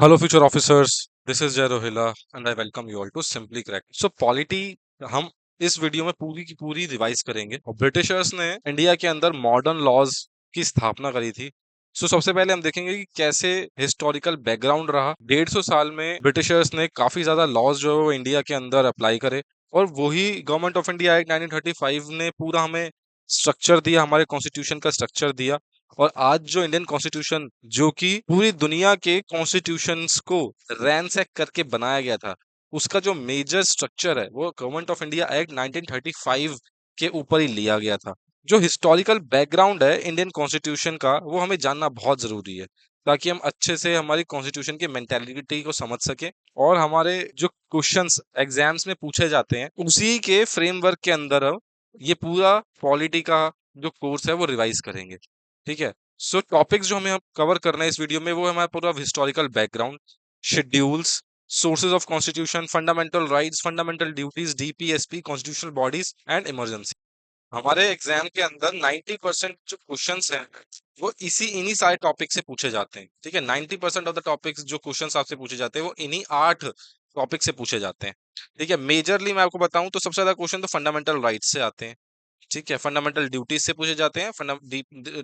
Hello, future officers. This is Jay Rohila, and I welcome you all to Simply Correct. So, polity हम इस video में पूरी की पूरी रिवाइज करेंगे और ब्रिटिशर्स ने इंडिया के अंदर मॉडर्न लॉज की स्थापना करी थी। सबसे पहले हम देखेंगे कि कैसे हिस्टोरिकल बैकग्राउंड रहा। 150 साल में ब्रिटिशर्स ने काफी ज्यादा लॉज जो है वो इंडिया के अंदर अप्लाई करे और वही गवर्नमेंट ऑफ इंडिया एक्ट 1935 ने पूरा हमें स्ट्रक्चर दिया, हमारे कॉन्स्टिट्यूशन का स्ट्रक्चर दिया। और आज जो इंडियन कॉन्स्टिट्यूशन जो कि पूरी दुनिया के कॉन्स्टिट्यूशंस को रैंसैक करके बनाया गया था, उसका जो मेजर स्ट्रक्चर है वो गवर्नमेंट ऑफ इंडिया एक्ट 1935 के ऊपर ही लिया गया था। जो हिस्टोरिकल बैकग्राउंड है इंडियन कॉन्स्टिट्यूशन का वो हमें जानना बहुत जरूरी है, ताकि हम अच्छे से हमारी कॉन्स्टिट्यूशन की मेंटेलिटी को समझ सकें और हमारे जो क्वेश्चंस एग्जाम्स में पूछे जाते हैं उसी के फ्रेमवर्क के अंदर हम ये पूरा पॉलिटी का जो कोर्स है वो रिवाइज करेंगे। ठीक है। टॉपिक्स जो हमें कवर करना है इस वीडियो में वो है हमारा पूरा historical background, schedules, sources of constitution, fundamental rights, fundamental duties, DPSP, constitutional bodies and emergency. हमारे एग्जाम के अंदर 90% जो क्वेश्चंस हैं वो इन्हीं सारे टॉपिक से पूछे जाते हैं। ठीक है, 90% ऑफ द टॉपिक्स जो क्वेश्चंस आपसे पूछे जाते हैं वो इन्हीं 8 टॉपिक से पूछे जाते हैं। ठीक है, मेजरली मैं आपको बताऊं तो सबसे ज्यादा क्वेश्चन तो फंडामेंटल राइट्स से आते हैं। ठीक है, फंडामेंटल ड्यूटीज से पूछे जाते हैं,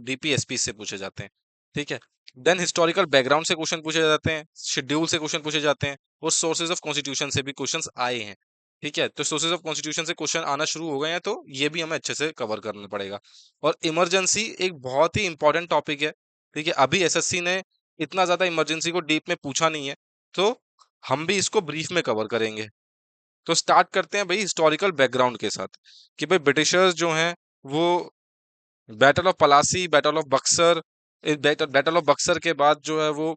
डीपीएसपी से पूछे जाते हैं। ठीक है, देन हिस्टोरिकल बैकग्राउंड से क्वेश्चन पूछे जाते हैं, शेड्यूल से क्वेश्चन पूछे जाते हैं और सोर्सेज ऑफ कॉन्स्टिट्यूशन से भी क्वेश्चंस आए हैं। ठीक है, तो सोर्सेज ऑफ कॉन्स्टिट्यूशन से क्वेश्चन आना शुरू हो गए हैं तो ये भी हमें अच्छे से कवर करना पड़ेगा। और इमरजेंसी एक बहुत ही इंपॉर्टेंट टॉपिक है। ठीक है, अभी एसएससी ने इतना ज्यादा इमरजेंसी को डीप में पूछा नहीं है, तो हम भी इसको ब्रीफ में कवर करेंगे। तो स्टार्ट करते हैं भाई हिस्टोरिकल बैकग्राउंड के साथ कि भाई ब्रिटिशर्स जो हैं वो battle of Plassey, battle of Buxar, battle of Buxar के बाद जो है वो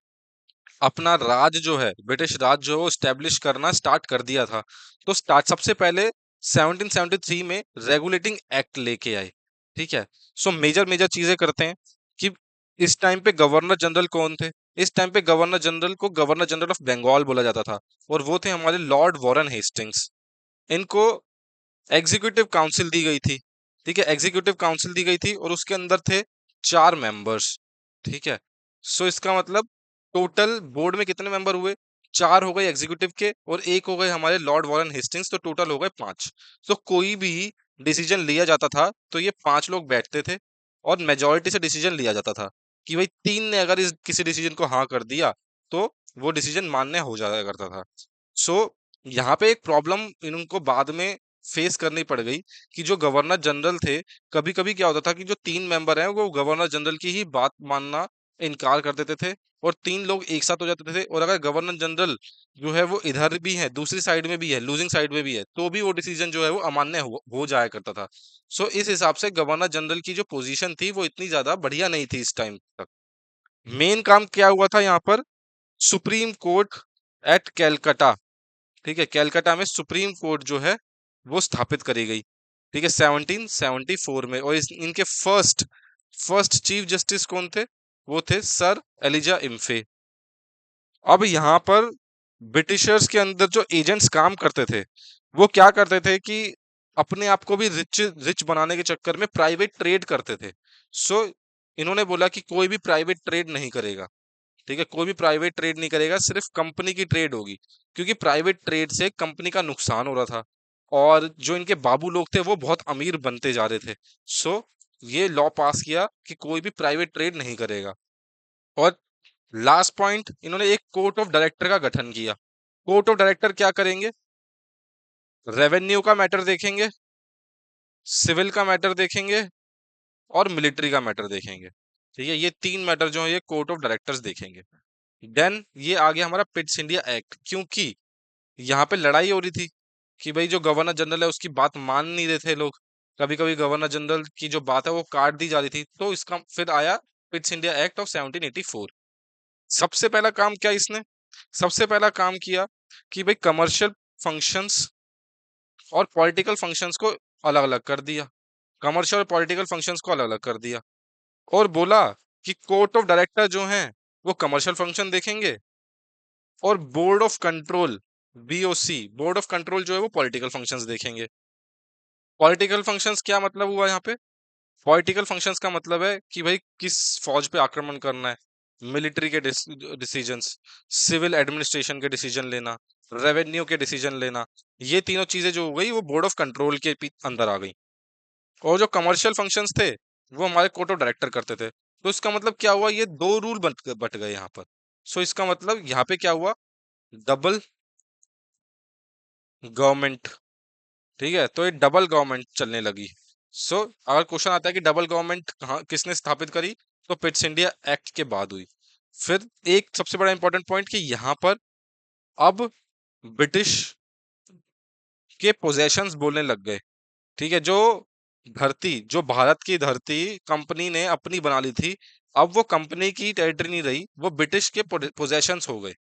अपना राज जो है, ब्रिटिश राज जो है वो स्टैब्लिश करना स्टार्ट कर दिया था। तो स्टार्ट सबसे पहले 1773 में रेगुलेटिंग एक्ट लेके आए। ठीक है, मेजर मेजर चीजें करते हैं कि इस टाइम पे गवर्नर जनरल कौन थे। इस टाइम पे गवर्नर जनरल को गवर्नर जनरल ऑफ बंगाल बोला जाता था और वो थे हमारे लॉर्ड वॉरेन हेस्टिंग्स। इनको एग्जीक्यूटिव काउंसिल दी गई थी। ठीक है, एग्जीक्यूटिव काउंसिल दी गई थी और उसके अंदर थे 4 मेंबर्स। ठीक है, इसका मतलब टोटल बोर्ड में कितने मेंबर हुए? 4 हो गए एग्जीक्यूटिव के और एक हो गए हमारे लॉर्ड वॉरेन हेस्टिंग्स, तो टोटल हो गए 5। कोई भी डिसीजन लिया जाता था तो ये 5 लोग बैठते थे और मेजोरिटी से डिसीजन लिया जाता था कि भाई 3 ने अगर इस किसी डिसीजन को हाँ कर दिया तो वो डिसीजन मान्य हो जाया करता था। सो यहाँ पे एक प्रॉब्लम इनको बाद में फेस करनी पड़ गई कि जो गवर्नर जनरल थे, कभी कभी क्या होता था कि जो 3 मेंबर हैं वो गवर्नर जनरल की ही बात मानना इनकार कर देते थे और 3 लोग एक साथ हो जाते थे। और अगर गवर्नर जनरल जो है वो इधर भी है, दूसरी साइड में भी है, लूजिंग साइड में भी है, तो भी वो डिसीजन जो है वो अमान्य हो जाया करता था। इस हिसाब से गवर्नर जनरल की जो पोजीशन थी वो इतनी ज्यादा बढ़िया नहीं थी इस टाइम तक। मेन काम क्या हुआ था यहाँ पर? Supreme court at Calcutta. ठीक है, कैलकाटा में सुप्रीम कोर्ट जो है वो स्थापित करी गई। ठीक है, 1774 में। और इनके फर्स्ट फर्स्ट चीफ जस्टिस कौन थे? वो थे सर एलिजा इम्फे। अब यहाँ पर ब्रिटिशर्स के अंदर जो एजेंट्स काम करते थे वो क्या करते थे कि अपने आप को भी रिच रिच बनाने के चक्कर में प्राइवेट ट्रेड करते थे। सो इन्होंने बोला कि कोई भी प्राइवेट ट्रेड नहीं करेगा। ठीक है, कोई भी प्राइवेट ट्रेड नहीं करेगा, सिर्फ कंपनी की ट्रेड होगी, क्योंकि प्राइवेट ट्रेड से कंपनी का नुकसान हो रहा था और जो इनके बाबू लोग थे वो बहुत अमीर बनते जा रहे थे। सो ये लॉ पास किया कि कोई भी प्राइवेट ट्रेड नहीं करेगा। और लास्ट पॉइंट, इन्होंने एक कोर्ट ऑफ डायरेक्टर का गठन किया। कोर्ट ऑफ डायरेक्टर क्या करेंगे? रेवेन्यू का मैटर देखेंगे, सिविल का मैटर देखेंगे और मिलिट्री का मैटर देखेंगे। ठीक है, ये 3 मैटर जो है ये कोर्ट ऑफ डायरेक्टर्स देखेंगे। देन ये आ गया हमारा पिट्स इंडिया एक्ट, क्योंकि यहाँ पे लड़ाई हो रही थी कि भाई जो गवर्नर जनरल है उसकी बात मान नहीं रहे थे लोग। कभी कभी गवर्नर जनरल की जो बात है वो काट दी जा रही थी, तो इसका फिर आया पिट्स इंडिया एक्ट ऑफ 1784। सबसे पहला काम क्या इसने? सबसे पहला काम किया कि भाई कमर्शियल फंक्शंस और पॉलिटिकल फंक्शंस को अलग अलग कर दिया। कमर्शियल और पॉलिटिकल फंक्शंस को अलग अलग कर दिया और बोला कि कोर्ट ऑफ डायरेक्टर जो हैं वो कमर्शियल फंक्शन देखेंगे और board of control, BOC, board of control जो है वो पॉलिटिकल फंक्शंस देखेंगे। पॉलिटिकल फंक्शंस क्या मतलब हुआ यहाँ पे? पॉलिटिकल फंक्शंस का मतलब है कि भाई किस फौज पे आक्रमण करना है, मिलिट्री के डिसीजंस, सिविल एडमिनिस्ट्रेशन के डिसीजन लेना, रेवेन्यू के डिसीजन लेना, ये तीनों चीजें जो हो गई वो बोर्ड ऑफ कंट्रोल के अंदर आ गई। और जो कमर्शियल फंक्शंस थे वो हमारे कोर्ट ऑफ डायरेक्टर करते थे। तो इसका मतलब क्या हुआ, ये दो रूल बट गए यहाँ पर। सो इसका मतलब यहाँ पे क्या हुआ, डबल गवर्नमेंट। ठीक है, तो ये डबल गवर्नमेंट चलने लगी। सो अगर क्वेश्चन आता है कि डबल गवर्नमेंट कहाँ किसने स्थापित करी, तो पिट्स इंडिया एक्ट के बाद हुई। फिर एक सबसे बड़ा इंपॉर्टेंट पॉइंट कि यहाँ पर अब ब्रिटिश के पोजेशंस बोलने लग गए। ठीक है, जो धरती, जो भारत की धरती कंपनी ने अपनी बना ली थी, अब वो कंपनी की टेरिटरी नहीं रही, वो ब्रिटिश के पोजेशंस हो गए।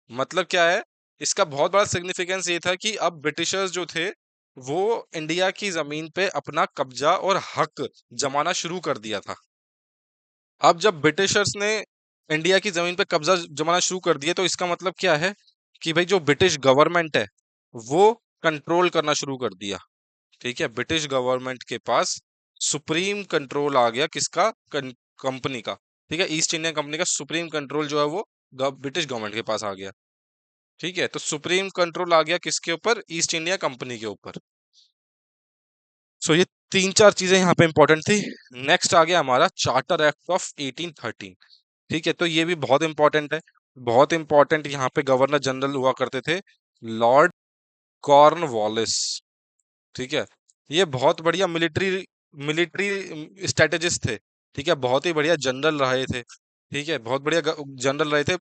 मतलब क्या है, इसका बहुत बड़ा सिग्निफिकेंस ये था कि अब ब्रिटिशर्स जो थे वो इंडिया की जमीन पे अपना कब्जा और हक जमाना शुरू कर दिया था। अब जब ब्रिटिशर्स ने इंडिया की जमीन पे कब्जा जमाना शुरू कर दिया, तो इसका मतलब क्या है कि भाई जो ब्रिटिश गवर्नमेंट है वो कंट्रोल करना शुरू कर दिया। ठीक है, ब्रिटिश गवर्नमेंट के पास सुप्रीम कंट्रोल आ गया, किसका, कंपनी का। ठीक है, ईस्ट इंडिया कंपनी का सुप्रीम कंट्रोल जो है वो ब्रिटिश गवर्नमेंट के पास आ गया। ठीक है, तो सुप्रीम कंट्रोल आ गया किसके ऊपर, ईस्ट इंडिया कंपनी के ऊपर। सो ये तीन चार चीजें यहाँ पे इंपॉर्टेंट थी। नेक्स्ट आ गया हमारा चार्टर एक्ट ऑफ 1813। ठीक है, तो ये भी बहुत इंपॉर्टेंट है। बहुत इंपॉर्टेंट, यहाँ पे गवर्नर जनरल हुआ करते थे लॉर्ड कॉर्नवालिस। ठीक है, ये बहुत बढ़िया मिलिट्री मिलिट्री स्ट्रेटेजिस्ट थे। ठीक है, बहुत ही बढ़िया जनरल रहे थे। ठीक है, बहुत बढ़िया जनरल रहे थे।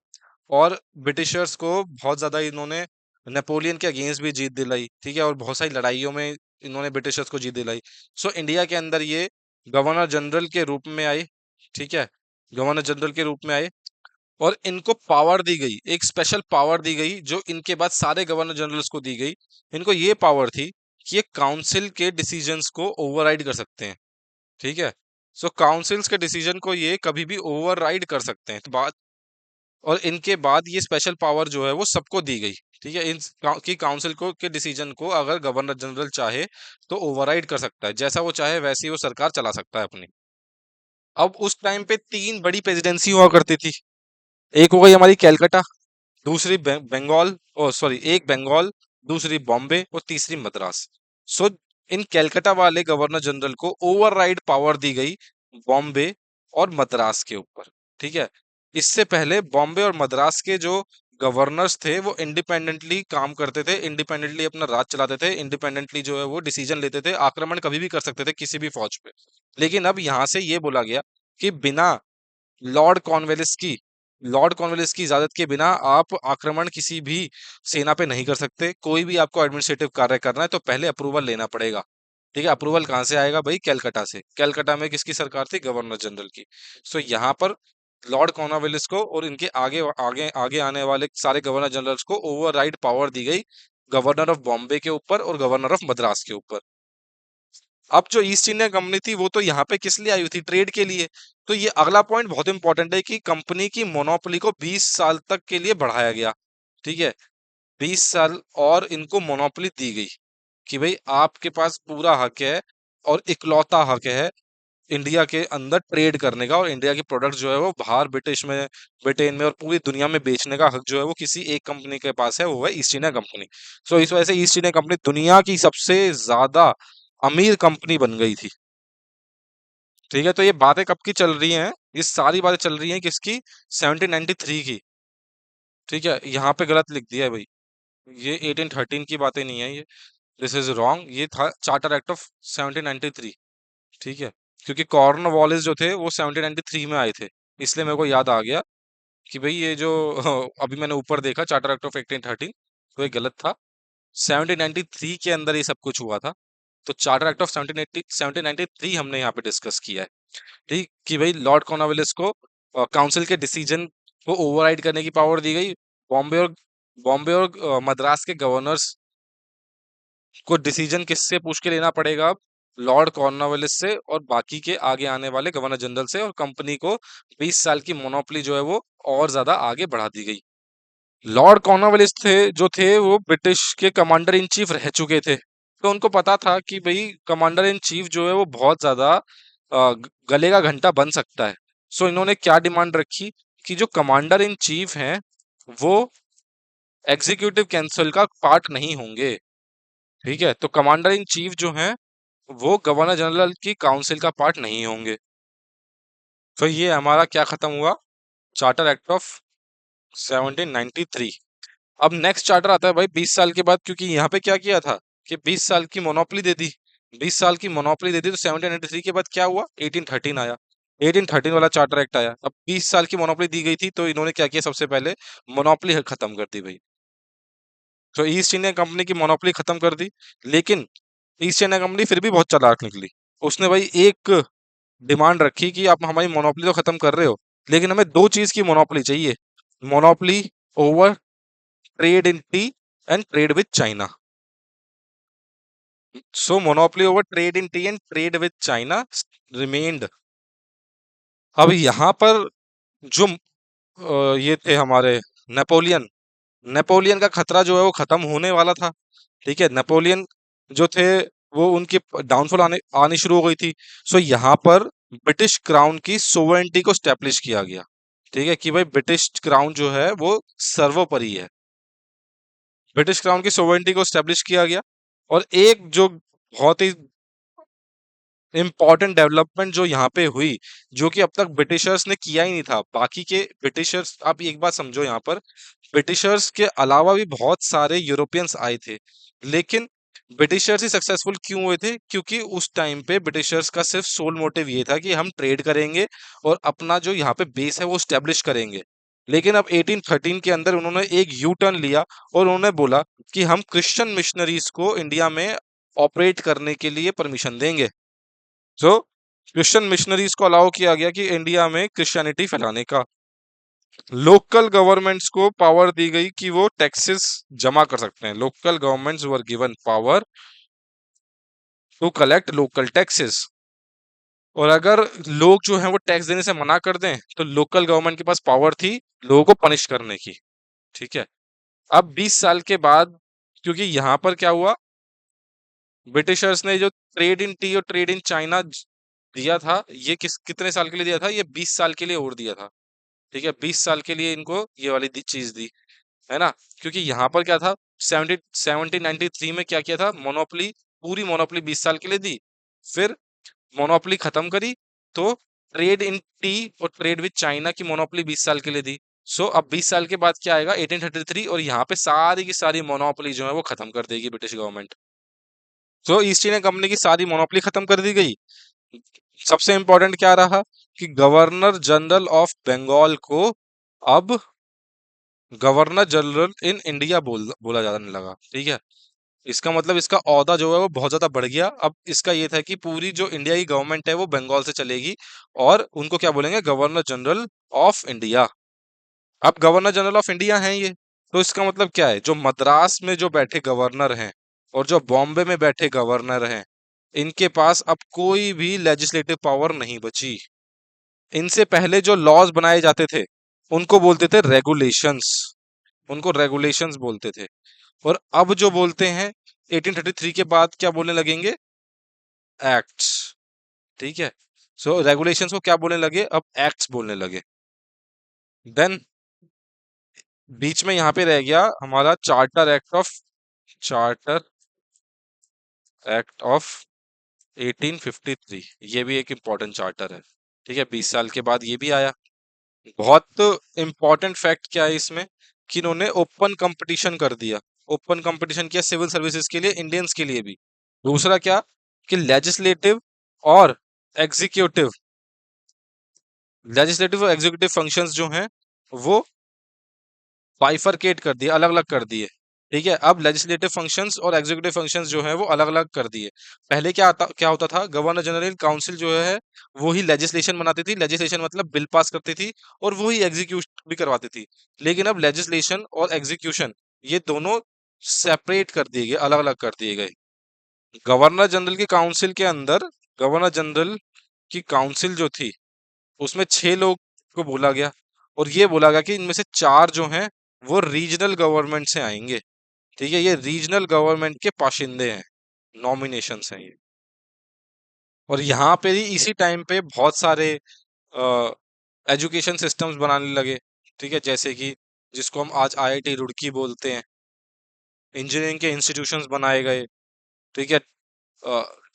और ब्रिटिशर्स को बहुत ज्यादा इन्होंने नेपोलियन के अगेंस्ट भी जीत दिलाई। ठीक है, और बहुत सारी लड़ाइयों में इन्होंने ब्रिटिशर्स को जीत दिलाई। सो इंडिया के अंदर ये गवर्नर जनरल के रूप में आए। ठीक है, गवर्नर जनरल के रूप में आए, और इनको पावर दी गई, एक स्पेशल पावर दी गई जो इनके बाद सारे गवर्नर जनरल्स को दी गई। इनको ये पावर थी कि ये काउंसिल के डिसीजंस को ओवरराइड कर सकते हैं। ठीक है, सो काउंसिल्स के डिसीजन को ये कभी भी ओवरराइड कर सकते हैं, तो बात, और इनके बाद ये स्पेशल पावर जो है वो सबको दी गई। ठीक है, इन की काउंसिल को के डिसीजन को अगर गवर्नर जनरल चाहे तो ओवरराइड कर सकता है, जैसा वो चाहे वैसे ही वो सरकार चला सकता है अपनी। अब उस टाइम पे तीन बड़ी प्रेसिडेंसी हुआ करती थी। एक हो गई हमारी कैलकाटा, दूसरी बंगाल, ओ सॉरी, एक बंगाल, दूसरी बॉम्बे और तीसरी मद्रास। सो इन कैलकाटा वाले गवर्नर जनरल को ओवरराइड पावर दी गई बॉम्बे और मद्रास के ऊपर। ठीक है, इससे पहले बॉम्बे और मद्रास के जो गवर्नर्स थे वो इंडिपेंडेंटली काम करते थे, इंडिपेंडेंटली अपना राज चलाते थे, इंडिपेंडेंटली जो है वो डिसीजन लेते थे, आक्रमण कभी भी कर सकते थे किसी भी फौज पे। लेकिन अब यहाँ से ये बोला गया कि बिना लॉर्ड कॉर्नवालिस की लॉर्ड कॉर्नवालिस की इजाजत के बिना आप आक्रमण किसी भी सेना पे नहीं कर सकते। कोई भी आपको एडमिनिस्ट्रेटिव कार्य करना है तो पहले अप्रूवल लेना पड़ेगा। ठीक है, अप्रूवल कहाँ से आएगा भाई, कैलकाटा से। कैलकाटा में किसकी सरकार थी, गवर्नर जनरल की। सो यहाँ पर लॉर्ड कॉर्नवालिस को और इनके आगे आगे आगे आने वाले सारे गवर्नर जनरल्स को ओवरराइड पावर दी गई गवर्नर ऑफ बॉम्बे के ऊपर और गवर्नर ऑफ मद्रास के ऊपर। अब जो ईस्ट इंडिया कंपनी थी वो तो यहाँ पे किस लिए आई हुई थी, ट्रेड के लिए। तो ये अगला पॉइंट बहुत इंपॉर्टेंट है कि कंपनी की मोनोपोली को 20 साल तक के लिए बढ़ाया गया। ठीक है, 20 साल और इनको मोनोपोली दी गई कि भाई आपके पास पूरा हक है और इकलौता हक है इंडिया के अंदर ट्रेड करने का, और इंडिया के प्रोडक्ट जो है वो बाहर ब्रिटेन में और पूरी दुनिया में बेचने का हक जो है वो किसी एक कंपनी के पास है, वो है ईस्ट इंडिया कंपनी। सो इस वजह से ईस्ट इंडिया कंपनी दुनिया की सबसे ज्यादा अमीर कंपनी बन गई थी। ठीक है, तो ये बातें कब की चल रही हैं, ये सारी बातें चल रही हैं किसकी, 1793 की। ठीक है, यहाँ पे गलत लिख दिया है भाई, ये 1813 की बातें नहीं है ये, दिस इज रॉन्ग, ये था चार्टर एक्ट ऑफ 1793। ठीक है, क्योंकि कॉर्नवालिस जो थे वो 1793 में आए थे, इसलिए मेरे को याद आ गया कि भाई ये जो अभी मैंने ऊपर देखा चार्टर एक्ट ऑफ 1813, तो ये गलत था। 1793 के अंदर ये सब कुछ हुआ था। तो चार्टर एक्ट ऑफ 1793 हमने यहाँ पे डिस्कस किया है। ठीक, कि भाई लॉर्ड कॉर्नवालिस को काउंसिल के डिसीजन को ओवरराइड करने की पावर दी गई। बॉम्बे और मद्रास के गवर्नर्स को डिसीजन किससे पूछ के लेना पड़ेगा अब, लॉर्ड कॉर्नवालिस से और बाकी के आगे आने वाले गवर्नर जनरल से, और कंपनी को 20 साल की मोनोपोली जो है वो और ज्यादा आगे बढ़ा दी गई। लॉर्ड कॉर्नवालिस थे जो थे वो ब्रिटिश के कमांडर इन चीफ रह चुके थे, तो उनको पता था कि भाई कमांडर इन चीफ जो है वो बहुत ज्यादा गले का घंटा बन सकता है। सो इन्होंने क्या डिमांड रखी कि जो कमांडर इन चीफ हैं वो एग्जीक्यूटिव काउंसिल का पार्ट नहीं होंगे। ठीक है, तो कमांडर इन चीफ जो हैं वो गवर्नर जनरल की काउंसिल का पार्ट नहीं होंगे। तो ये हमारा क्या खत्म हुआ, चार्टर एक्ट ऑफ 1793। अब नेक्स्ट चार्टर आता है भाई 20 साल के बाद, क्योंकि यहाँ पे क्या किया था कि 20 साल की मोनोपोली दे दी। 20 साल की मोनोपोली दे दी तो 1793 के बाद क्या हुआ, 1813 आया। 1813 वाला चार्टर एक्ट आया। अब 20 साल की मोनोपोली दी गई थी तो इन्होंने क्या किया, सबसे पहले मोनोपोली खत्म कर दी भाई। तो ईस्ट इंडिया कंपनी की मोनोपोली खत्म कर दी। लेकिन ईस्ट इंडिया कंपनी फिर भी बहुत चालाक निकली। उसने भाई एक डिमांड रखी कि आप हमारी मोनोपोली तो खत्म कर रहे हो, लेकिन हमें दो चीज की मोनोपोली चाहिए। Monopoly over trade in T and trade with China. So monopoly over trade in T and trade with China remained. अब यहाँ पर जो ये थे हमारे नेपोलियन, नेपोलियन का खतरा जो है वो खत्म होने वाला था। ठीक है, नेपोलियन जो थे वो उनकी डाउनफॉल आने आनी शुरू हो गई थी। सो यहाँ पर ब्रिटिश क्राउन की सोवेरेंटी को स्टैब्लिश किया गया। ठीक है, कि भाई ब्रिटिश क्राउन जो है वो सर्वोपरि है। ब्रिटिश क्राउन की सोवेरेंटी को स्टैब्लिश किया गया। और एक जो बहुत ही इम्पोर्टेंट डेवलपमेंट जो यहाँ पे हुई, जो कि अब तक ब्रिटिशर्स ने किया ही नहीं था। बाकी के ब्रिटिशर्स, आप एक बात समझो, यहाँ पर ब्रिटिशर्स के अलावा भी बहुत सारे यूरोपियंस आए थे, लेकिन ब्रिटिशर्स ही सक्सेसफुल क्यों हुए थे, क्योंकि उस टाइम पे ब्रिटिशर्स का सिर्फ सोल मोटिव ये था कि हम ट्रेड करेंगे और अपना जो यहाँ पे बेस है वो स्टेब्लिश करेंगे। लेकिन अब 1813 के अंदर उन्होंने एक यू टर्न लिया और उन्होंने बोला कि हम क्रिश्चियन मिशनरीज को इंडिया में ऑपरेट करने के लिए परमिशन देंगे। सो क्रिश्चियन मिशनरीज को अलाउ किया गया कि इंडिया में क्रिश्चियनिटी फैलाने का। लोकल गवर्नमेंट्स को पावर दी गई कि वो टैक्सेस जमा कर सकते हैं। Local governments were given power to collect local taxes. और अगर लोग जो हैं वो टैक्स देने से मना कर दें तो लोकल गवर्नमेंट के पास पावर थी लोगों को पनिश करने की। ठीक है, अब 20 साल के बाद, क्योंकि यहाँ पर क्या हुआ, ब्रिटिशर्स ने जो ट्रेड इन टी और ट्रेड इन चाइना दिया था, ये कितने साल के लिए दिया था, ये 20 साल के लिए और दिया था। ठीक है, 20 साल के लिए इनको ये वाली चीज दी, है ना। क्योंकि यहाँ पर क्या था, 1793 में क्या किया था, मोनोपोली, पूरी मोनोपोली 20 साल के लिए दी। फिर मोनोपोली खत्म करी तो ट्रेड इन टी और ट्रेड विद चाइना की मोनोपोली 20 साल के लिए दी। सो अब 20 साल के बाद क्या आएगा, 1833, और यहाँ पे सारी की सारी मोनोपोली जो है वो खत्म कर देगी ब्रिटिश गवर्नमेंट। तो ईस्ट इंडिया कंपनी की सारी मोनोपोली खत्म कर दी गई। सबसे इंपॉर्टेंट क्या रहा कि गवर्नर जनरल ऑफ बंगाल को अब गवर्नर जनरल इन इंडिया बोला जाने लगा। ठीक है, इसका मतलब इसका ओहदा जो है वो बहुत ज्यादा बढ़ गया। अब इसका ये था कि पूरी जो इंडिया की गवर्नमेंट है वो बंगाल से चलेगी, और उनको क्या बोलेंगे, गवर्नर जनरल ऑफ इंडिया। अब गवर्नर जनरल ऑफ इंडिया हैं ये, तो इसका मतलब क्या है, जो मद्रास में जो बैठे गवर्नर हैं और जो बॉम्बे में बैठे गवर्नर हैं, इनके पास अब कोई भी लेजिस्लेटिव पावर नहीं बची। इनसे पहले जो लॉज बनाए जाते थे उनको बोलते थे रेगुलेशंस, उनको रेगुलेशंस बोलते थे। और अब जो बोलते हैं 1833 के बाद क्या बोलने लगेंगे, एक्ट्स। ठीक है, सो रेगुलेशंस को क्या बोलने लगे, अब एक्ट्स बोलने लगे। देन बीच में यहाँ पे रह गया हमारा चार्टर एक्ट ऑफ 1853। ये भी एक इम्पोर्टेंट चार्टर है। ठीक है, 20 साल के बाद ये भी आया। बहुत इम्पोर्टेंट फैक्ट क्या है इसमें, कि इन्होंने ओपन कंपटीशन कर दिया। ओपन कंपटीशन किया सिविल सर्विसेज के लिए, इंडियंस के लिए भी। दूसरा क्या, कि एग्जीक्यूटिव लेजिस्लेटिव और एग्जीक्यूटिव फंक्शंस जो हैं वो बाइफरकेट कर दिए, अलग अलग कर दिए। ठीक है, अब लेजिस्लेटिव फंक्शंस और एग्जीक्यूटिव फंक्शंस जो है वो अलग अलग कर दिए। पहले क्या होता था, गवर्नर जनरल काउंसिल जो है वो ही लेजिस्लेशन बनाती थी, लेजिस्लेशन मतलब बिल पास करती थी, और वो ही एग्जीक्यूट भी करवाती थी। लेकिन अब लेजिस्लेशन और एग्जीक्यूशन ये दोनों सेपरेट कर दिए गए, अलग अलग कर दिए गए। गवर्नर जनरल की काउंसिल के अंदर, गवर्नर जनरल की काउंसिल जो थी उसमें 6 लोग को बोला गया, और ये बोला गया कि इनमें से 4 जो हैं वो रीजनल गवर्नमेंट से आएंगे। ठीक है, ये रीजनल गवर्नमेंट के पाशिंदे हैं, नॉमिनेशंस हैं ये। और यहाँ पे ही इसी टाइम पे बहुत सारे एजुकेशन सिस्टम्स बनाने लगे, ठीक है, जैसे कि जिसको हम आज आईआईटी रुड़की बोलते हैं। इंजीनियरिंग के इंस्टीट्यूशंस बनाए गए, ठीक है,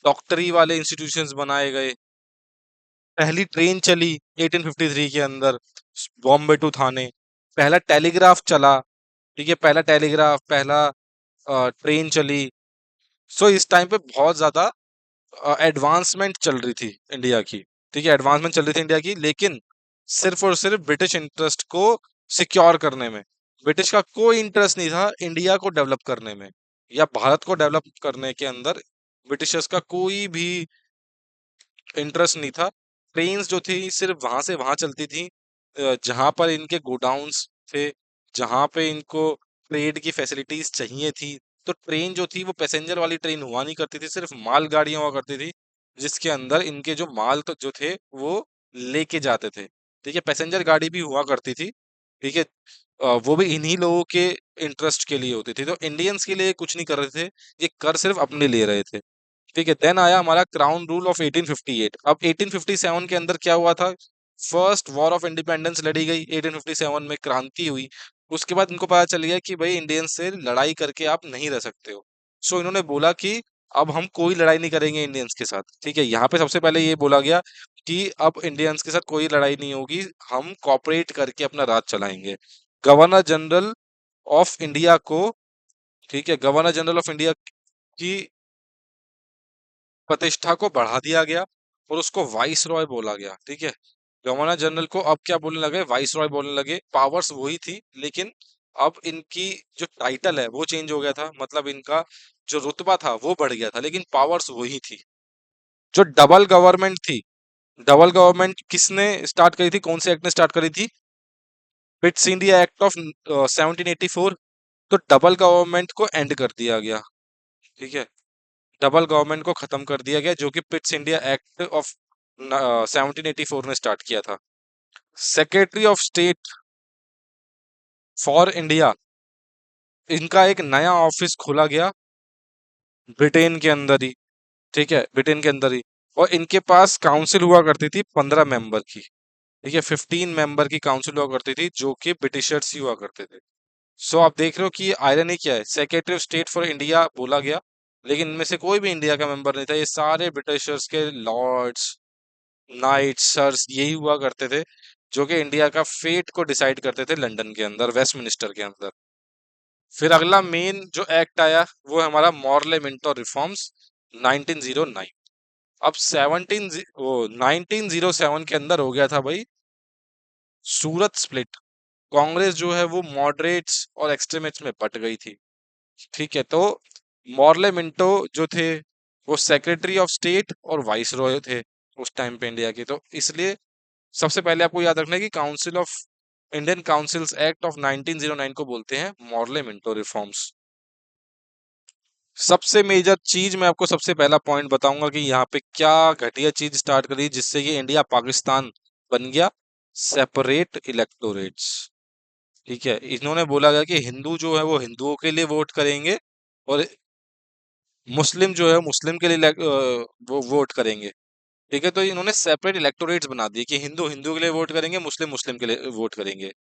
डॉक्टरी वाले इंस्टीट्यूशंस बनाए गए। पहली ट्रेन चली 1853 के अंदर बॉम्बे टू थाने। पहला टेलीग्राफ चला, ठीक है, पहला टेलीग्राफ, पहला ट्रेन चली। सो इस टाइम पे बहुत ज्यादा एडवांसमेंट चल रही थी इंडिया की, ठीक है, एडवांसमेंट चल रही थी इंडिया की, लेकिन सिर्फ और सिर्फ ब्रिटिश इंटरेस्ट को सिक्योर करने में। ब्रिटिश का कोई इंटरेस्ट नहीं था इंडिया को डेवलप करने में या भारत को डेवलप करने के अंदर। ब्रिटिशर्स का कोई भी इंटरेस्ट नहीं था। ट्रेन्स जो थी सिर्फ वहां से वहां चलती थी, जहां पर इनके गोडाउन्स थे, जहां पे इनको ट्रेड की फैसिलिटीज चाहिए थी। तो ट्रेन जो थी वो पैसेंजर वाली ट्रेन हुआ नहीं करती थी, सिर्फ माल गाड़ियां हुआ करती थी, जिसके अंदर इनके जो माल तो जो थे वो लेके जाते थे, ठीक है। पैसेंजर गाड़ी भी हुआ करती थी, ठीक है, वो भी इन्हीं लोगों के इंटरेस्ट के लिए होती थी। तो इंडियंस के लिए कुछ नहीं कर रहे थे, ये कर सिर्फ अपने ले रहे थे, ठीक है। देन आया हमारा क्राउन रूल ऑफ 1858। अब 1857 के अंदर क्या हुआ था? फर्स्ट वॉर ऑफ इंडिपेंडेंस लड़ी गई 1857 में, क्रांति हुई। उसके बाद इनको पता चल गया कि भाई इंडियंस से लड़ाई करके आप नहीं रह सकते हो। सो इन्होंने बोला कि अब हम कोई लड़ाई नहीं करेंगे इंडियंस के साथ, ठीक है। यहाँ पे सबसे पहले ये बोला गया कि अब इंडियंस के साथ कोई लड़ाई नहीं होगी, हम कॉपरेट करके अपना राज चलाएंगे। गवर्नर जनरल ऑफ इंडिया को, ठीक है, गवर्नर जनरल ऑफ इंडिया की प्रतिष्ठा को बढ़ा दिया गया और उसको वाइस रॉय बोला गया, ठीक है। गवर्नर जनरल को अब क्या बोलने लगे? वाइस रॉय बोलने लगे। पावर्स वही थी, लेकिन अब इनकी जो टाइटल है वो चेंज हो गया था, मतलब इनका जो रुतबा था वो बढ़ गया था, लेकिन पावर्स वही थी। जो डबल गवर्नमेंट थी, डबल गवर्नमेंट किसने स्टार्ट करी थी? कौन से एक्ट ने स्टार्ट करी थी? Pitt's India act of 1784। तो डबल गवर्नमेंट को एंड कर दिया गया, ठीक है, डबल गवर्नमेंट को खत्म कर दिया गया, जो कि पिट्स इंडिया एक्ट ऑफ 1784 ने स्टार्ट किया था। Secretary of state for India, इनका एक नया ऑफिस खोला गया ब्रिटेन के अंदर ही, ठीक है, ब्रिटेन के अंदर ही। और इनके पास काउंसिल हुआ करती थी 15 मेंबर की, ठीक है, 15 मेंबर की काउंसिल हुआ करती थी, जो कि ब्रिटिशर्स ही हुआ करते थे। सो आप देख रहे हो कि आयरनी क्या है, secretary of state for India बोला गया, लेकिन इनमें से कोई भी इंडिया का मेंबर नहीं था, ये सारे ब्रिटिशर्स के लॉर्ड्स, नाइट्स, सर्स यही हुआ करते थे, जो कि इंडिया का फेट को डिसाइड करते थे लंदन के अंदर, वेस्टमिनिस्टर के अंदर। फिर अगला मेन जो एक्ट आया वो है हमारा मॉर्ले मिंटो रिफॉर्म्स 1909। अब 1907 के अंदर हो गया था भाई सूरत स्प्लिट। कांग्रेस जो है वो मॉडरेट्स और एक्सट्रीमिस्ट में बट गई थी, ठीक है। तो मॉर्ले मिंटो जो थे वो सेक्रेटरी ऑफ स्टेट और वाइस रॉय थे उस टाइम पे इंडिया के। तो इसलिए सबसे पहले आपको याद रखना है कि council of Indian councils act of 1909 को बोलते हैं मॉर्ले मिंटो रिफॉर्म्स। सबसे मेजर चीज मैं आपको सबसे पहला पॉइंट बताऊंगा कि यहाँ पे क्या घटिया चीज स्टार्ट करी जिससे ये इंडिया पाकिस्तान बन गया, सेपरेट इलेक्टोरेट्स, ठीक है। इन्होंने बोला गया कि हिंदू जो है वो हिंदुओं के लिए वोट करेंगे और मुस्लिम जो है मुस्लिम के लिए वो वोट करेंगे, ठीक है। तो इन्होंने सेपरेट इलेक्टोरेट्स बना दिए कि हिंदू हिंदू के लिए वोट करेंगे, मुस्लिम मुस्लिम के लिए वोट करेंगे,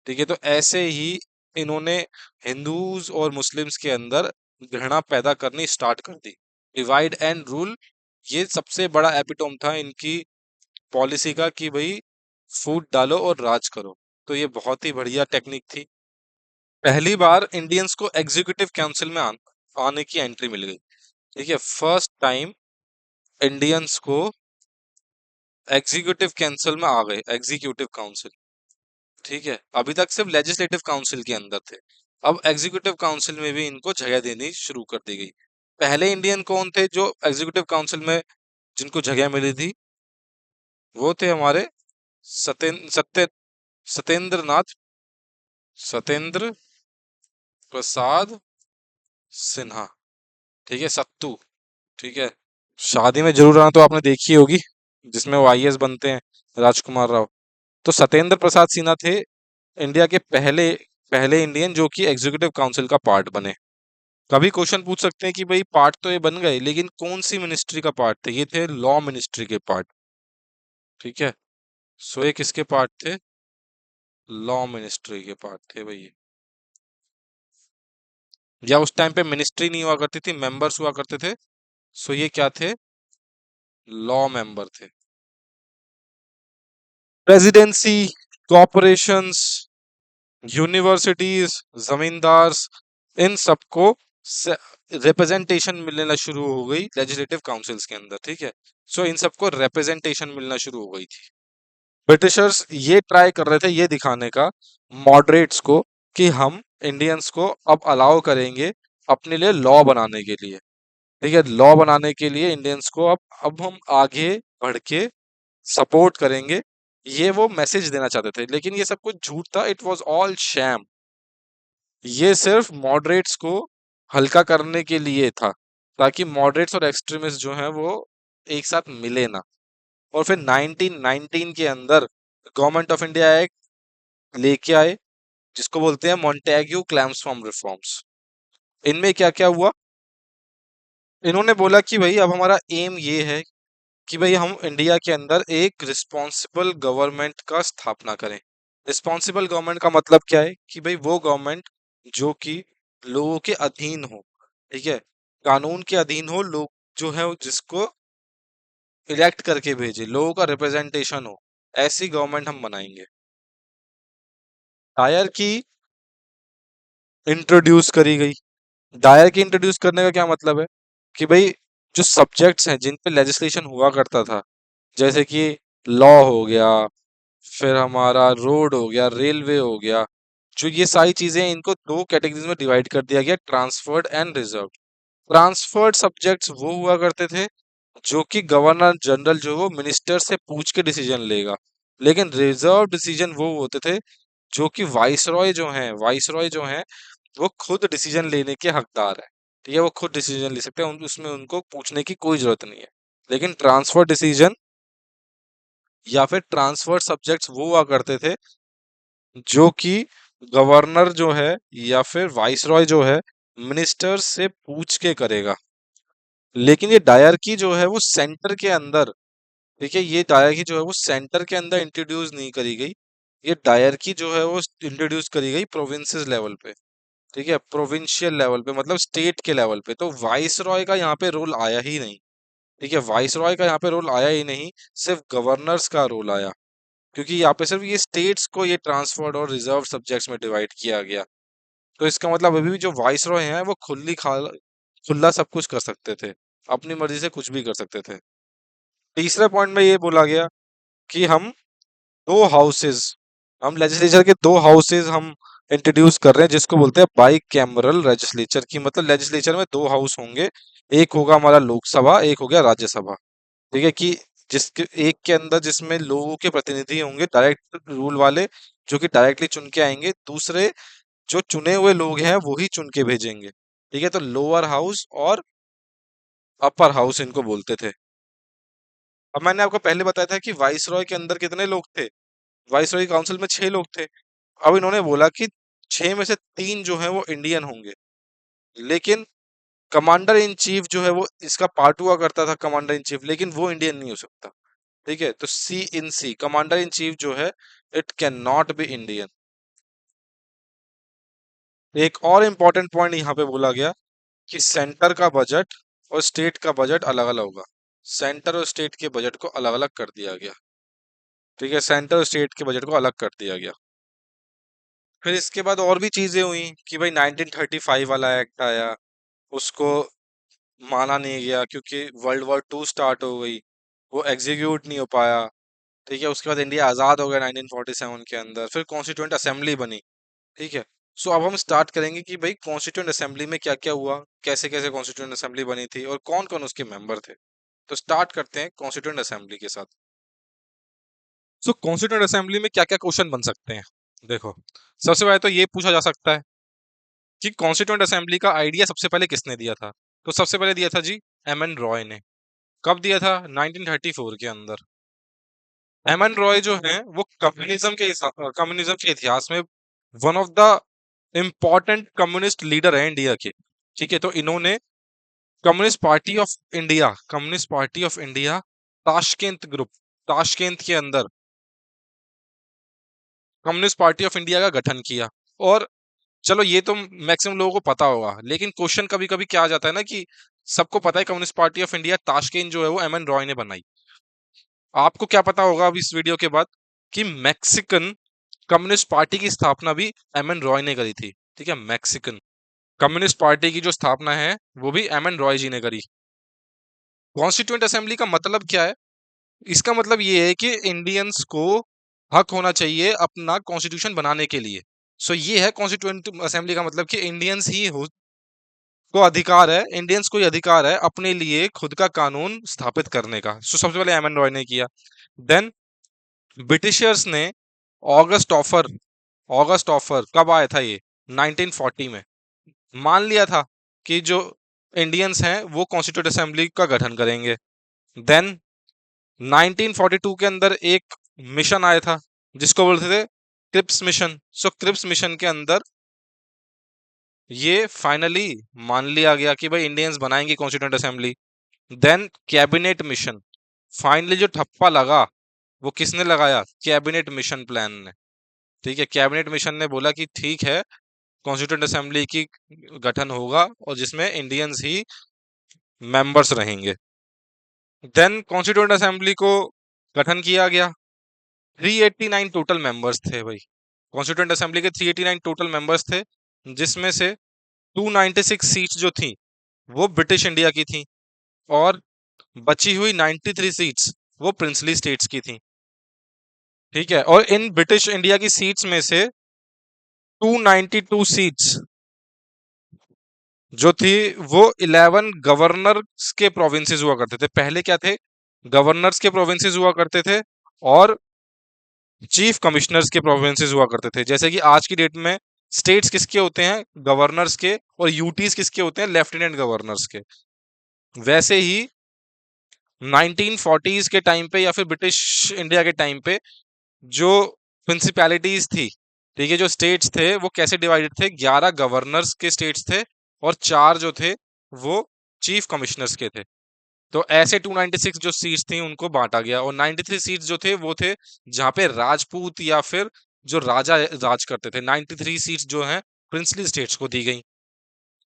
ठीक है। तो ऐसे ही इन्होंने हिंदूज और मुस्लिम्स के अंदर घृणा पैदा करनी स्टार्ट कर दी। डिवाइड एंड रूल, ये सबसे बड़ा एपिटोम था इनकी पॉलिसी का कि भाई फूट डालो और राज करो। तो ये बहुत ही बढ़िया टेक्निक थी। पहली बार इंडियंस को एग्जीक्यूटिव काउंसिल में आने की एंट्री मिल गई, ठीक है। फर्स्ट टाइम इंडियंस को एग्जीक्यूटिव काउंसिल में आ गए, एग्जीक्यूटिव काउंसिल, ठीक है। अभी तक सिर्फ लेजिस्लेटिव काउंसिल के अंदर थे, अब एग्जीक्यूटिव काउंसिल में भी इनको जगह देनी शुरू कर दी गई। पहले इंडियन कौन थे जो एग्जीक्यूटिव काउंसिल में जिनको जगह मिली थी? वो थे हमारे सत्येंद्र नाथ, सत्येंद्र प्रसाद सिन्हा, ठीक है, सत्तू, ठीक है। शादी में जरूर आना तो आपने देखी होगी, जिसमें वो आईएएस बनते हैं, राजकुमार राव। तो सत्येंद्र प्रसाद सिन्हा थे इंडिया के पहले पहले इंडियन जो कि एग्जीक्यूटिव काउंसिल का पार्ट बने, कभी क्वेश्चन पूछ सकते हैं कि भाई पार्ट तो ये बन गए, लेकिन कौन सी मिनिस्ट्री का पार्ट थे? ये थे लॉ मिनिस्ट्री के पार्ट। ठीक है, सो ये किसके पार्ट थे? लॉ मिनिस्ट्री के पार्ट थे भाई। या उस टाइम पे मिनिस्ट्री नहीं हुआ करती थी, मेंबर्स हुआ करते थे। सो ये क्या थे? लॉ मेंबर थे। प्रेसिडेंसी, कॉर्पोरेशंस, यूनिवर्सिटीज, जमींदार्स, इन सबको रिप्रेजेंटेशन मिलना शुरू हो गई लेजिस्लेटिव काउंसिल्स के अंदर। ठीक है, सो इन सबको रिप्रेजेंटेशन मिलना शुरू हो गई थी। ब्रिटिशर्स ये ट्राई कर रहे थे ये दिखाने का मॉडरेट्स को कि हम इंडियंस को अब अलाउ करेंगे अपने लिए लॉ बनाने के लिए। ठीक है, लॉ बनाने के लिए इंडियंस को अब हम आगे बढ़ के सपोर्ट करेंगे। ये वो मैसेज देना चाहते थे, लेकिन ये सब कुछ झूठ था। It was all sham. ये सिर्फ मॉडरेट्स को हल्का करने के लिए था, ताकि मॉडरेट्स और एक्सट्रीमिस्ट जो हैं वो एक साथ मिले ना। और फिर 1919 के अंदर गवर्नमेंट ऑफ इंडिया एक्ट लेके आए, जिसको बोलते हैं मॉन्टेग्यू क्लैम्सफॉर्म रिफॉर्म्स। इनमें क्या क्या हुआ? इन्होंने बोला कि भाई अब हमारा एम ये है कि भाई हम इंडिया के अंदर एक रिस्पॉन्सिबल गवर्नमेंट का स्थापना करें। रिस्पॉन्सिबल गवर्नमेंट का मतलब क्या है? कि भाई वो गवर्नमेंट जो कि लोगों के अधीन हो। ठीक है, कानून के अधीन हो, लोग जो है जिसको इलेक्ट करके भेजे, लोगों का रिप्रेजेंटेशन हो, ऐसी गवर्नमेंट हम बनाएंगे। डायर की इंट्रोड्यूस करी गई। डायर की इंट्रोड्यूस करने का क्या मतलब है? कि भाई जो सब्जेक्ट्स हैं जिन पे लेजिस्लेशन हुआ करता था, जैसे कि लॉ हो गया, फिर हमारा रोड हो गया, रेलवे हो गया, जो ये सारी चीजें, इनको दो कैटेगरीज में डिवाइड कर दिया गया, transferred and reserve. Transferred subjects वो हुआ करते थे जो कि गवर्नर जनरल जो वो मिनिस्टर से पूछ के डिसीजन लेगा। लेकिन रिजर्व डिसीजन वो होते थे जो कि वाइसरॉय जो हैं वो खुद डिसीजन लेने के हकदार है। ठीक है, वो खुद डिसीजन ले सकते हैं, उसमें उनको पूछने की कोई जरूरत नहीं है। लेकिन ट्रांसफर डिसीजन या फिर ट्रांसफर सब्जेक्ट्स वो हुआ करते थे जो कि गवर्नर जो है या फिर वाइसरॉय जो है मिनिस्टर से पूछ के करेगा। लेकिन ये डायरकी जो है वो सेंटर के अंदर, देखिए ये डायरकी जो है वो सेंटर के अंदर इंट्रोड्यूस नहीं करी गई। ये डायरकी जो है वो इंट्रोड्यूस करी गई प्रोविंसेस लेवल पे। ठीक है, प्रोविंशियल लेवल पे, मतलब स्टेट के लेवल पे। तो वाइस रॉय का यहाँ पे रोल आया ही नहीं। ठीक है, वाइस रॉय का यहाँ पे रोल आया ही नहीं, सिर्फ गवर्नर्स का रोल आया। क्योंकि यहाँ पे सिर्फ ये स्टेट्स को ये ट्रांसफर्ड और रिजर्व सब्जेक्ट्स में डिवाइड किया गया। तो इसका मतलब अभी भी जो वाइस रॉय हैं वो खुला सब कुछ कर सकते थे, अपनी मर्जी से कुछ भी कर सकते थे। तीसरे पॉइंट में ये बोला गया कि दो हाउसेस हम लेजिस्लेचर के दो हाउसेस हम इंट्रोड्यूस कर रहे हैं, जिसको बोलते हैं बाई कैमरल लेजिस्लेचर। की मतलब लेजिस्लेचर में दो हाउस होंगे, एक होगा हमारा लोकसभा, एक हो गया राज्यसभा। ठीक है, कि जिसके एक के अंदर जिसमें लोगों के प्रतिनिधि होंगे डायरेक्ट रूल वाले, जो कि डायरेक्टली चुन के आएंगे। दूसरे जो चुने हुए लोग हैं वो ही चुन के भेजेंगे। ठीक है, तो लोअर हाउस और अपर हाउस इनको बोलते थे। अब मैंने आपको पहले बताया था कि वाइस रॉय के अंदर कितने लोग थे? वाइसरॉय काउंसिल में 6 लोग थे। अब इन्होंने बोला कि 6 में से 3 जो है वो इंडियन होंगे। लेकिन कमांडर इन चीफ जो है वो इसका पार्ट हुआ करता था, कमांडर इन चीफ, लेकिन वो इंडियन नहीं हो सकता। ठीक है, तो सी कमांडर इन चीफ जो है it can not be Indian. एक और इम्पोर्टेंट पॉइंट यहाँ पे बोला गया कि सेंटर का बजट और स्टेट का बजट अलग अलग होगा। सेंटर और स्टेट के बजट को अलग अलग कर दिया गया। ठीक है, सेंटर और स्टेट के बजट को अलग कर दिया गया। फिर इसके बाद और भी चीजें हुई कि भाई 1935 वाला एक्ट आया, उसको माना नहीं गया क्योंकि वर्ल्ड वॉर 2 स्टार्ट हो गई, वो एग्जीक्यूट नहीं हो पाया। ठीक है, उसके बाद इंडिया आज़ाद हो गया 1947 के अंदर, फिर कॉन्स्टिट्यूएंट असेंबली बनी। ठीक है, सो अब हम स्टार्ट करेंगे कि भाई कॉन्स्टिट्यूएंट असेंबली में क्या क्या हुआ, कैसे कैसे कॉन्स्टिट्यूएंट असेंबली बनी थी और कौन कौन उसके मेंबर थे। तो स्टार्ट करते हैं कॉन्स्टिट्यूएंट असेंबली के साथ। सो कॉन्स्टिट्यूएंट असेंबली में क्या क्या क्वेश्चन बन सकते हैं? देखो, सबसे पहले तो ये पूछा जा सकता है कि कॉन्स्टिट्यूएंट असेंबली का आइडिया सबसे पहले किसने दिया था? तो सबसे पहले दिया था जी एम एन रॉय ने। कब दिया था? 1934 के अंदर। एम एन रॉय जो हैं वो कम्युनिज्म के इतिहास में one of the important communist leader है इंडिया के। ठीक है, तो इन्होंने communist party of India Tashkent group, Tashkent के अंदर कम्युनिस्ट पार्टी ऑफ इंडिया का गठन किया। और चलो ये तो मैक्सिमम लोगों को पता होगा, लेकिन क्वेश्चन कभी कभी क्या आ जाता है ना कि सबको पता है कम्युनिस्ट पार्टी ऑफ इंडिया ताशकेंत जो है वो एम एन रॉय ने बनाई। आपको क्या पता होगा अब इस वीडियो के बाद कि मैक्सिकन कम्युनिस्ट पार्टी की स्थापना भी एम एन रॉय ने करी थी। ठीक है, मैक्सिकन कम्युनिस्ट पार्टी की जो स्थापना है वो भी एम एन रॉय जी ने करी। कॉन्स्टिट्यूएंट असेंबली का मतलब क्या है? इसका मतलब ये है कि इंडियंस को हक होना चाहिए अपना कॉन्स्टिट्यूशन बनाने के लिए। सो ये है कॉन्स्टिट्यूएंट असेंबली का मतलब कि इंडियंस ही को अधिकार है, इंडियंस को ही अधिकार है अपने लिए खुद का कानून स्थापित करने का। सो सबसे पहले एम एन रॉय ने किया। देन ब्रिटिशर्स ने ऑगस्ट ऑफर, ऑगस्ट ऑफर कब आया था ये? 1940 में मान लिया था कि जो इंडियंस हैं वो कॉन्स्टिट्यूंट असेंबली का गठन करेंगे। देन 1942 के अंदर एक मिशन आया था जिसको बोलते थे क्रिप्स मिशन। सो क्रिप्स मिशन के अंदर ये फाइनली मान लिया गया कि भाई इंडियंस बनाएंगे constituent assembly. Then cabinet mission, finally जो ठप्पा लगा वो किसने लगाया? कैबिनेट मिशन प्लान ने। ठीक है, कैबिनेट मिशन ने बोला कि ठीक है कॉन्स्टिट्यूंट असेंबली की गठन होगा और जिसमें इंडियंस ही मेंबर्स रहेंगे। देन कॉन्स्टिट्यूंट असेंबली को गठन किया गया। 389 टोटल मेंबर्स थे भाई, कॉन्स्टिट्यूंट असेंबली के 389 टोटल मेंबर्स थे, जिसमें से 296 सीट्स जो थी वो ब्रिटिश इंडिया की थी और बची हुई 93 सीट्स वो प्रिंसली स्टेट्स की थी। ठीक है, और इन ब्रिटिश इंडिया की सीट्स में से 292 सीट्स जो थी वो 11 गवर्नर्स के प्रोविंसेस हुआ करते थे। पहले क्या थे? गवर्नर्स के प्रोविंसेस हुआ करते थे और चीफ कमिश्नर्स के प्रोविंसेस हुआ करते थे। जैसे कि आज की डेट में स्टेट्स किसके होते हैं? गवर्नर्स के, और यूटीज किसके होते हैं? लेफ्टिनेंट गवर्नर्स के। वैसे ही 1940s के टाइम पे या फिर ब्रिटिश इंडिया के टाइम पे जो प्रिंसिपैलिटीज थी, ठीक है, जो स्टेट्स थे वो कैसे डिवाइडेड थे? 11 गवर्नर्स के स्टेट्स थे और 4 जो थे वो चीफ कमिश्नर्स के थे। तो ऐसे 296 जो सीट्स थी उनको बांटा गया और 93 सीट्स जो थे वो थे जहां पे राजपूत या फिर जो राजा राज करते थे। 93 सीट्स जो हैं प्रिंसली स्टेट्स को दी गई।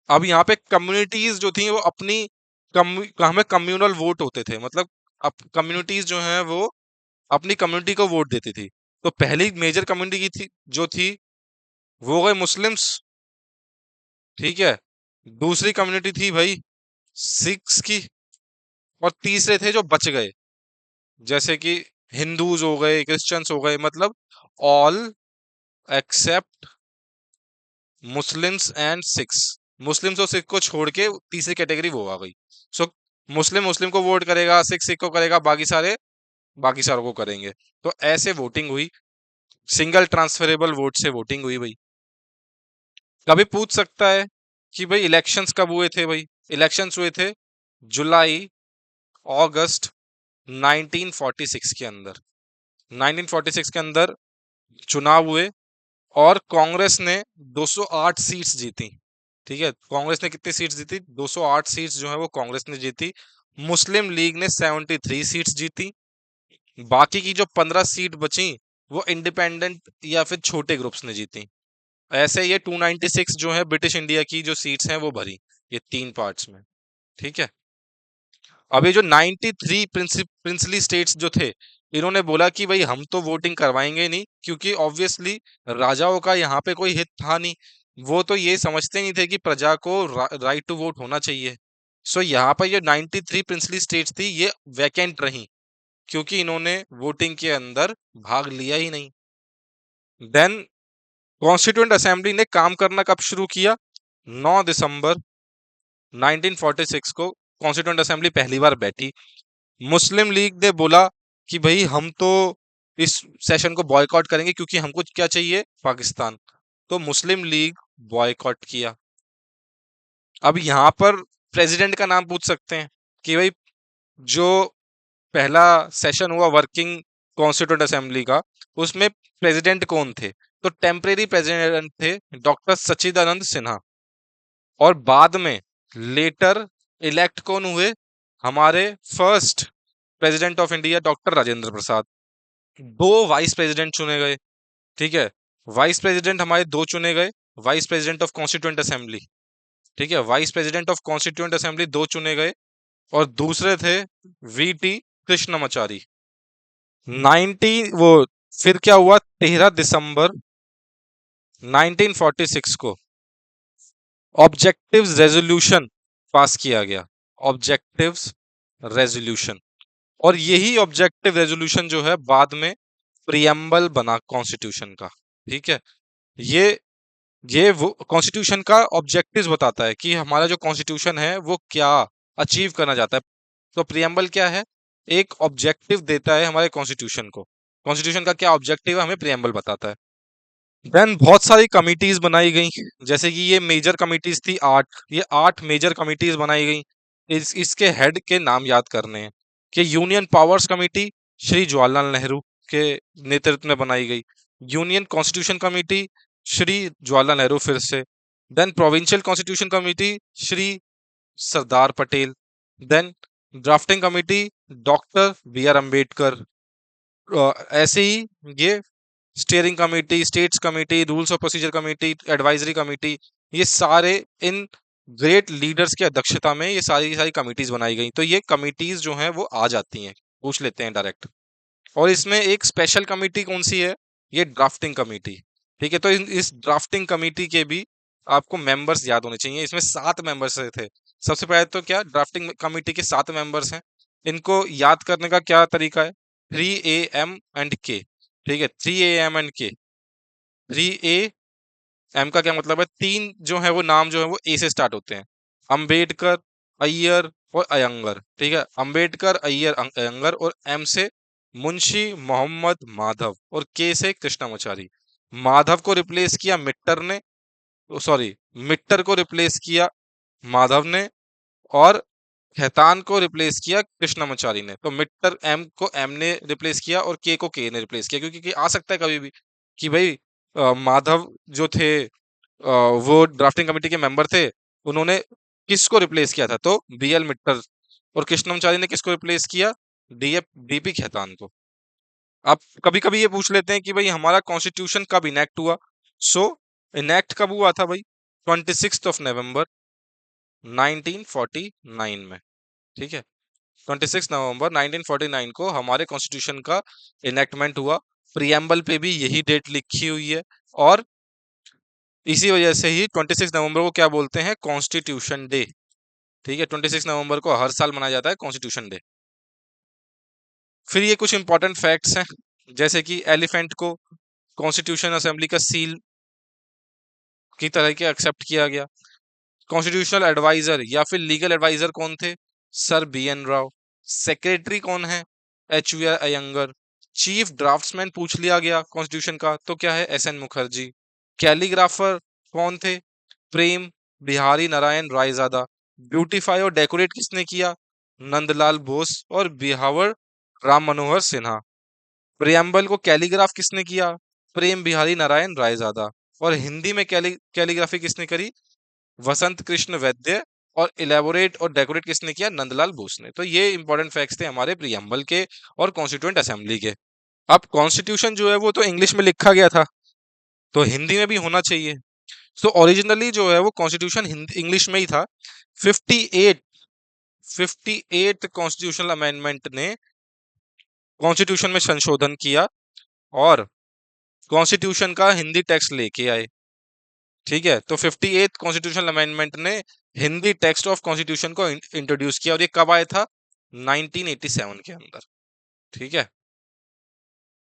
अब यहाँ पे कम्युनिटीज जो थी वो अपनी हमें कम्युनल वोट होते थे, मतलब अब कम्युनिटीज जो हैं वो अपनी कम्युनिटी को वोट देती थी। तो पहली मेजर कम्युनिटी की थी जो थी वो हो गए मुस्लिम्स। ठीक है, दूसरी कम्युनिटी थी भाई सिख्स की, और तीसरे थे जो बच गए जैसे कि हिंदूज हो गए, क्रिश्चियंस हो गए, मतलब all except Muslims and Sikhs. Muslims और सिख को छोड़ के तीसरी कैटेगरी वो आ गई। सो मुस्लिम मुस्लिम को वोट करेगा, सिख सिख को करेगा, बाकी सारे बाकी सारों को करेंगे। तो ऐसे वोटिंग हुई, सिंगल ट्रांसफरेबल वोट से वोटिंग हुई भाई। कभी पूछ सकता है कि भाई इलेक्शंस कब हुए थे? भाई इलेक्शंस हुए थे जुलाई अगस्त 1946 के अंदर। 1946 के अंदर चुनाव हुए और कांग्रेस ने 208 सीट्स जीती। ठीक है, कांग्रेस ने कितनी सीट्स जीती? 208 सीट्स जो है वो कांग्रेस ने जीती। मुस्लिम लीग ने 73 सीट्स जीती। बाकी की जो 15 सीट बची वो इंडिपेंडेंट या फिर छोटे ग्रुप्स ने जीती। ऐसे ये 296 जो है ब्रिटिश इंडिया की जो सीट्स हैं वो भरी, ये 3 पार्ट्स में। ठीक है, अब ये जो 93 प्रिंसली स्टेट्स जो थे, इन्होंने बोला कि भाई हम तो वोटिंग करवाएंगे नहीं, क्योंकि ऑब्वियसली राजाओं का यहाँ पे कोई हित था नहीं। वो तो ये समझते नहीं थे कि प्रजा को राइट टू वोट होना चाहिए। सो यहाँ पर ये 93 प्रिंसली स्टेट्स थी ये वैकेंट रही, क्योंकि इन्होंने वोटिंग के अंदर भाग लिया ही नहीं। देन कॉन्स्टिट्यूएंट असेंबली ने काम करना कब शुरू किया? 9 दिसंबर 1946 को कॉन्स्टिट्यूएंट असेंबली पहली बार बैठी। मुस्लिम लीग ने बोला कि भाई हम तो इस सेशन को बॉयकॉट करेंगे क्योंकि हमको क्या चाहिए? पाकिस्तान। तो मुस्लिम लीग बॉयकॉट किया। अब यहाँ पर प्रेसिडेंट का नाम पूछ सकते हैं कि भाई जो पहला सेशन हुआ वर्किंग कॉन्स्टिट्यूंट असेंबली का, उसमें प्रेसिडेंट कौन थे? तो टेम्परेरी प्रेसिडेंट थे डॉक्टर सच्चिदानंद सिन्हा। और बाद में लेटर इलेक्ट कौन हुए? हमारे first president of India doctor Rajendra Prasad. दो वाइस प्रेसिडेंट चुने गए, ठीक है। वाइस प्रेसिडेंट हमारे दो चुने गए, vice president of constituent assembly, ठीक है। Vice president of constituent assembly दो चुने गए, और दूसरे थे वीटी कृष्णमाचारी। 90 वो फिर क्या हुआ, 13 दिसंबर 1946 को ऑब्जेक्टिव्स रेजोल्यूशन पास किया गया। ऑब्जेक्टिव्स रेजोल्यूशन, और यही ऑब्जेक्टिव रेजोल्यूशन जो है बाद में प्रियम्बल बना कॉन्स्टिट्यूशन का, ठीक है। ये ये वो कॉन्स्टिट्यूशन का ऑब्जेक्टिव्स बताता है कि हमारा जो कॉन्स्टिट्यूशन है वो क्या अचीव करना चाहता है। तो प्रियम्बल क्या है? एक ऑब्जेक्टिव देता है हमारे कॉन्स्टिट्यूशन को। कॉन्स्टिट्यूशन का क्या ऑब्जेक्टिव है हमें प्रियम्बल बताता है। देन बहुत सारी कमिटीज बनाई गई, जैसे कि ये मेजर कमिटीज थी 8, ये 8 मेजर कमिटीज बनाई गई। इसके हेड के नाम याद करने हैं कि union powers committee Shri Jawaharlal Nehru के नेतृत्व में बनाई गई। Union constitution committee Shri Jawaharlal Nehru फिर से। Then provincial constitution committee Shri Sardar Patel. Then drafting committee doctor B R Ambedkar. ऐसे ही ये steering committee, states committee, rules of procedure committee, advisory committee, ये सारे इन ग्रेट लीडर्स की अध्यक्षता में ये सारी सारी कमिटीज बनाई गई। तो ये कमिटीज जो हैं वो आ जाती हैं, पूछ लेते हैं डायरेक्ट। और इसमें एक स्पेशल कमेटी कौन सी है? ये ड्राफ्टिंग कमेटी, ठीक है। तो इस ड्राफ्टिंग कमेटी के भी आपको मेंबर्स याद होने चाहिए। इसमें 7 मेंबर्स थे। सबसे पहले तो क्या, ड्राफ्टिंग कमेटी के 7 मेंबर्स हैं। इनको याद करने का क्या तरीका है? 3 AM and K, ठीक है। 3 AM and K, 3 AM का क्या मतलब है? तीन जो है वो नाम जो है वो ए से स्टार्ट होते हैं, अंबेडकर, अय्यर और अयंगर, ठीक है। अंबेडकर, अय्यर, अयंगर, और एम से मुंशी मोहम्मद माधव, और के से कृष्णामाचारी। माधव को रिप्लेस किया मिट्टर ने, सॉरी, मिट्टर को रिप्लेस किया माधव ने, और खेतान को रिप्लेस किया कृष्णामाचारी ने। तो मिट्टर एम को एम ने रिप्लेस किया और के को के ने रिप्लेस किया, क्योंकि आ सकता है कभी भी कि भाई माधव जो थे वो ड्राफ्टिंग कमेटी के मेंबर थे, उन्होंने किसको रिप्लेस किया था? तो बीएल मिट्टर। और कृष्णमाचारी ने किसको रिप्लेस किया? डीएफ डीपी खेतान को। अब कभी कभी ये पूछ लेते हैं कि भाई हमारा कॉन्स्टिट्यूशन कब इनेक्ट हुआ। सो इनेक्ट कब हुआ था भाई? 26 नवंबर 1949 में, ठीक है। 26 नवंबर 1949 को हमारे कॉन्स्टिट्यूशन का इनेक्टमेंट हुआ। प्रियम्बल पे भी यही डेट लिखी हुई है, और इसी वजह से ही 26 नवंबर को क्या बोलते हैं? कॉन्स्टिट्यूशन डे, ठीक है। 26 नवंबर को हर साल मनाया जाता है कॉन्स्टिट्यूशन डे। फिर ये कुछ इंपॉर्टेंट फैक्ट्स हैं, जैसे कि एलिफेंट को कॉन्स्टिट्यूशन असेंबली का सील की तरह के एक्सेप्ट किया गया। कॉन्स्टिट्यूशनल एडवाइजर या फिर लीगल एडवाइजर कौन थे? Sir B N Rau. Secretary कौन है? H V Iyengar. Chief draftsman पूछ लिया गया कॉन्स्टिट्यूशन का, तो क्या है? S N Mukherjee. कैलीग्राफर कौन थे? प्रेम बिहारी नारायण रायजादा। ब्यूटीफाई और डेकोरेट किसने किया? नंदलाल बोस और बिहावर राम मनोहर सिन्हा। प्रियम्बल को कैलीग्राफ किसने किया? प्रेम बिहारी नारायण रायजादा। और हिंदी में कैलीग्राफी किसने करी? वसंत कृष्ण वैद्य। और इलेबोरेट और डेकोरेट किसने किया? नंदलाल बोस ने। तो ये इंपॉर्टेंट फैक्ट्स थे हमारे प्रियम्बल के और कॉन्स्टिट्यूएंट असेंबली के। अब कॉन्स्टिट्यूशन जो है वो तो इंग्लिश में लिखा गया था, तो हिंदी में भी होना चाहिए। सो ओरिजिनली जो है वो कॉन्स्टिट्यूशन इंग्लिश में ही था। 58 58 कॉन्स्टिट्यूशनल अमेंडमेंट ने कॉन्स्टिट्यूशन में संशोधन किया, और कॉन्स्टिट्यूशन का हिंदी टेक्स्ट लेके आए, ठीक है। तो 58 कॉन्स्टिट्यूशनल अमेंडमेंट ने हिंदी टेक्स्ट ऑफ कॉन्स्टिट्यूशन को इंट्रोड्यूस किया, और ये कब आया था? 1987 के अंदर, ठीक है।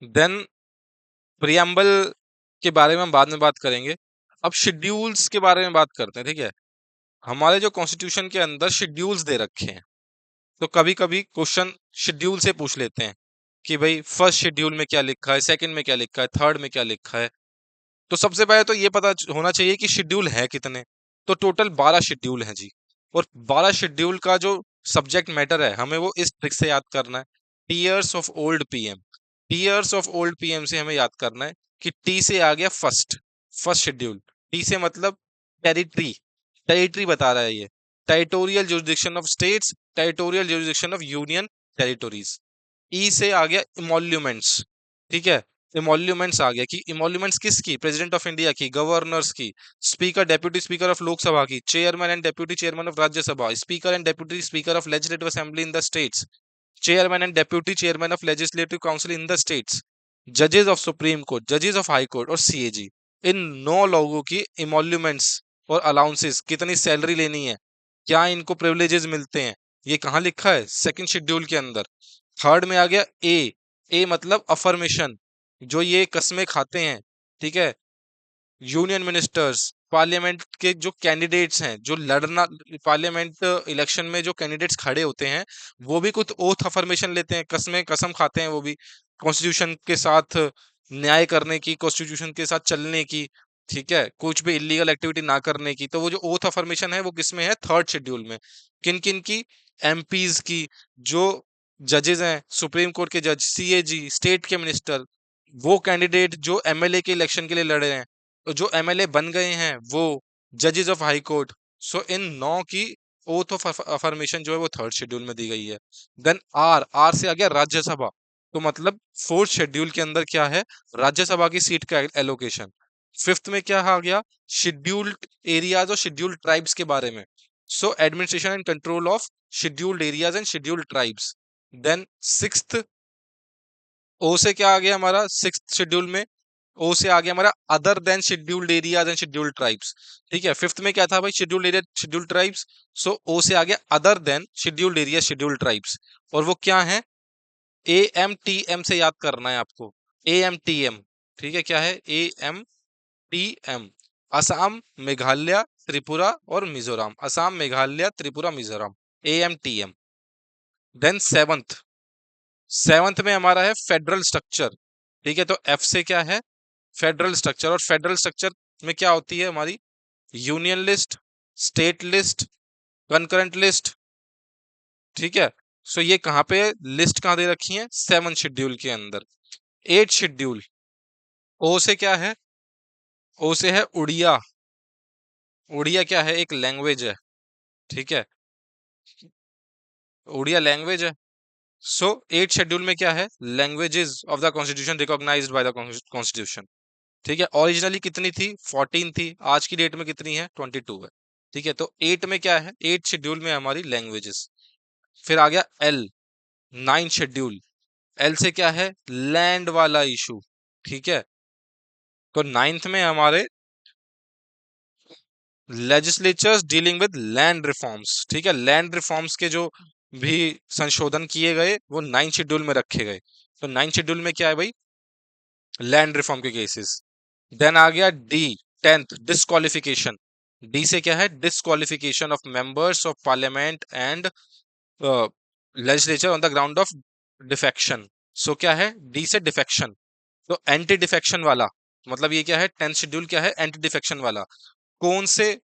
देन प्रियम्बल के बारे में हम बाद में बात करेंगे। अब शेड्यूल्स के बारे में बात करते हैं, ठीक है। हमारे जो कॉन्स्टिट्यूशन के अंदर शेड्यूल्स दे रखे हैं, तो कभी कभी क्वेश्चन शेड्यूल से पूछ लेते हैं कि भाई फर्स्ट शेड्यूल में क्या लिखा है, सेकंड में क्या लिखा है, थर्ड में क्या लिखा है। तो सबसे पहले तो ये पता होना चाहिए कि शेड्यूल है कितने। तो टोटल 12 शेड्यूल हैं जी। और 12 शेड्यूल का जो सब्जेक्ट मैटर है हमें वो इस ट्रिक से याद करना है। Tears of old PM. Tears of old PM से हमें याद करना है कि टी से आ गया फर्स्ट, फर्स्ट शेड्यूल। टी से मतलब टेरिटरी, टेरिटरी बता रहा है ये, territorial jurisdiction of states, territorial jurisdiction of union territories. E से आ गया इमोल्यूमेंट्स, ठीक है, इमोल्यूमेंट्स आ गया कि इमोल्यूमेंट्स किसकी, प्रेसिडेंट ऑफ इंडिया की, गवर्नर्स की, speaker deputy speaker of Lok Sabha की, chairman and deputy chairman of Rajya Sabha, speaker and deputy speaker of legislative assembly in the states, chairman and deputy chairman of legislative council in the states, जजेस of supreme court, जजेस of high court और CAG. इन 9 लोगों की emoluments और allowances, कितनी salary लेनी है, क्या इनको प्रिविलेजेस मिलते हैं, ये कहाँ लिखा है, सेकंड शेड्यूल के अंदर। थर्ड में आ गया ए, ए मतलब अफर्मेशन, जो ये कस्में खाते हैं, ठीक है, यूनियन मिनिस्टर्स, पार्लियामेंट के जो कैंडिडेट्स हैं, जो लड़ना पार्लियामेंट इलेक्शन में जो कैंडिडेट्स खड़े होते हैं, वो भी कुछ ओथ अफर्मेशन लेते हैं, कसमें कसम खाते हैं वो भी, कॉन्स्टिट्यूशन के साथ न्याय करने की, कॉन्स्टिट्यूशन के साथ चलने की, ठीक है, कुछ भी इलीगल एक्टिविटी ना करने की। तो वो जो ओथ अफर्मेशन है वो किसमें है, थर्ड शेड्यूल में। किन किन की, एमपीज की, जो जजेस हैं, सुप्रीम कोर्ट के जज, सीएजी, स्टेट के मिनिस्टर, वो कैंडिडेट जो एमएलए के इलेक्शन के लिए लड़ रहे हैं, तो जो एमएलए बन गए हैं वो, जजेस ऑफ हाई कोर्ट। सो इन 9 की ओथ ऑफ अफर्मेशन जो है वो थर्ड शेड्यूल में दी गई है। देन आर, आर से आ गया राज्यसभा, तो मतलब फोर्थ शेड्यूल के अंदर क्या है, राज्यसभा की सीट का एलोकेशन। फिफ्थ में क्या आ गया, शेड्यूल्ड एरियाज और शेड्यूल्ड ट्राइब्स के बारे में, so administration and control of scheduled areas and scheduled tribes. Then sixth, O से क्या आ गया हमारा सिक्स्थ शेड्यूल में, ओ से आ गया हमारा other than scheduled areas and scheduled tribes, ठीक है। फिफ्थ में क्या था भाई, शेड्यूल्ड एरिया शेड्यूल्ड ट्राइब्स, सो ओ से आ गया other than scheduled area scheduled tribes. और वो क्या है, ए एम टी एम से याद करना है आपको, ए एम टी एम, ठीक है, क्या है, A M T M, Assam, Meghalaya, Tripura और Mizoram, Assam, Meghalaya, Tripura, Mizoram, A M T M. Then seventh, seventh में हमारा है फेडरल स्ट्रक्चर, ठीक है, तो एफ से क्या है, फेडरल स्ट्रक्चर। और फेडरल स्ट्रक्चर में क्या होती है हमारी, union list, state list, concurrent list, ठीक है। सो ये कहाँ पे लिस्ट कहाँ दे रखी है, सेवन शेड्यूल के अंदर। एट शेड्यूल, ओ से क्या है, ओ से है उड़िया, उड़िया क्या है, एक लैंग्वेज है, ठीक है, उड़िया लैंग्वेज है। सो एट शेड्यूल में क्या है, languages of the constitution recognised by the constitution, ठीक है। ओरिजिनली कितनी थी, 14 थी, आज की डेट में कितनी है, 22 है, ठीक है। तो एट में क्या है, एट शेड्यूल में हमारी लैंग्वेजेस। फिर आ गया एल, नाइन शेड्यूल, एल से क्या है, लैंड वाला इशू, ठीक है। तो नाइन्थ में हमारे legislatures dealing with land reforms, ठीक है, लैंड रिफॉर्म्स के जो भी संशोधन किए गए वो नाइन शेड्यूल में रखे गए। तो नाइन शेड्यूल में क्या है भाई, लैंड रिफॉर्म के केसेस। देन आ गया डी, टेंथ, डिस्क्वालिफिकेशन, डी से क्या है, disqualification of members of parliament and legislature on the ground of defection. So क्या है, डी से डिफेक्शन, तो एंटी डिफेक्शन वाला, मतलब ये क्या है, टेंथ शेड्यूल क्या है, एंटी डिफेक्शन वाला। कौन से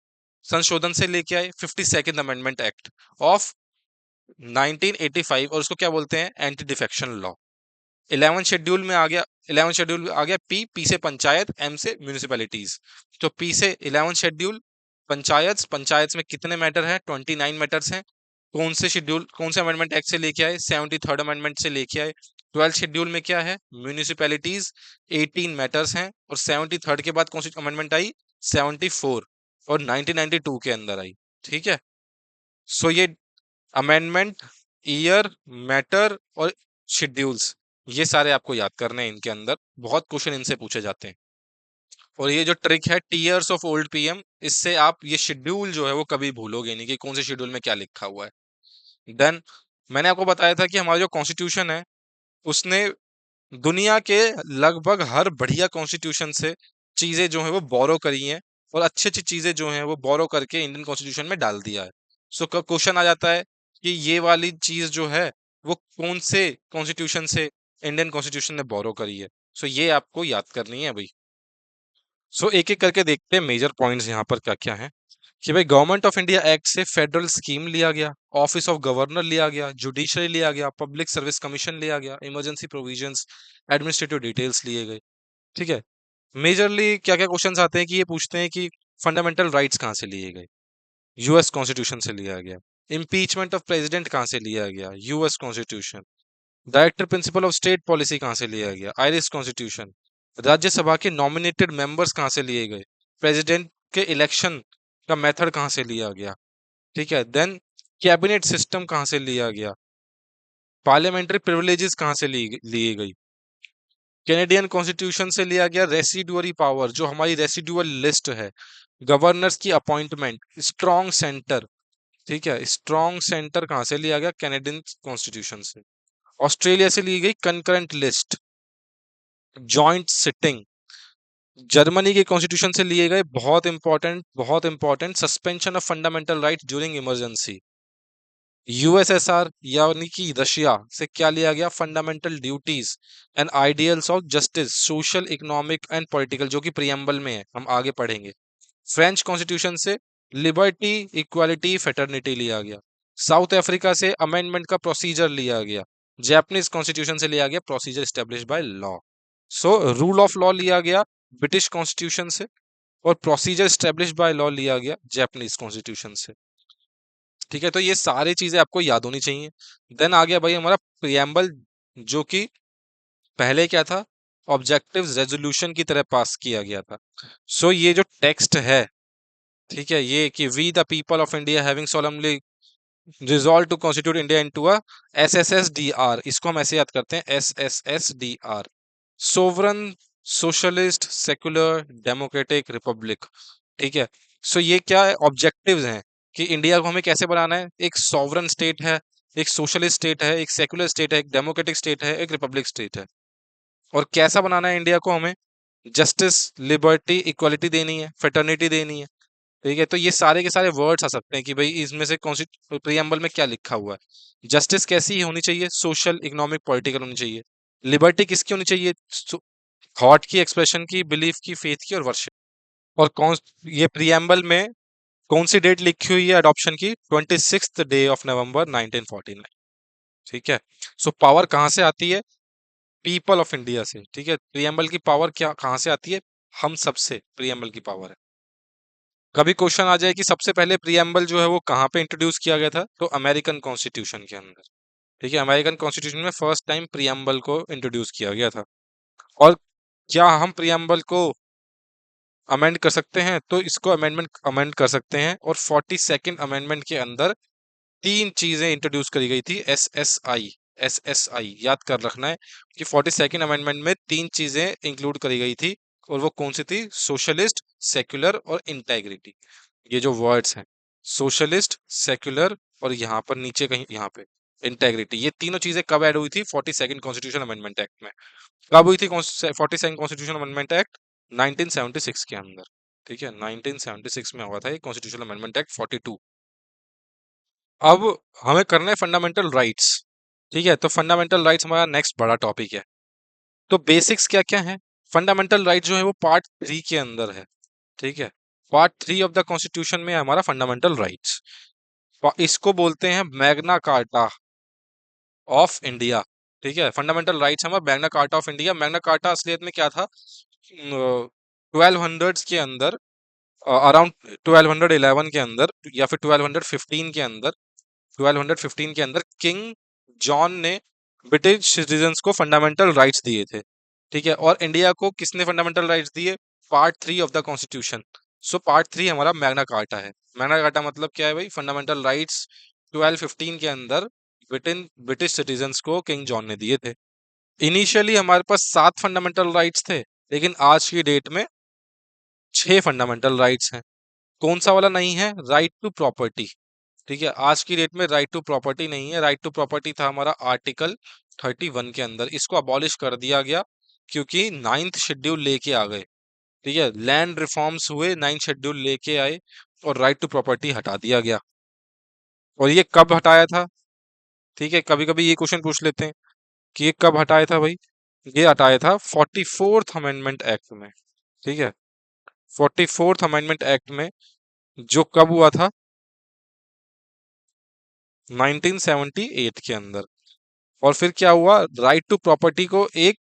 संशोधन से लेके आए, 52nd अमेंडमेंट एक्ट ऑफ 1985, और उसको क्या बोलते हैं, एंटी डिफेक्शन लॉ। 11 शेड्यूल में आ गया, 11 शेड्यूल में आ गया पी, पी से पंचायत, एम से म्यूनिसिपैलिटीज। तो पी से 11 शेड्यूल, पंचायत, पंचायत में कितने मैटर हैं, 29 मैटर्स हैं। कौन से शेड्यूल, कौन से अमेंडमेंट एक्ट से लेके आए, 73rd अमेंडमेंट से लेके आए। 12 शेड्यूल में क्या है, म्यूनिसिपैलिटीज, 18 मैटर्स हैं। और 73rd के बाद कौन सी अमेंडमेंट आई, 74, और 1992 के अंदर आई, ठीक है। सो ये अमेंडमेंट, ईयर, मैटर और शेड्यूल्स, ये सारे आपको याद करने हैं, इनके अंदर बहुत क्वेश्चन इनसे पूछे जाते हैं। और ये जो ट्रिक है टीयर्स ऑफ ओल्ड पीएम, इससे आप ये शेड्यूल जो है वो कभी भूलोगे नहीं कि कौन से शेड्यूल में क्या लिखा हुआ है। देन मैंने आपको बताया था कि हमारा जो कॉन्स्टिट्यूशन है उसने दुनिया के लगभग हर बढ़िया कॉन्स्टिट्यूशन से चीजें जो है वो बोरो करी हैं, और अच्छी अच्छी चीजें जो हैं वो बोरो करके इंडियन कॉन्स्टिट्यूशन में डाल दिया है। सो क्वेश्चन आ जाता है कि ये वाली चीज जो है वो कौन से कॉन्स्टिट्यूशन से इंडियन कॉन्स्टिट्यूशन ने बोरो करी है। सो ये आपको याद करनी है भाई। सो एक एक करके देखते हैं मेजर पॉइंट्स यहाँ पर क्या क्या है। कि भाई गवर्नमेंट ऑफ इंडिया एक्ट से फेडरल स्कीम लिया गया, ऑफिस ऑफ गवर्नर लिया गया, जुडिशरी लिया गया, पब्लिक सर्विस कमीशन लिया गया, इमरजेंसी प्रोविजंस, एडमिनिस्ट्रेटिव डिटेल्स लिए गए, ठीक है। मेजरली क्या क्या क्वेश्चंस आते हैं कि ये पूछते हैं कि फंडामेंटल राइट्स कहाँ से लिए गए, यूएस कॉन्स्टिट्यूशन से लिया गया। इम्पीचमेंट ऑफ प्रेसिडेंट कहाँ से लिया गया? US constitution. Director principle of state policy कहाँ से लिया गया? Irish constitution. राज्यसभा के नॉमिनेटेड मेंबर्स कहाँ से लिए गए? प्रेसिडेंट के इलेक्शन का मेथड कहाँ से लिया गया? ठीक है, देन कैबिनेट सिस्टम कहाँ से लिया गया? पार्लियामेंट्री प्रिविलेजेस कहाँ से ली गई? कैनेडियन कॉन्स्टिट्यूशन से लिया गया रेसिडुअरी पावर, जो हमारी रेसिडुअल लिस्ट है, गवर्नर्स की अपॉइंटमेंट, स्ट्रॉन्ग सेंटर। ठीक है, स्ट्रॉन्ग सेंटर कहाँ से लिया गया? कैनेडियन कॉन्स्टिट्यूशन से। ऑस्ट्रेलिया से ली गई concurrent list, joint sitting. Germany के कॉन्स्टिट्यूशन से लिए गए बहुत important suspension of fundamental right during emergency. USSR यानी कि रशिया से क्या लिया गया? Fundamental duties and ideals of justice, social, economic and political, जो कि प्रियम्बल में है, हम आगे पढ़ेंगे। फ्रेंच कॉन्स्टिट्यूशन से लिबर्टी, इक्वालिटी, फेटर्निटी लिया गया। साउथ अफ्रीका से अमेंडमेंट का प्रोसीजर लिया गया। जापानीज कॉन्स्टिट्यूशन से लिया गया procedure establish by law. So rule of law लिया गया ब्रिटिश कॉन्स्टिट्यूशन से, और प्रोसीजर स्टेब्लिश बाय लॉ लिया गया जापानीज कॉन्स्टिट्यूशन से। ठीक है, तो ये सारी चीजें आपको याद होनी चाहिए। देन आ गया भाई हमारा प्रियम्बल, जो कि पहले क्या था? ऑब्जेक्टिव्स रेजोल्यूशन की तरह पास किया गया था। सो ये जो टेक्स्ट है, ठीक है, ये कि we the people of India having solemnly resolve to constitute India into a SSSDR, इसको हम ऐसे याद करते हैं, SSSDR. Sovereign, socialist, secular, democratic, republic. ठीक है, सो ये क्या है? ऑब्जेक्टिव्स हैं कि इंडिया को हमें कैसे बनाना है। एक सॉवरन स्टेट है, एक सोशलिस्ट स्टेट है, एक सेक्युलर स्टेट है, एक डेमोक्रेटिक स्टेट है, एक रिपब्लिक स्टेट है। और कैसा बनाना है इंडिया को हमें? जस्टिस, लिबर्टी, इक्वालिटी देनी है, फेटर्निटी देनी है। ठीक है, तो ये सारे के सारे वर्ड्स आ सकते हैं कि भाई इसमें से कौन सी प्रियम्बल में क्या लिखा हुआ है। जस्टिस कैसी होनी चाहिए? सोशल, इकोनॉमिक, पॉलिटिकल होनी चाहिए। लिबर्टी किसकी होनी चाहिए? थॉट की, एक्सप्रेशन की, बिलीफ की, फेथ की और वर्शिप। और कौन, ये प्रियम्बल में कौन सी डेट लिखी हुई है अडॉप्शन की? 26 डे ऑफ नवंबर 1949। ठीक है, सो पावर कहाँ से आती है? पीपल ऑफ इंडिया से। ठीक है, प्रियम्बल की पावर क्या कहाँ से आती है? हम सबसे प्रियम्बल की पावर है। कभी क्वेश्चन आ जाए कि सबसे पहले प्रियम्बल जो है वो कहाँ पे इंट्रोड्यूस किया गया था, तो अमेरिकन कॉन्स्टिट्यूशन के अंदर। ठीक है, अमेरिकन कॉन्स्टिट्यूशन में फर्स्ट टाइम प्रियम्बल को इंट्रोड्यूस किया गया था। और क्या हम प्रियम्बल को अमेंड कर सकते हैं? तो इसको अमेंड कर सकते हैं, और 42nd अमेंडमेंट के अंदर तीन चीजें इंट्रोड्यूस करी गई थी। एसएसआई याद कर रखना है कि 42nd अमेंडमेंट में तीन चीजें इंक्लूड करी गई थी, और वो कौन सी थी? सोशलिस्ट, सेक्युलर और इंटेग्रिटी। ये जो वर्ड्स हैं, सोशलिस्ट, सेक्युलर और यहाँ पर नीचे कहीं यहाँ पे इंटेग्रिटी, ये तीनों चीजें कब ऐड हुई थी? 42nd कॉन्स्टिट्यूशन अमेंडमेंट एक्ट में। कब हुई थी 42nd कॉन्स्टिट्यूशन अमेंडमेंट एक्ट? 1976 के अंदर। ठीक है, 1976 में हुआ था ये कॉन्स्टिट्यूशन अमेंडमेंट एक्ट 42। अब हमें करना है फंडामेंटल राइट्स। ठीक है, तो फंडामेंटल राइट्स हमारा नेक्स्ट बड़ा टॉपिक है। तो बेसिक्स क्या क्या है? फंडामेंटल राइट जो है वो पार्ट 3 के अंदर है। ठीक है, पार्ट 3 ऑफ द कॉन्स्टिट्यूशन में है हमारा फंडामेंटल राइट्स। इसको बोलते हैं मैग्ना कार्टा ऑफ इंडिया। ठीक है, फंडामेंटल राइट्स हमारा Magna carta of India. Magna carta असलियत में क्या था? 1200 के अंदर, अराउंड 1211 के अंदर या फिर 1215 के अंदर, 1215 के अंदर किंग जॉन ने ब्रिटिश सिटीजन्स को फंडामेंटल राइट्स दिए थे। ठीक है, और इंडिया को किसने फंडामेंटल राइट्स दिए? Part 3 of the constitution. So part 3 हमारा मैग्ना कार्टा है। मैग्ना कार्टा मतलब क्या है भाई? फंडामेंटल राइट्स 1215 के अंदर ब्रिटेन ब्रिटिश सिटीजन्स को किंग जॉन ने दिए थे। इनिशियली हमारे पास 7 फंडामेंटल राइट्स थे, लेकिन आज की डेट में 6 फंडामेंटल राइट्स हैं। कौन सा वाला नहीं है? Right to property. ठीक है, आज की डेट में राइट टू प्रॉपर्टी नहीं है। राइट टू प्रॉपर्टी था हमारा आर्टिकल 31 के अंदर, इसको अबॉलिश कर दिया गया क्योंकि 9th शेड्यूल लेके आ गए। ठीक है, लैंड रिफॉर्म्स हुए, 9th शेड्यूल लेके आए और राइट टू प्रॉपर्टी हटा दिया गया। और ये कब हटाया था? ठीक है, कभी कभी ये क्वेश्चन पूछ लेते हैं कि ये कब हटाया था भाई? ये हटाया था 44th अमेंडमेंट एक्ट में। ठीक है, 44th अमेंडमेंट एक्ट में, जो कब हुआ था? 1978 के अंदर। और फिर क्या हुआ? राइट टू प्रॉपर्टी को एक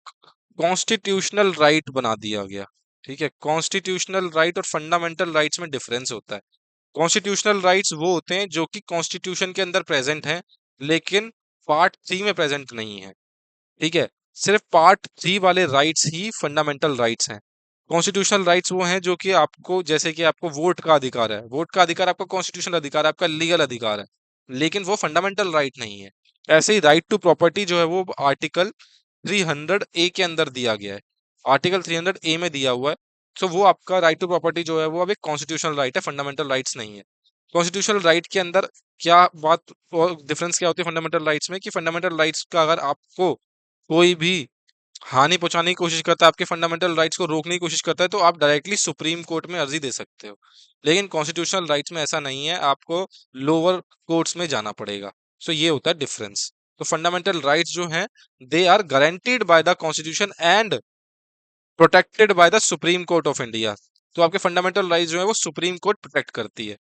कॉन्स्टिट्यूशनल राइट बना दिया गया। ठीक है, कॉन्स्टिट्यूशनल राइट और फंडामेंटल राइट्स में डिफरेंस होता है। कॉन्स्टिट्यूशनल राइट्स वो होते हैं जो कि कॉन्स्टिट्यूशन के अंदर प्रेजेंट हैं, लेकिन पार्ट 3 में प्रेजेंट नहीं है। ठीक है, सिर्फ पार्ट 3 वाले राइट्स ही फंडामेंटल राइट्स हैं। कॉन्स्टिट्यूशनल राइट्स वो हैं जो कि आपको, जैसे कि आपको वोट का अधिकार है, वोट का अधिकार आपका कॉन्स्टिट्यूशनल अधिकार है, आपका लीगल अधिकार है, लेकिन वो फंडामेंटल राइट नहीं है। ऐसे ही राइट टू प्रॉपर्टी जो है वो आर्टिकल 300 ए के अंदर दिया गया है, आर्टिकल 300 ए में दिया हुआ है। तो वो आपका राइट टू प्रॉपर्टी जो है वो अब एक कॉन्स्टिट्यूशनल राइट है, फंडामेंटल राइट्स नहीं है। कॉन्स्टिट्यूशनल राइट के अंदर क्या बात और डिफरेंस क्या होती है फंडामेंटल राइट्स में, कि फंडामेंटल राइट्स का अगर आपको कोई भी हानि पहुंचाने की कोशिश करता है, आपके फंडामेंटल राइट्स को रोकने की कोशिश करता है, तो आप डायरेक्टली सुप्रीम कोर्ट में अर्जी दे सकते हो। लेकिन कॉन्स्टिट्यूशनल राइट्स में ऐसा नहीं है, आपको लोअर कोर्ट्स में जाना पड़ेगा। सो ये होता है डिफरेंस। तो फंडामेंटल राइट्स जो हैं, they are guaranteed by the constitution and protected by the supreme court of India. तो आपके फंडामेंटल राइट्स जो है वो सुप्रीम कोर्ट प्रोटेक्ट करती है।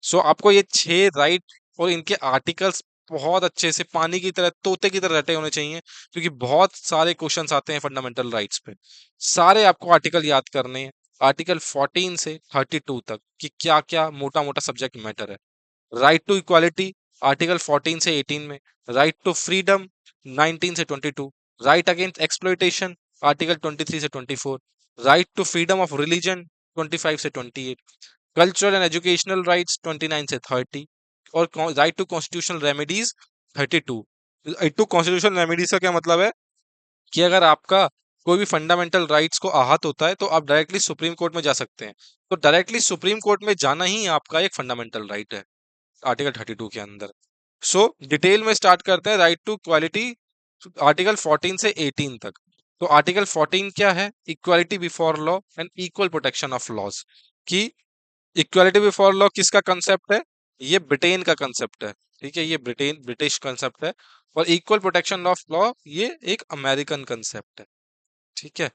सो आपको ये 6 राइट और इनके आर्टिकल्स बहुत अच्छे से पानी की तरह, तोते की तरह रटे होने चाहिए, क्योंकि बहुत सारे क्वेश्चंस आते हैं फंडामेंटल राइट्स पे। सारे आपको आर्टिकल याद करने हैं, आर्टिकल 14 से 32 तक, कि क्या क्या मोटा मोटा सब्जेक्ट मैटर है। राइट टू इक्वालिटी, आर्टिकल 14 से 18 में। राइट टू फ्रीडम, 19 से 22। राइट अगेंस्ट एक्सप्लॉइटेशन, आर्टिकल 23 से 24। Right to freedom of religion, 25 से 28। कल्चरल एंड एजुकेशनल राइट्स, 29 से 30। और right to constitutional remedies, 32। Right to constitutional remedies का क्या मतलब है, कि अगर आपका कोई भी फंडामेंटल राइट्स को आहत होता है तो आप डायरेक्टली सुप्रीम कोर्ट में जा सकते हैं। तो डायरेक्टली सुप्रीम कोर्ट में जाना ही आपका एक फंडामेंटल राइट है, आर्टिकल 32 के अंदर। सो डिटेल में स्टार्ट करते हैं राइट टू क्वालिटी, आर्टिकल 14 से 18 तक। तो आर्टिकल 14 क्या है, equality before law and equal protection of laws. कि इक्वालिटी बिफोर लॉ किसका कंसेप्ट है, ये ब्रिटेन का कंसेप्ट है। ठीक है, ये ब्रिटिश कंसेप्ट है। और इक्वल प्रोटेक्शन ऑफ लॉ ये एक अमेरिकन कंसेप्ट है। ठीक है,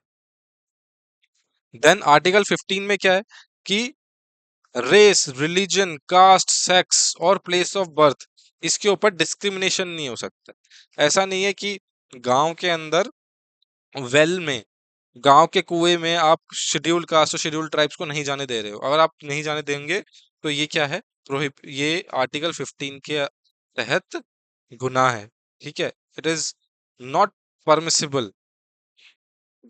देन आर्टिकल 15 में क्या है, कि रेस, रिलीजन, कास्ट, सेक्स और प्लेस ऑफ बर्थ, इसके ऊपर डिस्क्रिमिनेशन नहीं हो सकता। ऐसा नहीं है कि गांव के अंदर वेल में, गांव के कुएं में आप शेड्यूल्ड कास्ट और शेड्यूल्ड ट्राइब्स को नहीं जाने दे रहे हो। अगर आप नहीं जाने देंगे तो ये क्या है, प्रोहिब ये आर्टिकल 15 के तहत गुनाह है। ठीक है, it is not permissible.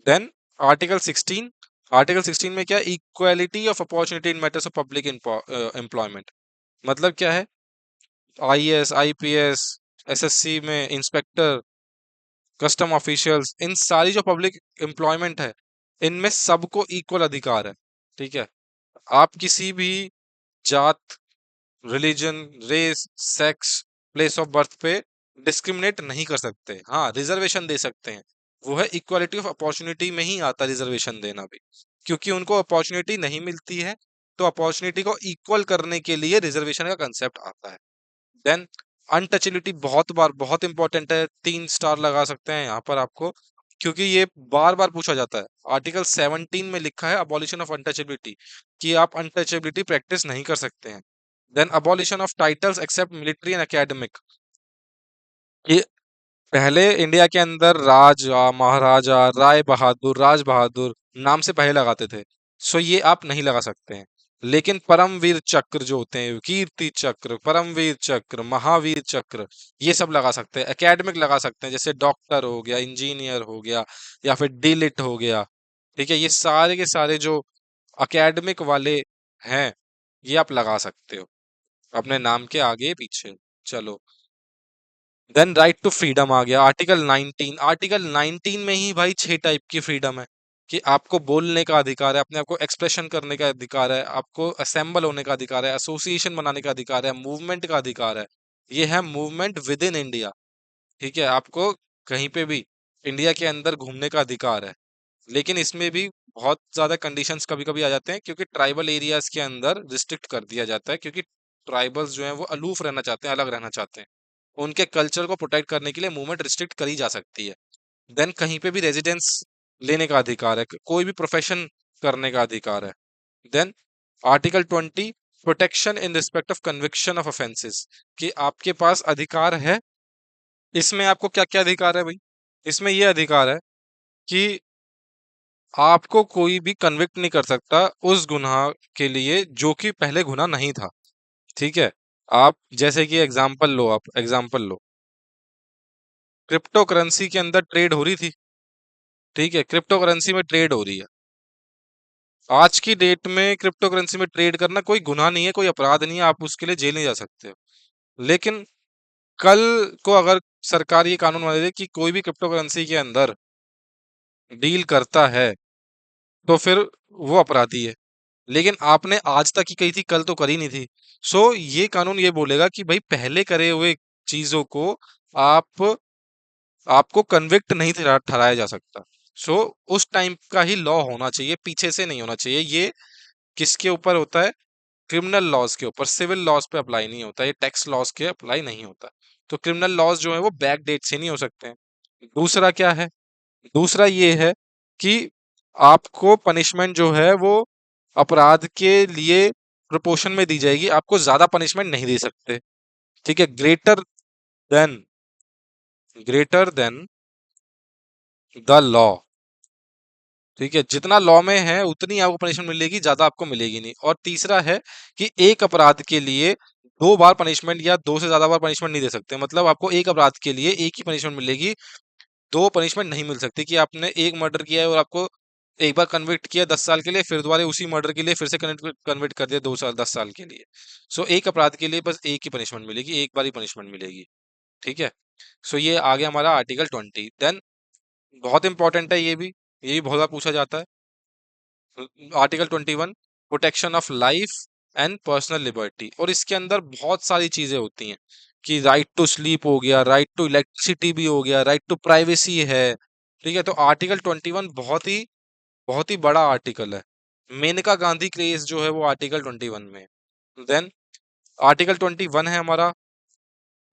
Then article 16, article 16 में क्या, equality of opportunity in matters of public employment. मतलब क्या है, आईएएस, आईपीएस, एसएससी में इंस्पेक्टर, कस्टम ऑफिशियल्स, इन सारी जो पब्लिक एम्प्लॉयमेंट है, इनमें सबको इक्वल अधिकार है। ठीक है, आप किसी भी जात, religion, race, sex, place of birth पे डिस्क्रिमिनेट नहीं कर सकते। हाँ, रिजर्वेशन दे सकते हैं, वो है इक्वालिटी ऑफ अपॉर्चुनिटी में ही आता है रिजर्वेशन देना भी, क्योंकि उनको अपॉर्चुनिटी नहीं मिलती है, तो अपॉर्चुनिटी को इक्वल करने के लिए रिजर्वेशन का कंसेप्ट आता है। देन अनटचेबिलिटी बहुत बार बहुत इंपॉर्टेंट है, 3 स्टार लगा सकते हैं यहाँ पर आपको, क्योंकि ये बार बार पूछा जाता है। आर्टिकल 17 में लिखा है अबॉलिशन ऑफ अनटचेबिलिटी, कि आप अनटचेबिलिटी प्रैक्टिस नहीं कर सकते हैं। Then abolition of titles except military and academic. ये पहले इंडिया के अंदर राजा, महाराजा, राय बहादुर, राज बहादुर नाम से पहले लगाते थे। सो ये आप नहीं लगा सकते हैं। लेकिन परमवीर चक्र जो होते हैं, कीर्ति चक्र, परमवीर चक्र, महावीर चक्र, ये सब लगा सकते हैं। एकेडमिक लगा सकते हैं, जैसे डॉक्टर हो गया, इंजीनियर हो गया, या फिर डीलिट हो गया। ठीक है, ये सारे के सारे जो एकेडमिक वाले हैं, ये आप लगा सकते हो अपने नाम के आगे पीछे। चलो, देन राइट टू फ्रीडम आ गया, आर्टिकल 19। आर्टिकल 19 में ही भाई 6 टाइप की फ्रीडम है, कि आपको बोलने का अधिकार है, अपने आप को एक्सप्रेशन करने का अधिकार है, आपको असेंबल होने का अधिकार है, एसोसिएशन बनाने का अधिकार है, मूवमेंट का अधिकार है। ये है मूवमेंट विद इन इंडिया। ठीक है, आपको कहीं पे भी इंडिया के अंदर घूमने का अधिकार है। लेकिन इसमें भी बहुत ज्यादा कंडीशंस कभी कभी आ जाते हैं, क्योंकि ट्राइबल एरियाज के अंदर रिस्ट्रिक्ट कर दिया जाता है, क्योंकि ट्राइबल्स जो हैं वो अलूफ रहना चाहते हैं, अलग रहना चाहते हैं। उनके कल्चर को प्रोटेक्ट करने के लिए मूवमेंट रिस्ट्रिक्ट करी जा सकती है। देन कहीं पे भी रेजिडेंस लेने का अधिकार है, कोई भी प्रोफेशन करने का अधिकार है। Then article 20, protection in respect of conviction of offences, कि आपके पास अधिकार है। इसमें आपको क्या क्या अधिकार है भाई, इसमें ये अधिकार है कि आपको कोई भी कन्विक्ट नहीं कर सकता उस गुनाह के लिए जो कि पहले गुनाह नहीं था। ठीक है। आप जैसे कि एग्जांपल लो, आप एग्जांपल लो, क्रिप्टो करेंसी के अंदर ट्रेड हो रही थी। ठीक है, क्रिप्टो करेंसी में ट्रेड हो रही है। आज की डेट में क्रिप्टो करेंसी में ट्रेड करना कोई गुनाह नहीं है, कोई अपराध नहीं है, आप उसके लिए जेल नहीं जा सकते हो। लेकिन कल को अगर सरकार ये कानून बना दे कि कोई भी क्रिप्टो करेंसी के अंदर डील करता है तो फिर वो अपराधी है। लेकिन आपने आज तक ही कही थी, कल तो करी नहीं थी। सो ये कानून ये बोलेगा कि भाई पहले करे हुए चीजों को आप आपको कन्विक्ट नहीं ठहराया जा सकता। सो उस टाइम का ही लॉ होना चाहिए, पीछे से नहीं होना चाहिए। ये किसके ऊपर होता है? क्रिमिनल लॉज के ऊपर, सिविल लॉज पे अप्लाई नहीं होता, ये टैक्स लॉज के अप्लाई नहीं होता। तो क्रिमिनल लॉज जो है वो बैक डेट से नहीं हो सकते हैं। दूसरा क्या है? दूसरा ये है कि आपको पनिशमेंट जो है वो अपराध के लिए प्रोपोर्शन में दी जाएगी, आपको ज्यादा पनिशमेंट नहीं दे सकते। ठीक है, then greater than the law. ठीक है, जितना लॉ में है उतनी आपको पनिशमेंट मिलेगी, ज्यादा आपको मिलेगी नहीं। और तीसरा है कि एक अपराध के लिए दो बार पनिशमेंट या दो से ज्यादा बार पनिशमेंट नहीं दे सकते। मतलब आपको एक अपराध के लिए एक ही पनिशमेंट मिलेगी, दो पनिशमेंट नहीं मिल सकती कि आपने एक मर्डर किया है और आपको एक बार कन्विक्ट किया 10 साल के लिए, फिर दोबारा उसी मर्डर के लिए फिर से कन्विक्ट कर दिया 2 साल 10 साल के लिए। सो एक अपराध के लिए बस एक ही पनिशमेंट मिलेगी, एक बार ही पनिशमेंट मिलेगी। ठीक है। सो ये आ गया हमारा आर्टिकल 20। देन बहुत इंपॉर्टेंट है ये भी बहुत बार पूछा जाता है। Article 21, protection of life and personal liberty. और इसके अंदर बहुत सारी चीजें होती हैं कि राइट टू स्लीप हो गया, राइट टू इलेक्ट्रिसिटी भी हो गया, राइट टू प्राइवेसी है। ठीक है, तो आर्टिकल 21 बहुत ही बड़ा आर्टिकल है। मेनका गांधी केस जो है वो आर्टिकल 21 में। देन आर्टिकल 21 है हमारा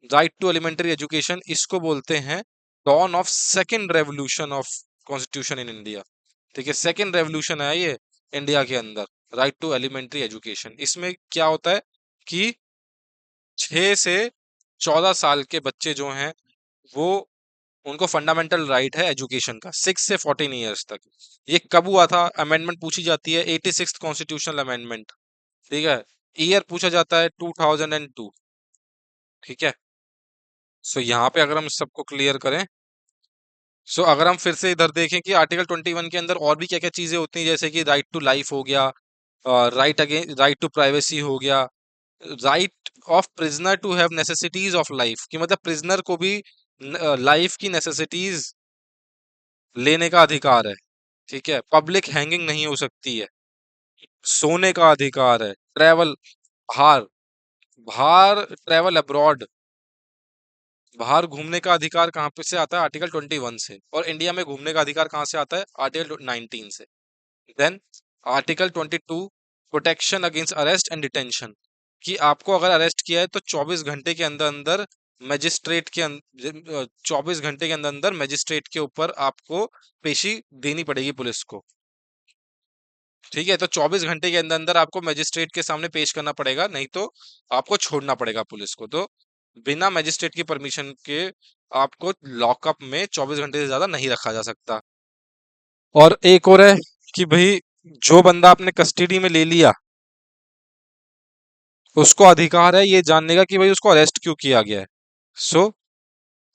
राइट टू एलिमेंट्री एजुकेशन। इसको बोलते हैं dawn of second revolution of constitution in India. ठीक है, सेकेंड रेवोल्यूशन है ये इंडिया के अंदर, राइट टू एलिमेंट्री एजुकेशन। इसमें क्या होता है कि 6 से 14 साल के बच्चे जो हैं वो उनको फंडामेंटल राइट है एजुकेशन का, 6 से 14 ईयर्स तक। ये कब हुआ था? अमेंडमेंट पूछी जाती है, 86 कॉन्स्टिट्यूशनल अमेंडमेंट। ठीक है, ईयर पूछा जाता है 2002। ठीक है। सो यहाँ पे अगर हम सबको क्लियर करें, सो अगर हम फिर से इधर देखें कि आर्टिकल 21 के अंदर और भी क्या क्या चीजें होती हैं, जैसे कि राइट टू लाइफ हो गया, राइट टू प्राइवेसी हो गया, right of prisoner to have necessities of life, कि मतलब प्रिजनर को भी लाइफ की नेसेसिटीज लेने का अधिकार है। ठीक है, पब्लिक हैंगिंग नहीं हो सकती है, सोने का अधिकार है, ट्रेवल बाहर बाहर ट्रेवल अब्रॉड, बाहर घूमने का अधिकार कहाँ पे से आता है? आर्टिकल 21 से। और इंडिया में घूमने का अधिकार कहाँ से आता है? आर्टिकल 19 से। Then article 22, protection against arrest and detention, कि आपको अगर अरेस्ट किया है तो 24 घंटे के अंदर अंदर मजिस्ट्रेट के 24 घंटे के अंदर अंदर मजिस्ट्रेट के ऊपर आपको पेशी देनी पड़ेगी पुलिस को। ठीक है, तो 24 घंटे के अंदर अंदर आपको मजिस्ट्रेट के सामने पेश करना पड़ेगा, नहीं तो आपको छोड़ना पड़ेगा पुलिस को। तो बिना मजिस्ट्रेट की परमिशन के आपको लॉकअप में 24 घंटे से ज्यादा नहीं रखा जा सकता। और एक और है कि भाई जो बंदा आपने कस्टडी में ले लिया, उसको अधिकार है ये जानने का कि भाई उसको अरेस्ट क्यों किया गया है। So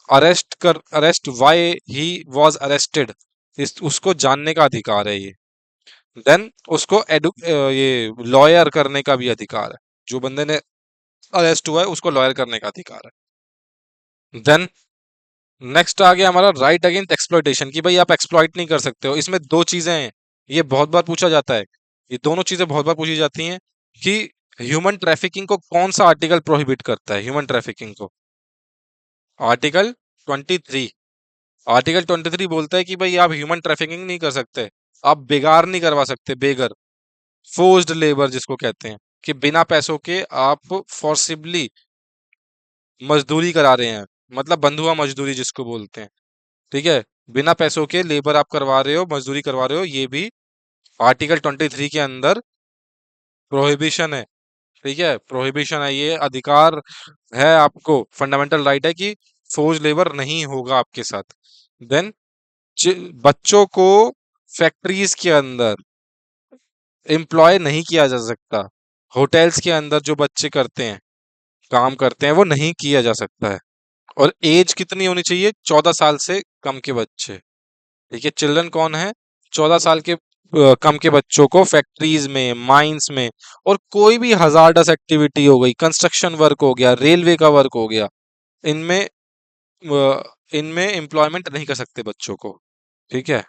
arrest why he was arrested, इस उसको जानने का अधिकार है ये। देन उसको ये लॉयर करने का भी अधिकार है, जो बंदे ने अरेस्ट हुआ है उसको लॉयर करने का अधिकार है। देन नेक्स्ट आ गया हमारा राइट अगेंस्ट एक्सप्लॉइटेशन, कि भाई आप एक्सप्लॉइट नहीं कर सकते हो। इसमें दो चीजें हैं, ये बहुत बार पूछा जाता है, ये दोनों चीजें बहुत बार पूछी जाती हैं कि ह्यूमन ट्रैफिकिंग को कौन सा आर्टिकल प्रोहिबिट करता है? ह्यूमन ट्रैफिकिंग को आर्टिकल 23। आर्टिकल 23 बोलता है कि भाई आप ह्यूमन ट्रैफिकिंग नहीं कर सकते, आप बेगार नहीं करवा सकते, बेगर, फोर्स्ड लेबर जिसको कहते हैं, कि बिना पैसों के आप फोर्सिबली मजदूरी करा रहे हैं, मतलब बंधुआ मजदूरी जिसको बोलते हैं। ठीक है, बिना पैसों के लेबर आप करवा रहे हो, मजदूरी करवा रहे हो, ये भी आर्टिकल 23 के अंदर प्रोहिबिशन है। ठीक है, प्रोहिबिशन है, ये अधिकार है आपको, फंडामेंटल राइट है कि फोर्स लेबर नहीं होगा आपके साथ। देन बच्चों को फैक्ट्रीज के अंदर एम्प्लॉय नहीं किया जा सकता, होटल्स के अंदर जो बच्चे करते हैं, काम करते हैं, वो नहीं किया जा सकता है। और एज कितनी होनी चाहिए? 14 साल से कम के बच्चे। ठीक है, चिल्ड्रन कौन है? 14 साल के कम के बच्चों को फैक्ट्रीज में, माइंस में, और कोई भी हजार्डस एक्टिविटी हो गई, कंस्ट्रक्शन वर्क हो गया, रेलवे का वर्क हो गया, इनमें इनमें एम्प्लॉयमेंट नहीं कर सकते बच्चों को। ठीक है,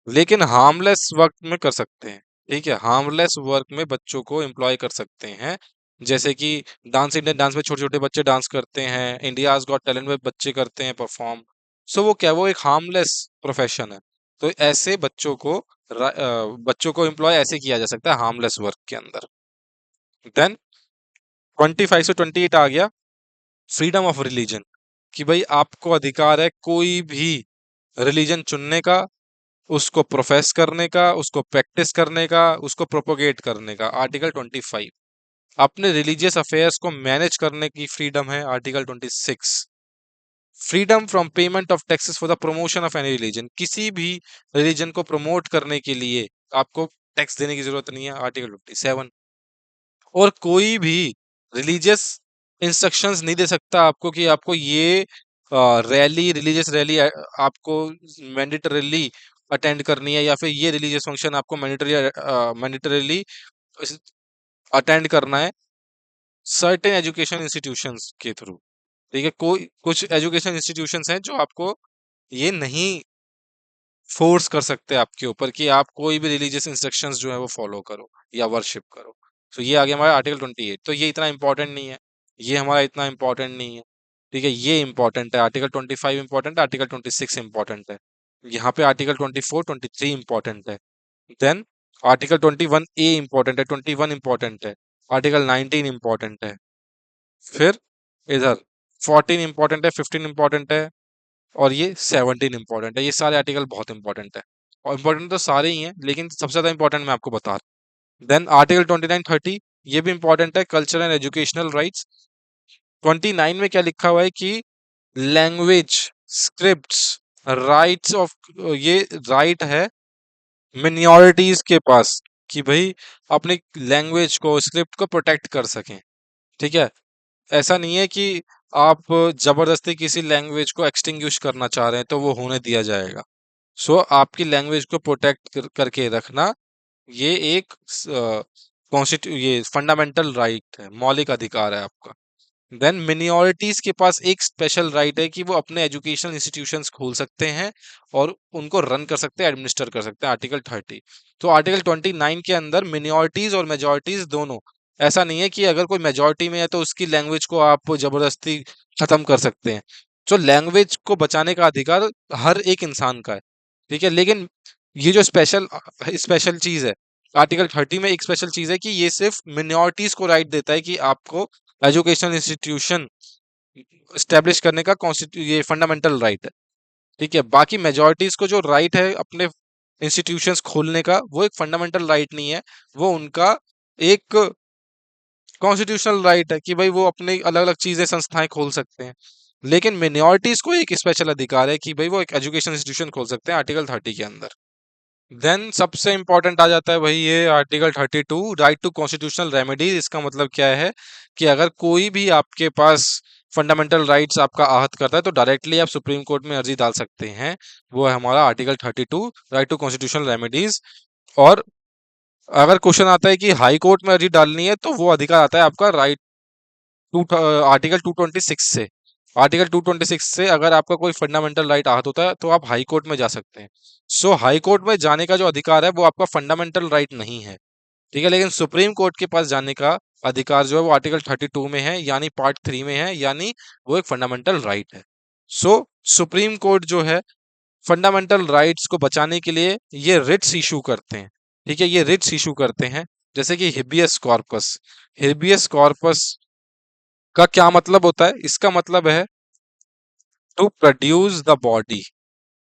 लेकिन हार्मलेस वर्क में कर सकते हैं। ठीक है, हार्मलेस वर्क में बच्चों को एम्प्लॉय कर सकते हैं। जैसे कि डांस, इंडियन डांस में छोटे छोटे बच्चे डांस करते हैं, इंडियाज गॉट टैलेंट में बच्चे करते हैं परफॉर्म। सो वो क्या, वो एक हार्मलेस प्रोफेशन है। तो ऐसे बच्चों को एम्प्लॉय ऐसे किया जा सकता है हार्मलेस वर्क के अंदर। देन 25 से 28 आ गया फ्रीडम ऑफ रिलीजन, कि भाई आपको अधिकार है कोई भी रिलीजन चुनने का, उसको प्रोफेस करने का, उसको प्रैक्टिस करने का, उसको प्रोपोगेट करने का। आर्टिकल 25। अपने रिलीजियस अफेयर्स को मैनेज करने की फ्रीडम है, article 26। Freedom from payment of taxes for the promotion of any religion, किसी भी रिलीजन को प्रमोट करने के लिए आपको टैक्स देने की जरूरत नहीं है, आर्टिकल 27। और कोई भी रिलीजियस इंस्ट्रक्शंस नहीं दे सकता आपको कि आपको ये रैली, रिलीजियस रैली आपको मैंडेटरीली अटेंड करनी है, या फिर ये रिलीजियस फंक्शन आपको मैंडेटरीली अटेंड करना है सर्टेन एजुकेशन इंस्टीट्यूशंस के थ्रू। ठीक है, कोई कुछ एजुकेशन इंस्टीट्यूशंस हैं जो आपको ये नहीं फोर्स कर सकते आपके ऊपर कि आप कोई भी रिलीजियस इंस्ट्रक्शंस जो है वो फॉलो करो या वर्शिप करो। तो ये आ गया हमारा आर्टिकल 28। तो ये इतना इंपॉर्टेंट नहीं है, ये हमारा इतना इंपॉर्टेंट नहीं है। ठीक है, ये इंपॉर्टेंट है। आर्टिकल 25 इंपॉर्टेंट है, आर्टिकल 26 इंपॉर्टेंट है। यहाँ पे आर्टिकल 24, 23 इंपॉर्टेंट है। देन आर्टिकल 21A इंपॉर्टेंट है, 21 इंपॉर्टेंट है, आर्टिकल 19 इंपॉर्टेंट है। फिर इधर 14 इंपॉर्टेंट है, 15 इंपॉर्टेंट है, और ये 17 इंपॉर्टेंट है। ये सारे आर्टिकल बहुत इंपॉर्टेंट है, और इंपॉर्टेंट तो सारे ही हैं, लेकिन सबसे ज्यादा इंपॉर्टेंट मैं आपको बता रहा हूँ। देन आर्टिकल 29, 30, ये भी इंपॉर्टेंट है, कल्चरल एंड एजुकेशनल राइट्स। 29 में क्या लिखा हुआ है कि लैंग्वेज, स्क्रिप्ट्स, राइट्स ऑफ, ये राइट है मिनॉरिटीज के पास कि भाई अपनी लैंग्वेज को, स्क्रिप्ट को प्रोटेक्ट कर सकें। ठीक है, ऐसा नहीं है कि आप जबरदस्ती किसी लैंग्वेज को एक्सटिंग्विश करना चाह रहे हैं तो वो होने दिया जाएगा। सो आपकी लैंग्वेज को प्रोटेक्ट करके रखना, ये एक ये फंडामेंटल राइट है, मौलिक अधिकार है आपका। देन मिनिॉरिटीज के पास एक स्पेशल राइट है कि वो अपने एजुकेशनल इंस्टीट्यूशंस खोल सकते हैं और उनको रन कर सकते हैं, एडमिनिस्टर कर सकते हैं, आर्टिकल 30। तो आर्टिकल 29 के अंदर मिनिॉरिटीज और मेजॉरिटीज दोनों, ऐसा नहीं है कि अगर कोई मेजॉरिटी में है तो उसकी लैंग्वेज को आप जबरदस्ती खत्म कर सकते हैं। तो लैंग्वेज को बचाने का अधिकार हर एक इंसान का है। ठीक है, लेकिन ये जो स्पेशल स्पेशल चीज है, आर्टिकल 30 में एक स्पेशल चीज है कि ये सिर्फ मिनॉरिटीज को राइट देता है कि आपको एजुकेशनल इंस्टीट्यूशन स्टेब्लिश करने का ये फंडामेंटल राइट है। ठीक है, बाकी मेजॉरिटीज को जो राइट है अपने इंस्टीट्यूशंस खोलने का, वो एक फंडामेंटल राइट नहीं है, वो उनका एक कॉन्स्टिट्यूशनल राइट है कि भाई वो अपने अलग अलग चीजें, संस्थाएं खोल सकते हैं। लेकिन मिनॉरिटीज को एक स्पेशल अधिकार है कि भाई वो एक एजुकेशन इंस्टीट्यूशन खोल सकते हैं, आर्टिकल 30 के अंदर। देन सबसे इंपॉर्टेंट आ जाता है भाई ये article 32, right to constitutional remedies. इसका मतलब क्या है कि अगर कोई भी आपके पास फंडामेंटल राइट्स आपका आहत करता है तो डायरेक्टली आप सुप्रीम कोर्ट में अर्जी डाल सकते हैं। वो है हमारा article 32, right to constitutional remedies. और अगर क्वेश्चन आता है कि हाई कोर्ट में अर्जी डालनी है, तो वो अधिकार आता है आपका राइट टू आर्टिकल 226 से। आर्टिकल 226 से अगर आपका कोई फंडामेंटल राइट आहत होता है तो आप हाई कोर्ट में जा सकते हैं। सो हाई कोर्ट में जाने का जो अधिकार है वो आपका फंडामेंटल राइट नहीं है। ठीक है, लेकिन सुप्रीम कोर्ट के पास जाने का अधिकार जो है वो आर्टिकल 32 में है, यानी पार्ट 3 में है, यानी वो एक फंडामेंटल राइट है। सो सुप्रीम कोर्ट जो है फंडामेंटल राइट्स को बचाने के लिए ये रिट्स इशू करते हैं। ठीक है, ये रिट्स इशू करते हैं, जैसे कि हिबियस कॉर्पस। हिबियस कॉर्पस का क्या मतलब होता है? इसका मतलब है to produce the body,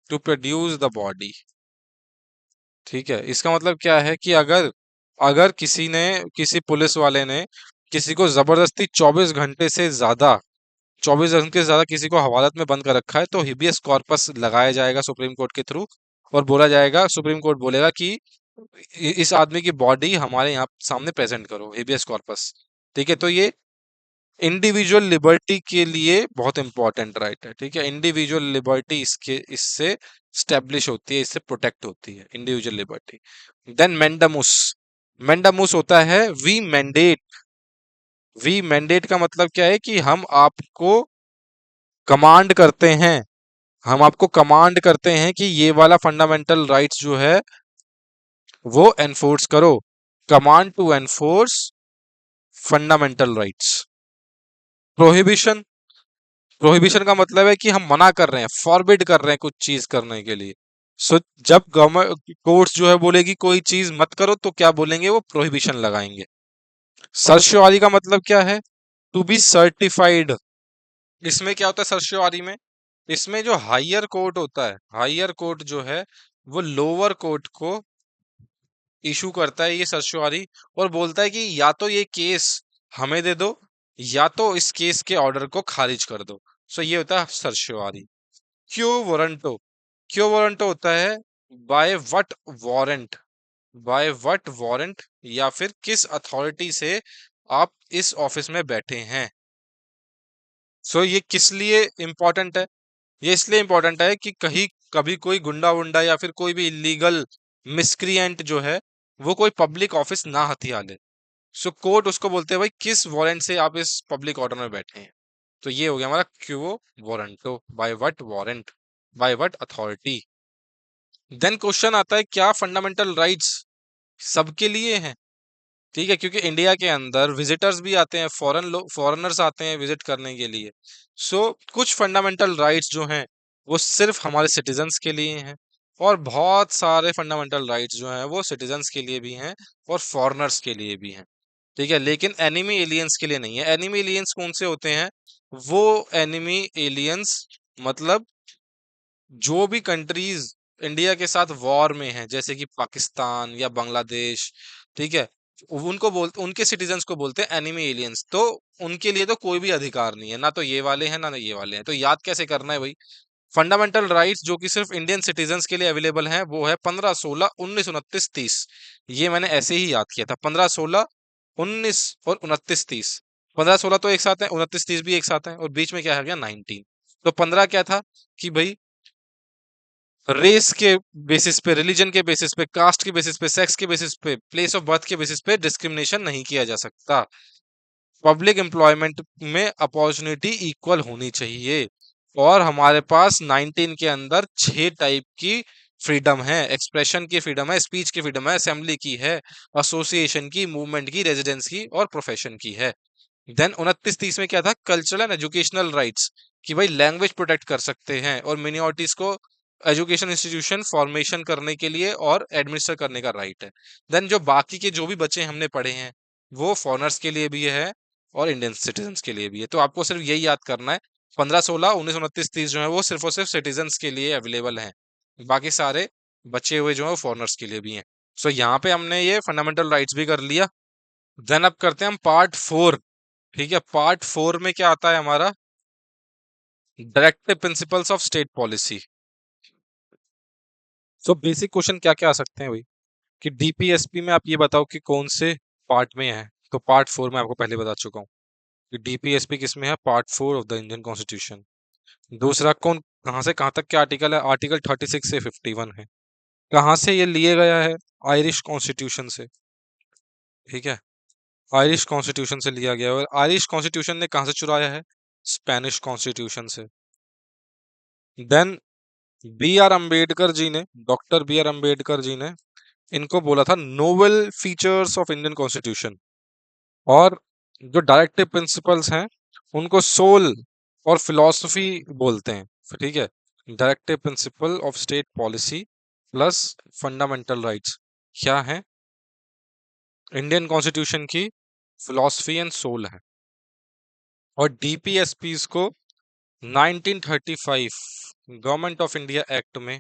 to produce the body. ठीक है, इसका मतलब क्या है कि अगर अगर किसी ने, किसी पुलिस वाले ने किसी को जबरदस्ती 24 घंटे से ज्यादा, 24 घंटे से ज्यादा किसी को हवालात में बंद कर रखा है, तो हिबियस कॉर्पस लगाया जाएगा सुप्रीम कोर्ट के थ्रू, और बोला जाएगा, सुप्रीम कोर्ट बोलेगा कि इस आदमी की बॉडी हमारे यहाँ सामने प्रेजेंट करो, हेबियस कॉर्पस। ठीक है, तो ये इंडिविजुअल लिबर्टी के लिए बहुत इंपॉर्टेंट राइट है। ठीक है, इंडिविजुअल लिबर्टी इसके इससे स्टेब्लिश होती है, इससे प्रोटेक्ट होती है इंडिविजुअल लिबर्टी। देन मेंडामुस, मेंडामुस होता है वी मैंडेट। वी मैंडेट का मतलब क्या है कि हम आपको कमांड करते हैं, हम आपको कमांड करते हैं कि ये वाला फंडामेंटल राइट्स जो है वो एनफोर्स करो। Command to enforce fundamental rights. Prohibition, prohibition का मतलब है कि हम मना कर रहे हैं, फॉरबिड कर रहे हैं कुछ चीज करने के लिए। सो जब गवर्नमेंट कोर्ट्स जो है बोलेगी कोई चीज मत करो, तो क्या बोलेंगे, वो प्रोहिबिशन लगाएंगे। सर्शियोरी का मतलब क्या है, टू बी सर्टिफाइड। इसमें क्या होता है सर्शियोरी में, इसमें जो हायर कोर्ट होता है, हायर कोर्ट जो है वो लोअर कोर्ट को इशू करता है ये सर्शियोरी, और बोलता है कि या तो ये केस हमें दे दो, या तो इस केस के ऑर्डर को खारिज कर दो। सो ये होता है सर्शियोरी। क्यो वारंटो, क्यो वारंटो होता है bye what warrant, by what warrant, या फिर किस अथॉरिटी से आप इस ऑफिस में बैठे हैं। सो ये किस लिए इंपॉर्टेंट है, ये इसलिए इंपॉर्टेंट है कि कहीं कभी कोई गुंडा वुंडा या फिर कोई भी इलीगल मिसक्रिएंट जो है वो कोई पब्लिक ऑफिस ना हथिया ले। सो कोर्ट उसको बोलते हैं भाई किस वारंट से आप इस पब्लिक ऑर्डर में बैठे हैं। तो ये हो गया हमारा quo warranto, by what warrant, by what authority. Then question आता है क्या फंडामेंटल राइट्स सबके लिए हैं। ठीक है, क्योंकि इंडिया के अंदर विजिटर्स भी आते हैं, फॉरेन लोग, फॉरेनर्स आते हैं विजिट करने के लिए। सो कुछ फंडामेंटल राइट्स जो हैं वो सिर्फ हमारे सिटीजन्स के लिए हैं, और बहुत सारे फंडामेंटल राइट्स जो हैं वो सिटीजन्स के लिए भी हैं और फॉरेनर्स के लिए भी हैं। ठीक है, लेकिन एनिमी एलियंस के लिए नहीं है। एनिमी एलियंस कौन से होते हैं, वो एनिमी एलियंस मतलब जो भी कंट्रीज इंडिया के साथ वॉर में हैं, जैसे कि पाकिस्तान या बांग्लादेश, ठीक है, उनको बोलते, उनके सिटीजन्स को बोलते हैं एनिमी एलियंस। तो उनके लिए तो कोई भी अधिकार नहीं है, ना तो ये वाले हैं ना ये वाले हैं। तो याद कैसे करना है भाई, फंडामेंटल राइट्स जो कि सिर्फ इंडियन सिटीजन्स के लिए अवेलेबल हैं वो है 15, 16, 19, 29, 30। ये मैंने ऐसे ही याद किया था, 15, 16, 19 और 29, 30। 15, 16 तो एक साथ है, 29, 30 भी एक साथ है, और बीच में क्या है गया 19। तो 15 क्या था कि भाई रेस के बेसिस पे, रिलीजन के बेसिस पे, कास्ट के बेसिस पे, सेक्स के बेसिस पे, प्लेस ऑफ बर्थ के बेसिस पे डिस्क्रिमिनेशन नहीं किया जा सकता। पब्लिक एम्प्लॉयमेंट में अपॉर्चुनिटी इक्वल होनी चाहिए। और हमारे पास 19 के अंदर 6 टाइप की फ्रीडम है, एक्सप्रेशन की फ्रीडम है, स्पीच की फ्रीडम है, असेंबली की है, एसोसिएशन की, मूवमेंट की, रेजिडेंस की और प्रोफेशन की है। देन 29, 30 में क्या था, कल्चरल एंड एजुकेशनल राइट्स, कि भाई लैंग्वेज प्रोटेक्ट कर सकते हैं और मिनिॉरिटीज को एजुकेशन इंस्टीट्यूशन फॉर्मेशन करने के लिए और एडमिनिस्टर करने का राइट है। देन जो बाकी के जो भी बच्चे हमने पढ़े हैं वो फॉरेनर्स के लिए भी है और इंडियन सिटीजन्स के लिए भी है। तो आपको सिर्फ यही याद करना है, 15, 16, 19, 29, 30 जो है वो सिर्फ और सिर्फ सिटीजन्स के लिए अवेलेबल हैं, बाकी सारे बचे हुए जो है वो फॉरेनर्स के लिए भी हैं। सो यहाँ पे हमने ये फंडामेंटल राइट्स भी कर लिया। देन अब करते हैं हम पार्ट 4। ठीक है, पार्ट 4 में क्या आता है हमारा, directive principles of state policy. So basic question क्या क्या आ सकते हैं भाई, कि डीपीएसपी में आप ये बताओ कि कौन से पार्ट में है। तो पार्ट 4 में आपको पहले बता चुका हूँ कि डीपीएसपी किस में है, part 4 of the Indian constitution. दूसरा कौन, कहाँ से कहाँ तक क्या आर्टिकल है, आर्टिकल 36 से 51 है। कहाँ से ये लिए गया है, आयरिश कॉन्स्टिट्यूशन से। ठीक है, आयरिश कॉन्स्टिट्यूशन से लिया गया है, और आयरिश कॉन्स्टिट्यूशन ने कहाँ से चुराया है, स्पेनिश कॉन्स्टिट्यूशन से। Then B R Ambedkar ji ने, doctor B R Ambedkar ji ने इनको बोला था novel features of Indian constitution. और जो डायरेक्टिव प्रिंसिपल्स हैं उनको सोल और फिलॉसफी बोलते हैं। ठीक है, directive principle of state policy plus fundamental rights क्या है, इंडियन कॉन्स्टिट्यूशन की फिलॉसफी एंड सोल है। और डीपीएसपीस को 1935 गवर्नमेंट ऑफ इंडिया एक्ट में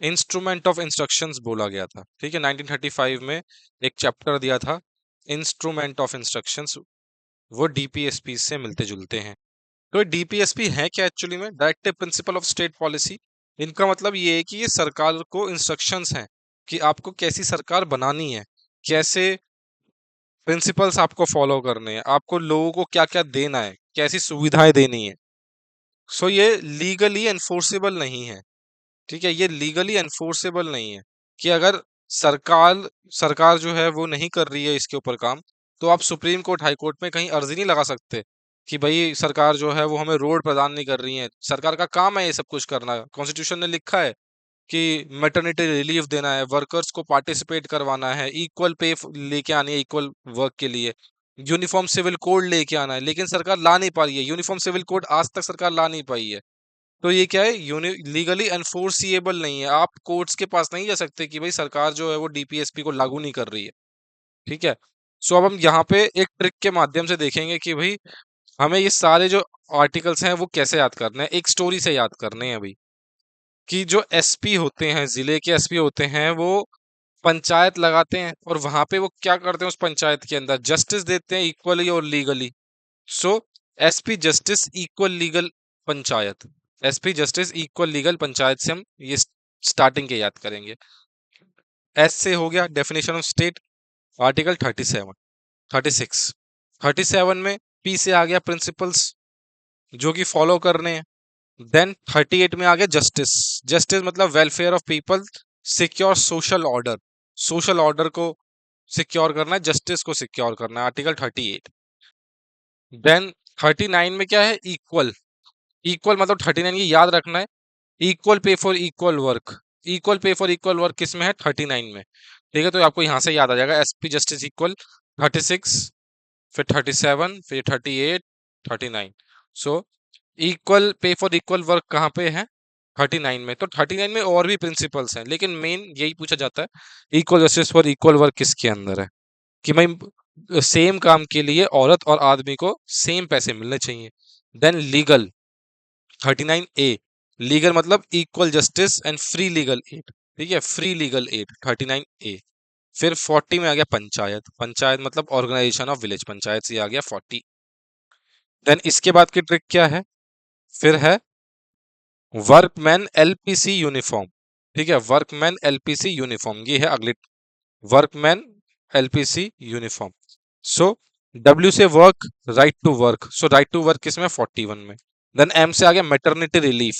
इंस्ट्रूमेंट ऑफ इंस्ट्रक्शंस बोला गया था। ठीक है, 1935 में एक चैप्टर दिया था इंस्ट्रूमेंट ऑफ इंस्ट्रक्शंस, वो डीपीएसपी से मिलते जुलते हैं। तो डीपीएसपी है क्या एक्चुअली में, directive principle of state policy. इनका मतलब ये है कि ये सरकार को इंस्ट्रक्शंस हैं कि आपको कैसी सरकार बनानी है, कैसे प्रिंसिपल्स आपको फॉलो करने हैं, आपको लोगों को क्या क्या देना है, कैसी सुविधाएं देनी है। सो ये लीगली एनफोर्सेबल नहीं है। ठीक है, ये लीगली एनफोर्सेबल नहीं है कि अगर सरकार सरकार जो है वो नहीं कर रही है इसके ऊपर काम, तो आप सुप्रीम कोर्ट हाई कोर्ट में कहीं अर्जी नहीं लगा सकते कि भाई सरकार जो है वो हमें रोड प्रदान नहीं कर रही है। सरकार का काम है ये सब कुछ करना, कॉन्स्टिट्यूशन ने लिखा है कि मैटरनिटी रिलीफ देना है, वर्कर्स को पार्टिसिपेट करवाना है, इक्वल पे लेके आनी है इक्वल वर्क के लिए, यूनिफॉर्म सिविल कोड लेके आना है, लेकिन सरकार ला नहीं पा रही है। यूनिफॉर्म सिविल कोड आज तक सरकार ला नहीं पाई है। तो ये क्या है, लीगली एनफोर्सिएबल नहीं है। आप कोर्ट्स के पास नहीं जा सकते कि भाई सरकार जो है वो डीपीएसपी को लागू नहीं कर रही है। ठीक है। सो अब हम यहाँ पे एक ट्रिक के माध्यम से देखेंगे कि भाई हमें ये सारे जो आर्टिकल्स हैं वो कैसे याद करने हैं, एक स्टोरी से याद करने हैं भाई। कि जो एसपी होते हैं, जिले के एसपी होते हैं, वो पंचायत लगाते हैं और वहां पे वो क्या करते हैं, उस पंचायत के अंदर जस्टिस देते हैं इक्वली और legally. So SP justice equal legal panchayat, SP justice equal legal panchayat से हम ये स्टार्टिंग के याद करेंगे। एस से हो गया डेफिनेशन ऑफ स्टेट, आर्टिकल 37, 36, 37 में पी से आ गया प्रिंसिपल्स जो कि फॉलो करने हैं। देन 38 में आ गया जस्टिस, जस्टिस मतलब welfare of people, secure social order, social order को सिक्योर करना है, जस्टिस को सिक्योर करना है, आर्टिकल 38। देन 39 में क्या है, इक्वल, इक्वल मतलब 39 ये याद रखना है, equal pay for equal work, equal pay for equal work किस में है, 39 में। ठीक है, तो आपको यहां से याद आ जाएगा एसपी जस्टिस इक्वल, 36, फिर 37, फिर 38, 39। So equal pay for equal work कहाँ पे है, 39 में। तो 39 में और भी प्रिंसिपल्स हैं, लेकिन मेन यही पूछा जाता है equal justice for equal work किसके अंदर है, कि भाई सेम काम के लिए औरत और आदमी को सेम पैसे मिलने चाहिए। देन लीगल, 39 ए, लीगल मतलब equal justice and free legal add. ठीक है, फ्री लीगल एड, 39 ए। फिर 40 में आ गया पंचायत, पंचायत मतलब ऑर्गेनाइजेशन ऑफ विलेज, पंचायत से आ गया 40। देन इसके बाद की ट्रिक क्या है, फिर है वर्कमैन एलपीसी यूनिफॉर्म। ठीक है, वर्कमैन एलपीसी यूनिफॉर्म, ये है अगली, workman LPC uniform. So W से work, right to work, so right to work किसमें, 41 में। देन एम से आ गया मैटरनिटी रिलीफ।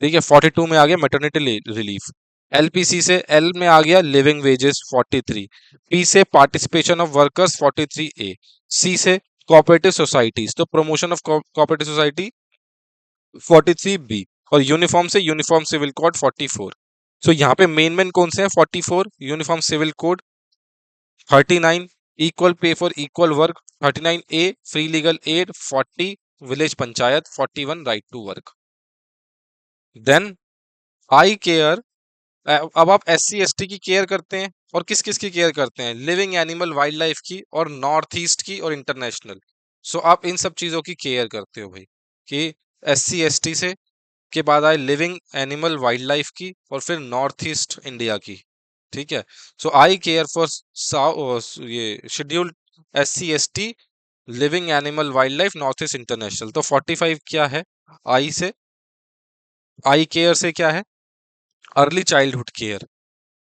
ठीक है, 42 में आ गया मैटरनिटी रिलीफ। एलपीसी से एल में आ गया लिविंग वेजेस, 43। पी से participation of workers, 43 A. C से कोऑपरेटिव सोसाइटीज, तो promotion of cooperative society, 43 B. और यूनिफॉर्म से यूनिफॉर्म सिविल कोड, 44। सो यहाँ पे मेन मेन कौन से हैं, 44 uniform civil code, 39 equal pay for equal work, 39 A free legal aid, 40 village panchayat, 41 right to work. Then I care, अब आप S C S T की केयर करते हैं, और किस किस की केयर करते हैं, लिविंग एनिमल वाइल्ड लाइफ की, और नॉर्थ ईस्ट की, और इंटरनेशनल। सो आप इन सब चीजों की केयर करते हो भाई, कि एस सी एस टी से के बाद आए लिविंग एनिमल वाइल्ड लाइफ की, और फिर नॉर्थ ईस्ट इंडिया की। ठीक है, सो आई केयर फॉर ये scheduled S C S T, living animal wild life, north east international. तो 45 क्या है, आई से, आई केयर से क्या है, अर्ली चाइल्डहुड केयर।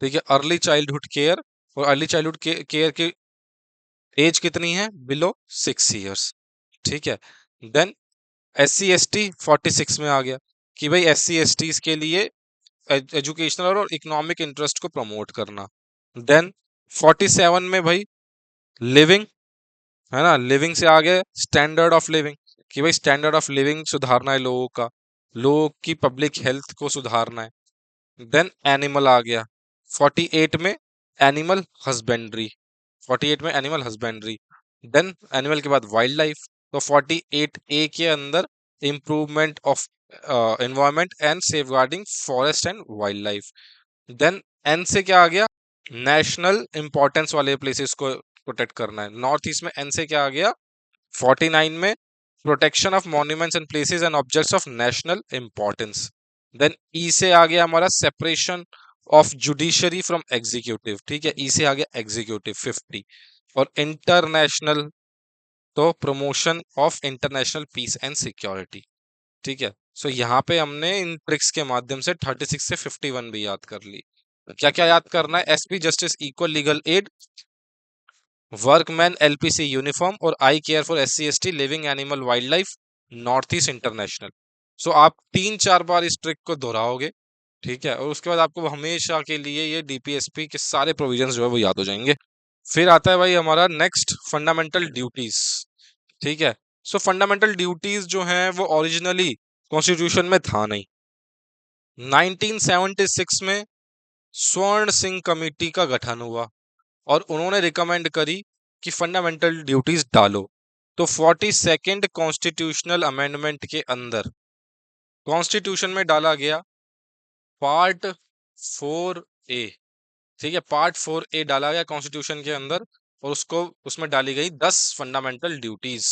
ठीक है, अर्ली चाइल्डहुड केयर, और अर्ली चाइल्डहुड केयर की एज कितनी है, बिलो 6 इयर्स। ठीक है। Then S C S T 46 में आ गया, कि भाई एस सी एस टी के लिए एजुकेशनल और इकोनॉमिक इंटरेस्ट को प्रमोट करना। देन 47 में भाई लिविंग, है ना, लिविंग से आ गया स्टैंडर्ड ऑफ लिविंग, कि भाई स्टैंडर्ड ऑफ लिविंग सुधारना है लोगों का, लोगों की पब्लिक हेल्थ को सुधारना है। देन एनिमल आ गया 48 में, एनिमल हस्बेंड्री, 48 में एनिमल हस्बेंड्री। देन एनिमल के बाद वाइल्ड लाइफ, तो 48 ए के अंदर improvement of environment and safeguarding forest and wild life. Then N से क्या आ गया, नेशनल इंपॉर्टेंस वाले प्लेसेस को प्रोटेक्ट करना है, नॉर्थ ईस्ट में। एन से क्या आ गया, 49 में protection of monuments and places and objects of national importance. Then E से आ गया हमारा separation of judiciary from executive. ठीक है, ई से आ गया एग्जीक्यूटिव, 50। और इंटरनेशनल, तो promotion of international peace and security. ठीक है, सो यहाँ पे हमने इन ट्रिक्स के माध्यम से 36 से 51 भी याद कर ली। क्या क्या याद करना है? SP justice equal legal aid, workman LPC uniform, और I care for SC ST, living animal wild life, north east international. So आप 3-4 बार इस ट्रिक को दोहराओगे, ठीक है, और उसके बाद आपको हमेशा के लिए ये डीपीएसपी के सारे प्रोविजंस जो है वो याद हो जाएंगे। फिर आता है भाई हमारा नेक्स्ट, फंडामेंटल ड्यूटीज। ठीक है। सो फंडामेंटल ड्यूटीज जो हैं वो ओरिजिनली कॉन्स्टिट्यूशन में था नहीं। 1976 में स्वर्ण सिंह कमेटी का गठन हुआ और उन्होंने रिकमेंड करी कि फंडामेंटल ड्यूटीज डालो। तो 42nd कॉन्स्टिट्यूशनल अमेंडमेंट के अंदर कॉन्स्टिट्यूशन में डाला गया पार्ट 4A। ठीक है, पार्ट 4A डाला गया कॉन्स्टिट्यूशन के अंदर, और उसको उसमें डाली गई 10 फंडामेंटल ड्यूटीज।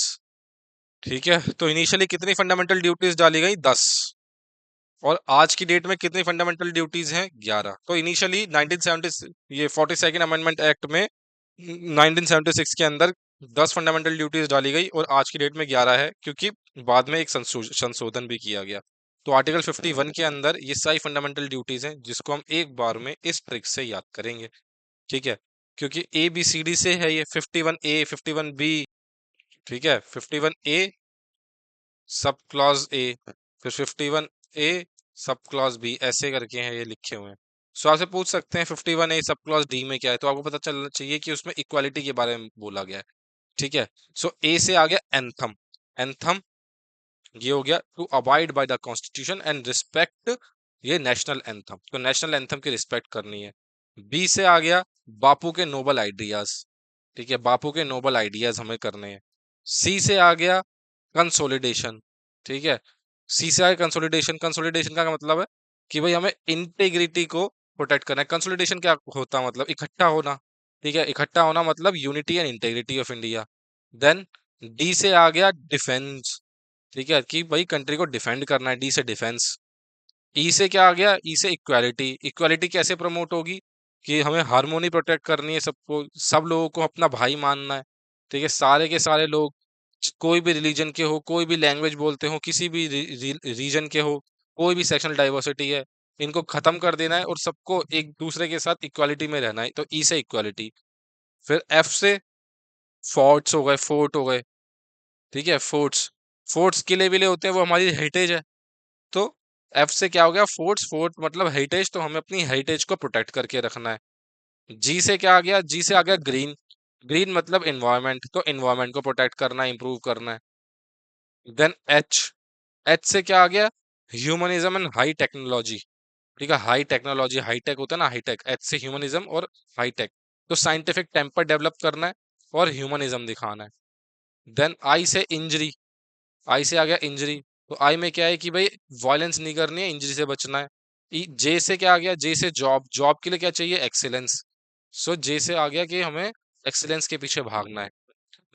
ठीक है, तो इनिशियली कितनी फंडामेंटल ड्यूटीज डाली गई? 10। और आज की डेट में कितनी फंडामेंटल ड्यूटीज हैं? 11। तो इनिशियली 1970, ये 42nd अमेंडमेंट एक्ट में 1976 के अंदर 10 फंडामेंटल ड्यूटीज डाली गई और आज की डेट में 11 है, क्योंकि बाद में एक संशोधन भी किया गया। तो आर्टिकल 51 के अंदर ये सारी फंडामेंटल ड्यूटीज हैं, जिसको हम एक बार में इस ट्रिक से याद करेंगे। ठीक है, क्योंकि ABCD से है ये 51A 51B। ठीक है, 51A सब क्लॉज ए, फिर 51A सब क्लॉज बी, ऐसे करके हैं ये लिखे हुए हैं। सो आपसे पूछ सकते हैं 51A सब क्लॉज डी में क्या है, तो आपको पता चलना चाहिए कि उसमें इक्वालिटी के बारे में बोला गया है। ठीक है, सो ए से आ गया एंथम। एंथम ये हो गया to abide by the constitution and respect, ये नेशनल एंथम, तो नेशनल एंथम की रिस्पेक्ट करनी है। बी से आ गया बापू के नोबल आइडियाज। ठीक है, बापू के नोबल आइडियाज हमें करने हैं। सी से आ गया कंसोलिडेशन। ठीक है, सी से आ गया कंसोलिडेशन। कंसोलिडेशन का मतलब है कि भाई हमें इंटेग्रिटी को प्रोटेक्ट करना है। कंसोलिडेशन क्या होता है? मतलब इकट्ठा होना। ठीक है, इकट्ठा होना मतलब unity and integrity of India. Then D से आ गया डिफेंस। ठीक है, कि भाई कंट्री को डिफेंड करना है, डी से डिफेंस। ई से क्या आ गया? ई से इक्वालिटी। इक्वालिटी कैसे प्रमोट होगी? कि हमें हार्मोनी प्रोटेक्ट करनी है, सबको, सब लोगों को अपना भाई मानना है। ठीक है, सारे के सारे लोग, कोई भी रिलीजन के हो, कोई भी लैंग्वेज बोलते हो, किसी भी रीजन के हो, कोई भी सेक्शनल डाइवर्सिटी है, इनको खत्म कर देना है और सबको एक दूसरे के साथ इक्वालिटी में रहना है। तो ई से इक्वालिटी। फिर एफ से फोर्ट्स हो गए, फोर्ट हो गए। ठीक है, फोर्ट्स, फोर्ट्स किले विले होते हैं, वो हमारी हेरिटेज है। तो एफ से क्या हो गया? फोर्ट्स। फोर्ट मतलब हेरिटेज, तो हमें अपनी हेरिटेज को प्रोटेक्ट करके रखना है। जी से क्या आ गया? जी से आ गया ग्रीन। ग्रीन मतलब एनवायरनमेंट, तो एनवायरनमेंट को प्रोटेक्ट करना है, इंप्रूव करना है। Then H. एच से क्या आ गया? Humanism and high technology. ठीक है, हाई टेक्नोलॉजी, हाई टेक होता है ना, हाई टेक। एच से ह्यूमनिज्म और हाई टेक, तो साइंटिफिक टेम्पर डेवलप करना है और ह्यूमनिज्म दिखाना है। देन आई से इंजरी। आई से आ गया इंजरी, तो आई में क्या है कि भाई वायलेंस नहीं करनी है, इंजरी से बचना है। जे से क्या आ गया? जे से जॉब। जॉब के लिए क्या चाहिए? एक्सीलेंस। सो जे से आ गया कि हमें एक्सीलेंस के पीछे भागना है।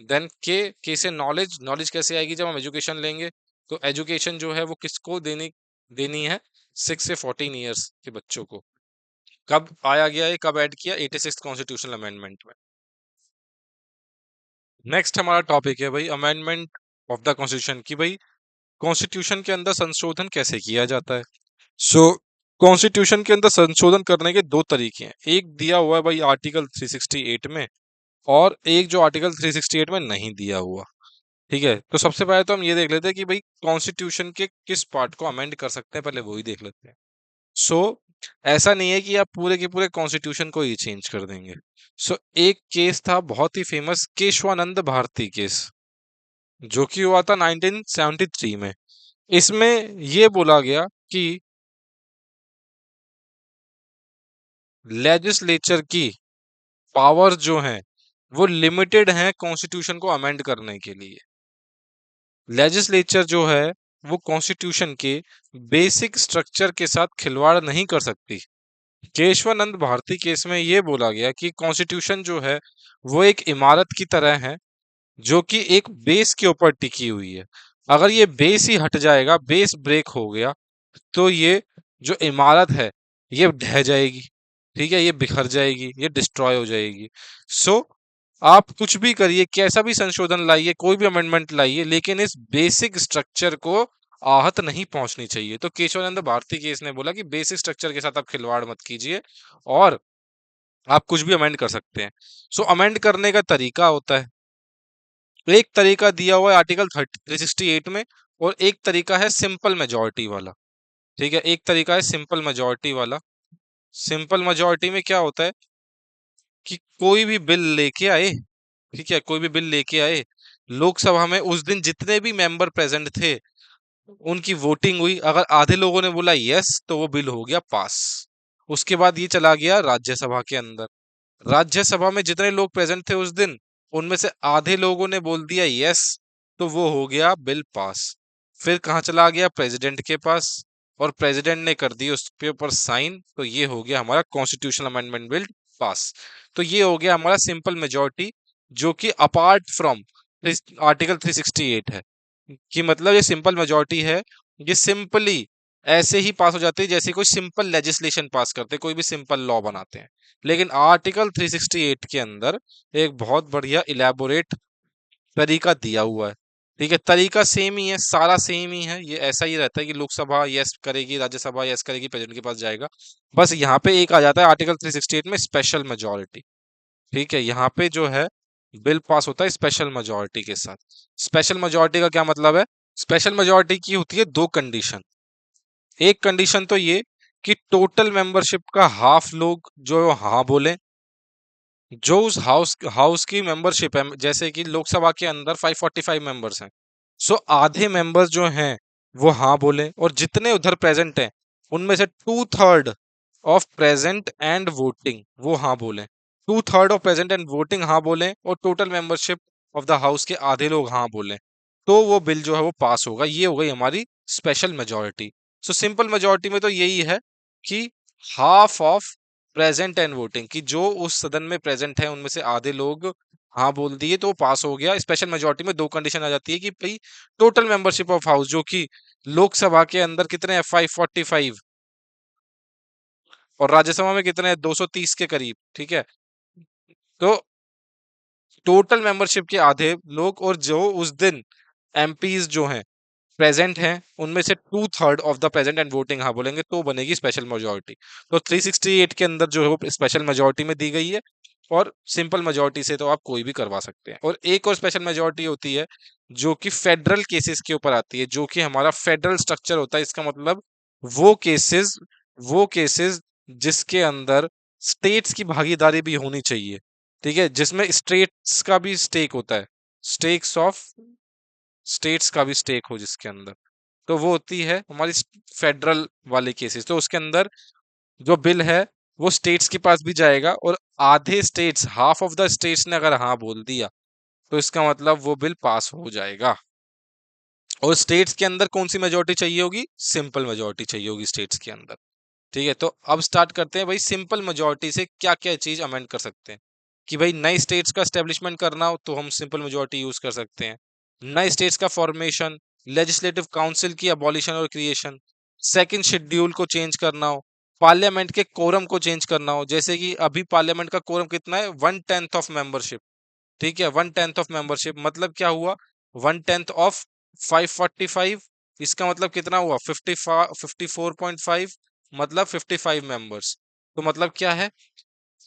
देन के से नॉलेज। नॉलेज कैसे आएगी? जब हम एजुकेशन लेंगे। तो एजुकेशन जो है वो किसको देनी देनी है? 6 से 14 ईयर्स के बच्चों को। कब आया गया ये, कब ऐड किया? 86 कॉन्स्टिट्यूशनल अमेंडमेंट में। नेक्स्ट हमारा टॉपिक है भाई अमेंडमेंट ऑफ द कॉन्स्टिट्यूशन, की भाई कॉन्स्टिट्यूशन के अंदर संशोधन कैसे किया जाता है। सो कॉन्स्टिट्यूशन के अंदर संशोधन करने के दो तरीके हैं। एक दिया हुआ है भाई आर्टिकल 368 में, और एक जो आर्टिकल 368 में नहीं दिया हुआ। ठीक है, तो सबसे पहले तो हम ये देख लेते हैं कि भाई कॉन्स्टिट्यूशन के किस पार्ट को अमेंड कर सकते हैं, पहले वो ही देख लेते हैं। सो ऐसा नहीं है कि आप पूरे के पूरे कॉन्स्टिट्यूशन को ही चेंज कर देंगे। सो एक केस था बहुत ही फेमस, केशवानंद भारती केस, जो कि हुआ था 1973 में। इसमें ये बोला गया कि लेजिस्लेचर की पावर जो हैं वो लिमिटेड हैं कॉन्स्टिट्यूशन को अमेंड करने के लिए। लेजिस्लेचर जो है वो कॉन्स्टिट्यूशन के बेसिक स्ट्रक्चर के साथ खिलवाड़ नहीं कर सकती। केशवानंद भारती केस में ये बोला गया कि कॉन्स्टिट्यूशन जो है वो एक इमारत की तरह है, जो कि एक बेस के ऊपर टिकी हुई है। अगर ये बेस ही हट जाएगा, बेस ब्रेक हो गया, तो ये जो इमारत है ये ढह जाएगी। ठीक है, ये बिखर जाएगी, ये डिस्ट्रॉय हो जाएगी। सो आप कुछ भी करिए, कैसा भी संशोधन लाइए, कोई भी अमेंडमेंट लाइए, लेकिन इस बेसिक स्ट्रक्चर को आहत नहीं पहुंचनी चाहिए। तो केशवानंद भारती केस ने बोला कि बेसिक स्ट्रक्चर के साथ आप खिलवाड़ मत कीजिए और आप कुछ भी अमेंड कर सकते हैं। सो अमेंड करने का तरीका होता है, एक तरीका दिया हुआ है आर्टिकल 368 में और एक तरीका है सिंपल मेजॉरिटी वाला। ठीक है, एक तरीका है सिंपल मेजॉरिटी वाला। सिंपल मेजॉरिटी में क्या होता है कि कोई भी बिल लेके आए, ठीक है, कोई भी बिल लेके आए, लोकसभा में उस दिन जितने भी मेंबर प्रेजेंट थे उनकी वोटिंग हुई, अगर आधे लोगों ने बोला यस तो वो बिल हो गया पास। उसके बाद ये चला गया राज्यसभा के अंदर। राज्यसभा में जितने लोग प्रेजेंट थे उस दिन, उनमें से आधे लोगों ने बोल दिया यस तो वो हो गया बिल पास। फिर कहाँ चला गया, प्रेसिडेंट के पास, और प्रेसिडेंट ने कर दी उसके ऊपर साइन, तो ये हो गया हमारा कॉन्स्टिट्यूशनल अमेंडमेंट बिल पास। तो ये हो गया हमारा सिंपल मेजोरिटी, जो कि अपार्ट फ्रॉम आर्टिकल 368 है। कि मतलब ये सिंपल मेजोरिटी है, ये सिंपली ऐसे ही पास हो जाती है जैसे कोई सिंपल लेजिस्लेशन पास करते हैं, कोई भी सिंपल लॉ बनाते हैं। लेकिन आर्टिकल 368 के अंदर एक बहुत बढ़िया इलेबोरेट तरीका दिया हुआ है। ठीक है, तरीका सेम ही है, सारा सेम ही है, ये ऐसा ही रहता है कि लोकसभा यस करेगी, राज्यसभा यस करेगी, प्रेसिडेंट के पास जाएगा। बस यहाँ पे एक आ जाता है आर्टिकल 368 में स्पेशल मेजोरिटी। ठीक है, यहाँ पे जो है बिल पास होता है स्पेशल मेजोरिटी के साथ। स्पेशल मेजोरिटी का क्या मतलब है, स्पेशल मेजोरिटी की होती है दो कंडीशन। एक कंडीशन तो ये कि टोटल मेंबरशिप का हाफ लोग जो हाँ बोले, जो उस हाउस हाउस की मेंबरशिप है, जैसे कि लोकसभा के अंदर 545 मेंबर्स हैं, सो आधे मेंबर्स जो हैं वो हाँ बोले, और जितने उधर प्रेजेंट हैं उनमें से 2/3 ऑफ प्रेजेंट एंड वोटिंग वो हाँ बोले। 2/3 ऑफ प्रेजेंट एंड वोटिंग हाँ बोले और total membership of the house के आधे लोग हाँ बोले, तो वो बिल जो है वो पास होगा। ये हो गई हमारी special majority. So simple majority में तो यही है कि half of present and voting, कि जो उस सदन में प्रेजेंट है उनमें से आधे लोग हाँ बोल दिए तो पास हो गया। स्पेशल मेजोरिटी में दो कंडीशन आ जाती है कि भाई टोटल मेंबरशिप ऑफ हाउस, जो कि लोकसभा के अंदर कितने हैं 545, और राज्यसभा में कितने हैं 230 के करीब। ठीक है, तो टोटल मेंबरशिप के आधे लोग, और जो उस दिन एमपीज जो हैं प्रेजेंट हैं उनमें से 2/3 of the present and voting हाँ बोलेंगे, तो बनेगी स्पेशल मेजोरिटी। तो 368 के अंदर जो है वो स्पेशल मेजोरिटी में दी गई है, और सिंपल मेजोरिटी से तो आप कोई भी करवा सकते हैं। और एक और स्पेशल मेजोरिटी होती है जो कि फेडरल केसेस के ऊपर आती है, जो कि हमारा फेडरल स्ट्रक्चर होता है। इसका मतलब वो केसेस वो केसेस जिसके अंदर स्टेट्स की भागीदारी भी होनी चाहिए। ठीक है, जिसमें स्टेट्स का भी स्टेक होता है, स्टेक्स ऑफ स्टेट्स का भी स्टेक हो जिसके अंदर, तो वो होती है हमारी फेडरल वाले केसेस। तो उसके अंदर जो बिल है वो स्टेट्स के पास भी जाएगा, और आधे states, half of the states ने अगर हाँ बोल दिया तो इसका मतलब वो बिल पास हो जाएगा। और स्टेट्स के अंदर कौन सी मेजोरिटी चाहिए होगी, सिंपल मेजोरिटी चाहिए होगी स्टेट्स के अंदर। ठीक है, तो अब स्टार्ट करते हैं भाई सिंपल मेजोरिटी से क्या क्या चीज अमेंड कर सकते हैं। कि भाई नई स्टेट्स का स्टेब्लिशमेंट करना हो तो हम सिंपल मेजोरिटी यूज कर सकते हैं। नए स्टेट्स का फॉर्मेशन, लेजिस्लेटिव काउंसिल की अबॉलिशन और क्रिएशन, सेकंड शेड्यूल को चेंज करना हो, पार्लियामेंट के कोरम को चेंज करना हो, जैसे कि अभी पार्लियामेंट का कोरम कितना है, 1/10 ऑफ मेंबरशिप। ठीक है, 1/10 ऑफ मेंबरशिप मतलब क्या हुआ, 1/10 ऑफ 545, इसका मतलब कितना हुआ 54.5, मतलब 55 मेंबर्स। तो मतलब क्या है,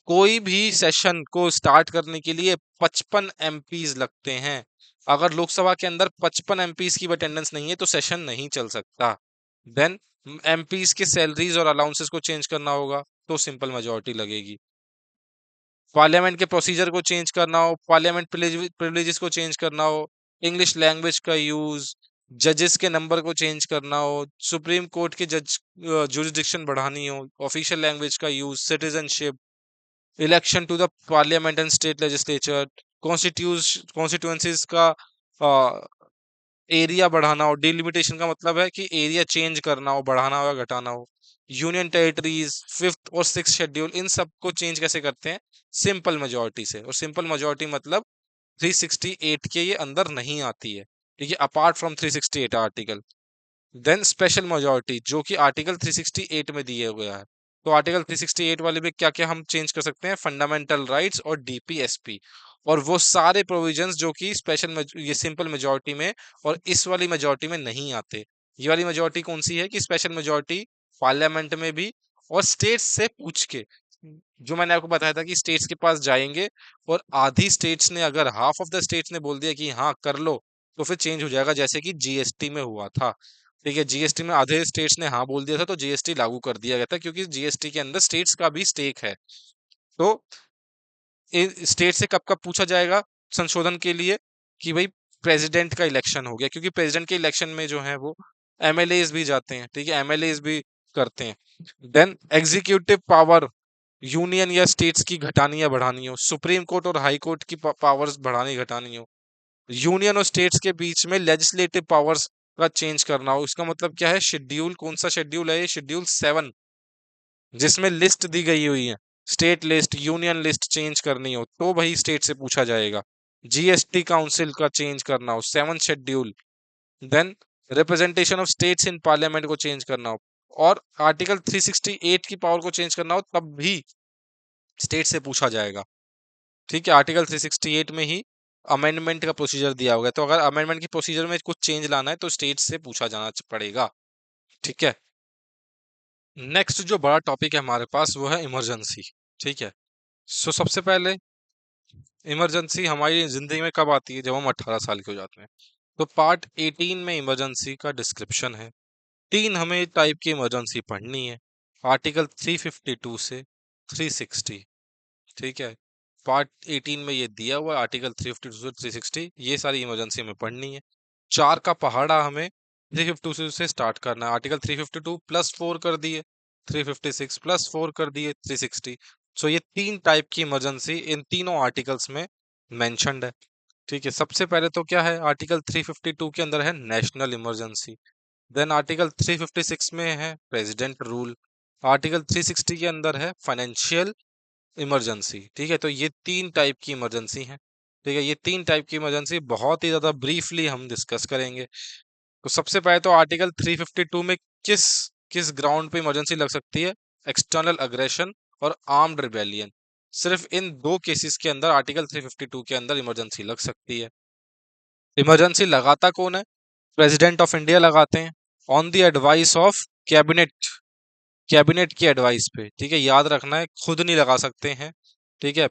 कोई भी सेशन को स्टार्ट करने के लिए 55 एमपीज लगते हैं। अगर लोकसभा के अंदर 55 एमपीज की अटेंडेंस नहीं है तो सेशन नहीं चल सकता। देन एमपीज के सैलरीज और अलाउंसेस को चेंज करना होगा तो सिंपल मेजोरिटी लगेगी। पार्लियामेंट के प्रोसीजर को चेंज करना हो, पार्लियामेंट प्रिविलेजेस को चेंज करना हो, इंग्लिश लैंग्वेज का यूज, जजेस के नंबर को चेंज करना हो, सुप्रीम कोर्ट के जज जुरिस्डिक्शन बढ़ानी हो, ऑफिशियल लैंग्वेज का use, citizenship, election to the parliament and state legislature, constituencies का एरिया बढ़ाना हो, डिलिमिटेशन का मतलब है कि एरिया चेंज करना हो, बढ़ाना हो या घटाना हो, यूनियन टेरिटरीज, फिफ्थ और सिक्स शेड्यूल, इन सब को चेंज कैसे करते हैं, सिंपल मेजोरिटी से। और सिंपल मेजोरिटी मतलब 368 के ये अंदर नहीं आती है। ठीक है, apart from 368 article. Then special majority जो कि आर्टिकल 368 में दिया गया है। तो आर्टिकल 368 वाले में क्या क्या हम चेंज कर सकते हैं, फंडामेंटल राइट्स और डीपीएसपी, और वो सारे प्रोविजंस जो कि ये सिंपल मेजोरिटी में और इस वाली मेजोरिटी में नहीं आते, ये वाली मेजोरिटी कौन सी है कि स्पेशल मेजोरिटी पार्लियामेंट में भी और स्टेट्स से पूछ के, जो मैंने आपको बताया था कि स्टेट्स के पास जाएंगे और आधी स्टेट्स ने, अगर हाफ ऑफ द स्टेट्स ने बोल दिया कि हाँ कर लो, तो फिर चेंज हो जाएगा, जैसे कि जीएसटी में हुआ था। ठीक है, जीएसटी में आधे स्टेट्स ने हाँ बोल दिया था तो जीएसटी लागू कर दिया गया था, क्योंकि जीएसटी के अंदर स्टेट्स का भी स्टेक है। तो स्टेट से कब कब पूछा जाएगा संशोधन के लिए, कि भाई प्रेसिडेंट का इलेक्शन हो गया, क्योंकि प्रेसिडेंट के इलेक्शन में जो है वो एमएलएज भी जाते हैं, ठीक है, एमएलएज भी करते हैं। देन एग्जीक्यूटिव पावर यूनियन या स्टेट्स की घटानी या बढ़ानी हो, सुप्रीम कोर्ट और हाई कोर्ट की पावर्स बढ़ानी घटानी हो, यूनियन और स्टेट्स के बीच में लेजिस्लेटिव पावर्स का चेंज करना हो। इसका मतलब क्या है, शेड्यूल, कौन सा शेड्यूल है ये, शेड्यूल 7, जिसमें लिस्ट दी गई हुई है, state list, union list change करनी हो तो वही स्टेट से पूछा जाएगा। जीएसटी काउंसिल का चेंज करना हो, 7 schedule. Then representation of states in parliament को चेंज करना हो, और आर्टिकल 368 की पावर को चेंज करना हो, तब भी स्टेट से पूछा जाएगा। ठीक है, आर्टिकल 368 में ही अमेंडमेंट का प्रोसीजर दिया होगा, तो अगर अमेंडमेंट की प्रोसीजर में कुछ चेंज लाना है तो स्टेट से पूछा जाना पड़ेगा। ठीक है, नेक्स्ट जो बड़ा टॉपिक है हमारे पास वो है इमरजेंसी। ठीक है, सो सबसे पहले इमरजेंसी हमारी जिंदगी में कब आती है, जब हम 18 साल के हो जाते हैं। तो पार्ट 18 में इमरजेंसी का डिस्क्रिप्शन है। 3 हमें टाइप की इमरजेंसी पढ़नी है, आर्टिकल 352 से 360। ठीक है, पार्ट 18 में ये दिया हुआ है, आर्टिकल 352 से 360, ये सारी इमरजेंसी हमें पढ़नी है। 4 का पहाड़ा हमें 352 से स्टार्ट करना है, आर्टिकल 352 प्लस 4 कर दिए, 356 प्लस 4 कर दिए, 360। सो ये 3 टाइप की इमरजेंसी इन तीनों आर्टिकल्स में मेंशन्ड है। ठीक है, सबसे पहले तो क्या है, आर्टिकल 352 के अंदर है नेशनल इमरजेंसी। देन आर्टिकल 356 में है प्रेसिडेंट रूल। आर्टिकल 360 के अंदर है फाइनेंशियल इमरजेंसी। ठीक है, तो ये 3 टाइप की इमरजेंसी हैं। ठीक है, ये 3 टाइप की इमरजेंसी बहुत ही ज्यादा ब्रीफली हम डिस्कस करेंगे। तो सबसे पहले तो आर्टिकल 352 में किस किस ग्राउंड पे इमरजेंसी लग सकती है, एक्सटर्नल अग्रेशन और आर्म्ड रिबेलियन। सिर्फ इन 2 केसेस के अंदर आर्टिकल 352 के अंदर इमरजेंसी लग सकती है। इमरजेंसी लगाता कौन है, प्रेसिडेंट ऑफ इंडिया लगाते हैं, on the advice of cabinet, cabinet की एडवाइस पे। ठीक है, याद रखना है, खुद नहीं लगा सकते हैं। ठीक है,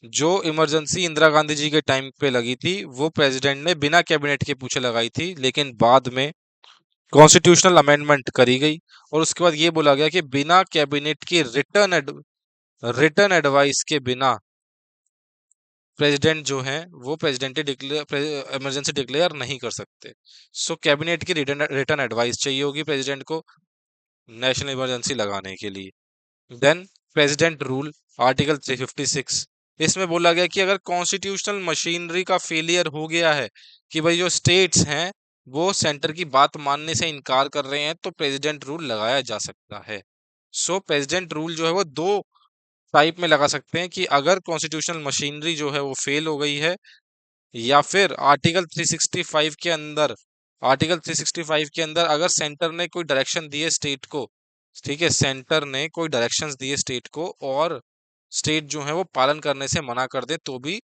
जो इमरजेंसी इंदिरा गांधी जी के टाइम पे लगी थी वो प्रेसिडेंट ने बिना कैबिनेट के पूछे लगाई थी, लेकिन बाद में कॉन्स्टिट्यूशनल अमेंडमेंट करी गई और उसके बाद ये बोला गया कि बिना कैबिनेट की रिटर्न एडवाइस के बिना प्रेसिडेंट जो है वो प्रेसिडेंट इमरजेंसी डिक्लेयर नहीं कर सकते। सो कैबिनेट की रिटर्न एडवाइस चाहिए होगी प्रेसिडेंट को नेशनल इमरजेंसी लगाने के लिए। देन प्रेसिडेंट रूल, आर्टिकल 356, इसमें बोला गया कि अगर कॉन्स्टिट्यूशनल मशीनरी का फेलियर हो गया है, कि भाई जो स्टेट्स हैं वो सेंटर की बात मानने से इनकार कर रहे हैं, तो प्रेसिडेंट रूल लगाया जा सकता है। सो प्रेसिडेंट रूल जो है वो 2 टाइप में लगा सकते हैं, कि अगर कॉन्स्टिट्यूशनल मशीनरी जो है वो फेल हो गई है, या फिर आर्टिकल 365 के अंदर अगर सेंटर ने कोई डायरेक्शन दिए स्टेट को, ठीक है, सेंटर ने कोई डायरेक्शंस दिए स्टेट को और स्टेट जो है वो पालन करने से मना कर दे, तो भी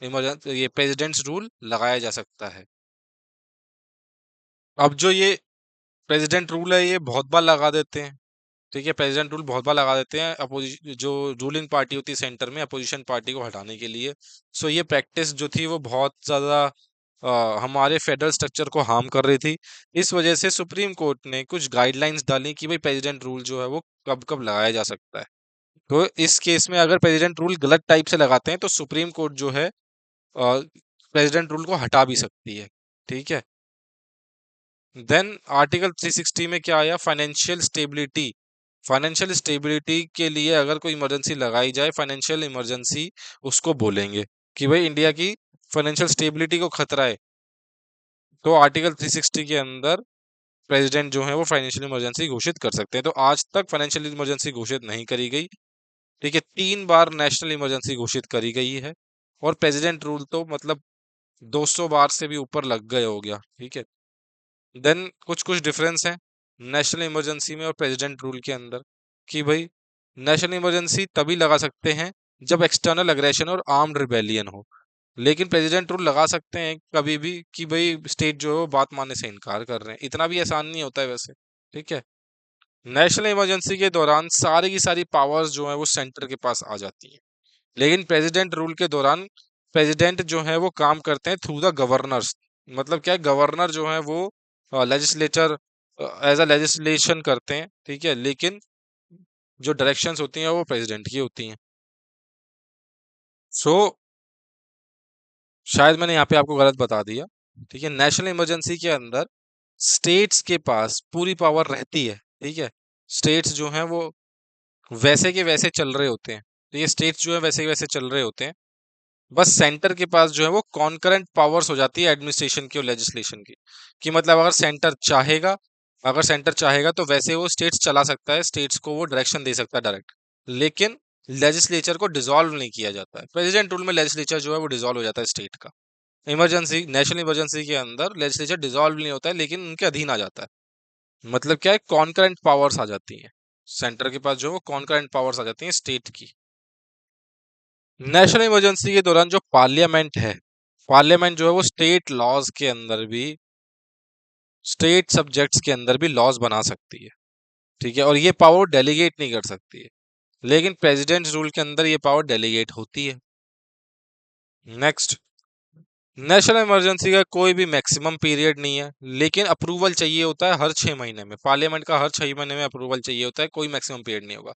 इमरजेंसी ये प्रेसिडेंट्स रूल लगाया जा सकता है। अब जो ये प्रेसिडेंट रूल है ये बहुत बार लगा देते हैं। ठीक है, प्रेसिडेंट रूल बहुत बार लगा देते हैं अपोजिशन, जो रूलिंग पार्टी होती है सेंटर में, अपोजिशन पार्टी को हटाने के लिए। सो ये प्रैक्टिस जो थी वो बहुत ज्यादा हमारे फेडरल स्ट्रक्चर को हार्म कर रही थी। इस वजह से सुप्रीम कोर्ट ने कुछ गाइडलाइंस डाली कि भाई प्रेसिडेंट रूल जो है वो कब कब लगाया जा सकता है। तो इस केस में अगर प्रेसिडेंट रूल गलत टाइप से लगाते हैं तो सुप्रीम कोर्ट जो है प्रेसिडेंट रूल को हटा भी सकती है। ठीक है, देन आर्टिकल 360 में क्या आया, फाइनेंशियल स्टेबिलिटी। फाइनेंशियल स्टेबिलिटी के लिए अगर कोई इमरजेंसी लगाई जाए, फाइनेंशियल इमरजेंसी उसको बोलेंगे, कि भाई इंडिया की फाइनेंशियल स्टेबिलिटी को खतरा है, तो आर्टिकल 360 के अंदर प्रेसिडेंट जो है वो फाइनेंशियल इमरजेंसी घोषित कर सकते हैं। तो आज तक फाइनेंशियल इमरजेंसी घोषित नहीं करी गई। ठीक है, 3 बार नेशनल इमरजेंसी घोषित करी गई है, और प्रेसिडेंट रूल तो मतलब 200 बार से भी ऊपर लग गए हो गया। ठीक है, देन कुछ कुछ डिफरेंस है नेशनल इमरजेंसी में और प्रेसिडेंट रूल के अंदर, कि भाई नेशनल इमरजेंसी तभी लगा सकते हैं जब एक्सटर्नल अग्रेशन और आर्म्ड रिबेलियन हो। लेकिन प्रेसिडेंट रूल लगा सकते हैं कभी भी कि भाई स्टेट जो है वो बात मानने से इनकार कर रहे हैं। इतना भी आसान नहीं होता है वैसे। ठीक है। नेशनल इमरजेंसी के दौरान सारी की सारी पावर्स जो है वो सेंटर के पास आ जाती हैं। लेकिन प्रेसिडेंट रूल के दौरान प्रेसिडेंट जो है वो काम करते हैं थ्रू द गवर्नर्स। मतलब क्या है, गवर्नर जो है वो लेजिस्लेचर एज अ लेजिस्लेशन करते हैं। ठीक है। लेकिन जो डायरेक्शंस होती हैं वो प्रेसिडेंट की होती हैं। सो शायद मैंने यहाँ पे आपको गलत बता दिया। ठीक है। नेशनल इमरजेंसी के अंदर स्टेट्स के पास पूरी पावर रहती है। ठीक है। स्टेट्स जो हैं वो वैसे के वैसे चल रहे होते हैं। तो ये स्टेट्स जो है वैसे के वैसे चल रहे होते हैं। बस सेंटर के पास जो है वो कॉन्करेंट पावर्स हो जाती है एडमिनिस्ट्रेशन की और लेजिस्लेशन की। कि मतलब अगर सेंटर चाहेगा तो वैसे वो स्टेट्स चला सकता है, स्टेट्स को वो डायरेक्शन दे सकता है डायरेक्ट। लेकिन लेजिस्लेचर को डिसॉल्व नहीं किया जाता है। प्रेसिडेंट रूल में लेजिस्लेचर जो है वो डिसॉल्व हो जाता है स्टेट का। इमरजेंसी नेशनल इमरजेंसी के अंदर लेजिस्लेचर डिसॉल्व नहीं होता है लेकिन उनके अधीन आ जाता है। मतलब क्या है, कॉन्करेंट पावर्स आ जाती हैं। सेंटर के पास जो है वो कॉन्करेंट पावर्स आ जाती हैं स्टेट की। नेशनल इमरजेंसी के दौरान जो पार्लियामेंट है, पार्लियामेंट जो है वो स्टेट सब्जेक्ट्स के अंदर भी लॉज बना सकती है। ठीक है। और ये पावर डेलीगेट नहीं कर सकती है। लेकिन प्रेसिडेंट रूल के अंदर ये पावर डेलीगेट होती है। नेक्स्ट, नेशनल इमरजेंसी का कोई भी मैक्सिमम पीरियड नहीं है, लेकिन अप्रूवल चाहिए होता है हर 6 महीने में। पार्लियामेंट का हर 6 महीने में अप्रूवल चाहिए होता है, कोई मैक्सिमम पीरियड नहीं होगा।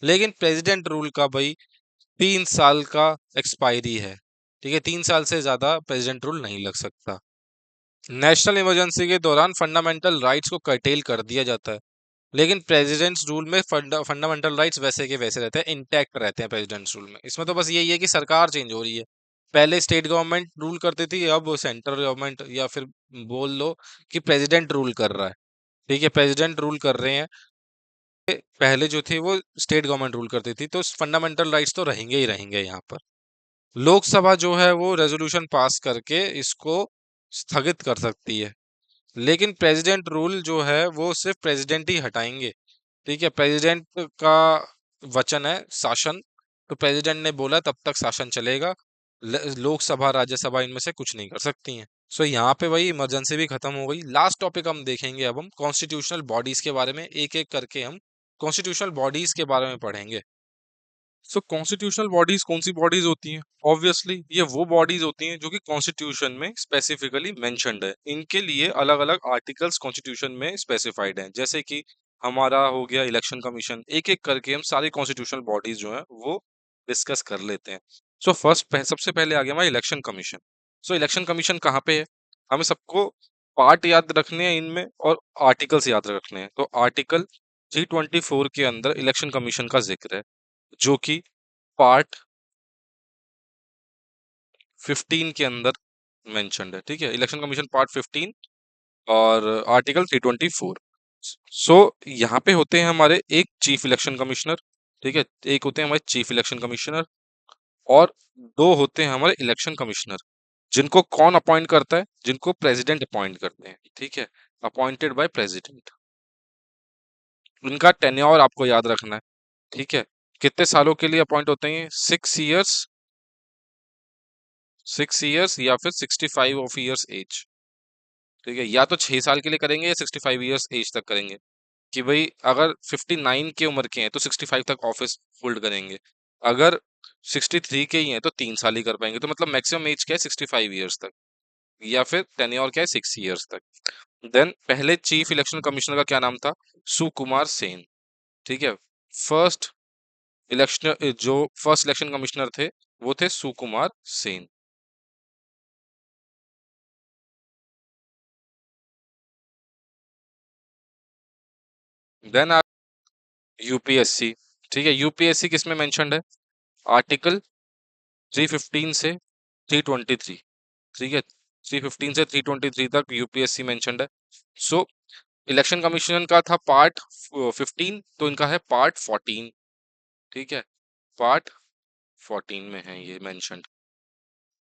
लेकिन प्रेसिडेंट रूल का भाई 3 साल का एक्सपायरी है। ठीक है। 3 साल से ज्यादा प्रेसिडेंट रूल नहीं लग सकता। नेशनल इमरजेंसी के दौरान फंडामेंटल राइट्स को कर्टेल कर दिया जाता है। लेकिन प्रेसिडेंट्स रूल में फंडामेंटल राइट्स वैसे के वैसे रहते हैं, इंटैक्ट रहते हैं प्रेसिडेंट्स रूल में। इसमें तो बस यही है कि सरकार चेंज हो रही है। पहले स्टेट गवर्नमेंट रूल करती थी, अब सेंट्रल गवर्नमेंट या फिर बोल लो कि प्रेसिडेंट रूल कर रहा है। ठीक है। प्रेसिडेंट रूल कर रहे हैं। पहले जो थे वो स्टेट गवर्नमेंट रूल करती थी, तो फंडामेंटल राइट्स तो रहेंगे ही रहेंगे यहाँ पर। लोकसभा जो है वो रेजोल्यूशन पास करके इसको स्थगित कर सकती है। लेकिन प्रेसिडेंट रूल जो है वो सिर्फ प्रेसिडेंट ही हटाएंगे। ठीक है। प्रेसिडेंट का वचन है शासन, तो प्रेसिडेंट ने बोला तब तक शासन चलेगा। लोकसभा राज्यसभा इनमें से कुछ नहीं कर सकती हैं। सो यहाँ पे वही इमरजेंसी भी खत्म हो गई। लास्ट टॉपिक हम देखेंगे, अब हम कॉन्स्टिट्यूशनल बॉडीज के बारे में एक एक करके हम कॉन्स्टिट्यूशनल बॉडीज के बारे में पढ़ेंगे। सो कॉन्स्टिट्यूशनल बॉडीज कौन सी बॉडीज होती हैं? ऑब्वियसली ये वो बॉडीज होती हैं जो कि कॉन्स्टिट्यूशन में स्पेसिफिकली मेंशन्ड है। इनके लिए अलग अलग आर्टिकल्स कॉन्स्टिट्यूशन में स्पेसिफाइड हैं। जैसे कि हमारा हो गया इलेक्शन कमीशन। एक एक करके हम सारी कॉन्स्टिट्यूशनल बॉडीज जो है वो डिस्कस कर लेते हैं। सो सबसे पहले आ गया हमारा इलेक्शन कमीशन। सो इलेक्शन कमीशन कहाँ पे है? हमें सबको पार्ट याद रखने हैं इनमें और आर्टिकल्स याद रखने हैं। तो आर्टिकल 324 के अंदर इलेक्शन कमीशन का जिक्र है, जो कि पार्ट 15 के अंदर मेंशन्ड है। ठीक है। इलेक्शन कमीशन पार्ट 15 और आर्टिकल 324। सो यहाँ पे होते हैं हमारे एक चीफ इलेक्शन कमिश्नर। ठीक है। एक होते हैं हमारे चीफ इलेक्शन कमिश्नर और दो होते हैं हमारे इलेक्शन कमिश्नर, जिनको कौन अपॉइंट करता है? जिनको प्रेसिडेंट अपॉइंट करते हैं। ठीक है। Appointed by president. उनका टेन्योर आपको याद रखना है। ठीक है। कितने सालों के लिए अपॉइंट होते हैं? 6 इयर्स, 6 इयर्स या फिर 65 ऑफ ईयर्स एज। ठीक है। या तो 6 साल के लिए करेंगे या 65 ईयर्स एज तक करेंगे। कि भाई अगर 59 की उम्र के हैं तो 65 तक ऑफिस होल्ड करेंगे। अगर 63 के ही हैं तो 3 साल ही कर पाएंगे। तो मतलब मैक्सिमम एज क्या है? 65 ईयर्स तक। या फिर टेन्योर क्या है? 6 इयर्स तक। देन पहले चीफ इलेक्शन कमिश्नर का क्या नाम था? सुकुमार सेन। ठीक है। फर्स्ट फर्स्ट इलेक्शन कमिश्नर थे वो थे सुकुमार सेन। Then UPSC. ठीक है। यूपीएससी किस में मेंशन्ड है? आर्टिकल 315 से 323। ठीक है। 315 से 323 तक यूपीएससी मेंशन्ड है। सो इलेक्शन कमीशन का था पार्ट 15, तो इनका है पार्ट 14। ठीक है। पार्ट 14 में है ये मेंशन्ड।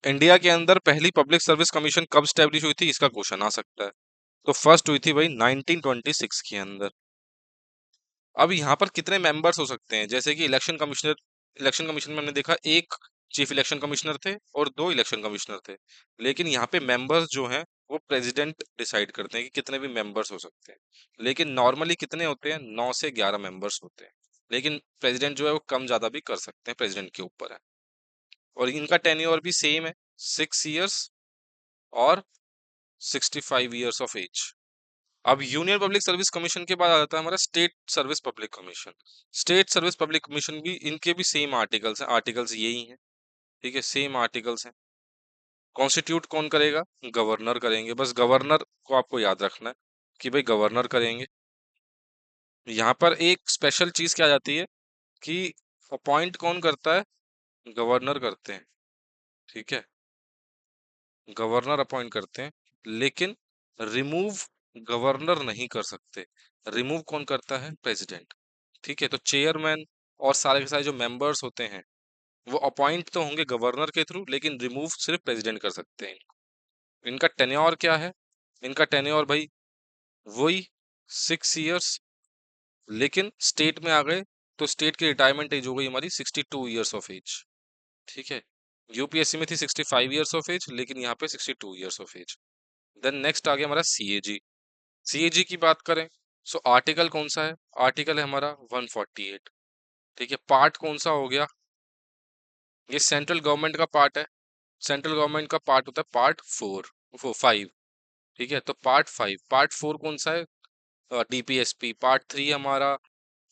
इंडिया के अंदर पहली पब्लिक सर्विस कमीशन कब स्टैब्लिश हुई थी? इसका क्वेश्चन आ सकता है। तो फर्स्ट हुई थी भाई 1926 के अंदर। अब यहाँ पर कितने मेंबर्स हो सकते हैं? जैसे कि इलेक्शन कमिश्नर, इलेक्शन कमीशन में हमने देखा एक चीफ इलेक्शन कमिश्नर थे और 2 इलेक्शन कमिश्नर थे। लेकिन यहाँ पे मेंबर्स जो हैं वो प्रेसिडेंट डिसाइड करते हैं कि कितने भी मेंबर्स हो सकते हैं। लेकिन नॉर्मली कितने होते हैं? 9 से 11 मेंबर्स होते हैं। लेकिन प्रेसिडेंट जो है वो कम ज्यादा भी कर सकते हैं, प्रेसिडेंट के ऊपर है। और इनका टेन्योर भी सेम है, 6 इयर्स और 65 इयर्स ऑफ एज। अब यूनियन पब्लिक सर्विस कमीशन के बाद आ जाता है हमारा state service public commission. State service public commission भी, इनके भी सेम आर्टिकल्स हैं, आर्टिकल्स यही हैं, ठीक है, सेम आर्टिकल्स हैं। कॉन्स्टिट्यूट कौन करेगा? गवर्नर करेंगे, बस गवर्नर को आपको याद रखना है कि भाई गवर्नर करेंगे। यहाँ पर एक स्पेशल चीज क्या आ जाती है कि अपॉइंट कौन करता है? गवर्नर करते हैं, ठीक है, गवर्नर अपॉइंट करते हैं। लेकिन रिमूव गवर्नर नहीं कर सकते। रिमूव कौन करता है? प्रेसिडेंट, ठीक है। तो चेयरमैन और सारे के सारे जो मेंबर्स होते हैं वो अपॉइंट तो होंगे गवर्नर के थ्रू, लेकिन रिमूव सिर्फ प्रेसिडेंट कर सकते हैं। इनका टेन्योर क्या है? इनका टेन्योर भाई वही 6 इयर्स। लेकिन स्टेट में आ गए तो स्टेट की रिटायरमेंट एज हो गई हमारी 62 इयर्स ऑफ एज, ठीक है। यूपीएससी में थी 65 इयर्स ऑफ एज, लेकिन यहाँ पे 62 years of age. Then next आ गया हमारा सीएजी। सीएजी की बात करें, सो आर्टिकल कौन सा है? आर्टिकल है हमारा 148, ठीक है। पार्ट कौन सा हो गया? ये सेंट्रल गवर्नमेंट का पार्ट है। सेंट्रल गवर्नमेंट का पार्ट होता है पार्ट 5, ठीक है। तो पार्ट 4 कौन सा है? डीपीएसपी। पार्ट 3 हमारा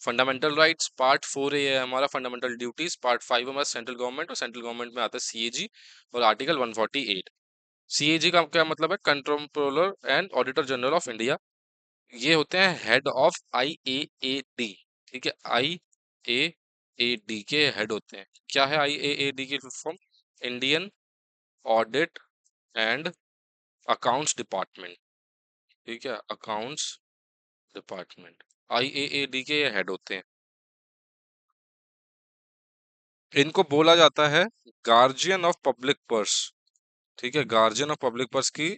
फंडामेंटल राइट्स। पार्ट 4 ये है हमारा फंडामेंटल ड्यूटीज। पार्ट 5 हमारा सेंट्रल गवर्नमेंट, और सेंट्रल गवर्नमेंट में आता है सीएजी और आर्टिकल 148। सीएजी का क्या मतलब है? Controller and auditor general of India. ये होते हैं हेड ऑफ आईएएडी, ठीक है। आईएएडी के हेड होते हैं। क्या है आईएएडी की full form? Indian audit and accounts department, ठीक है, अकाउंट्स डिपार्टमेंट। आईएएडी के हेड होते हैं। इनको बोला जाता है गार्जियन ऑफ पब्लिक पर्स, ठीक है, गार्जियन ऑफ पब्लिक पर्स की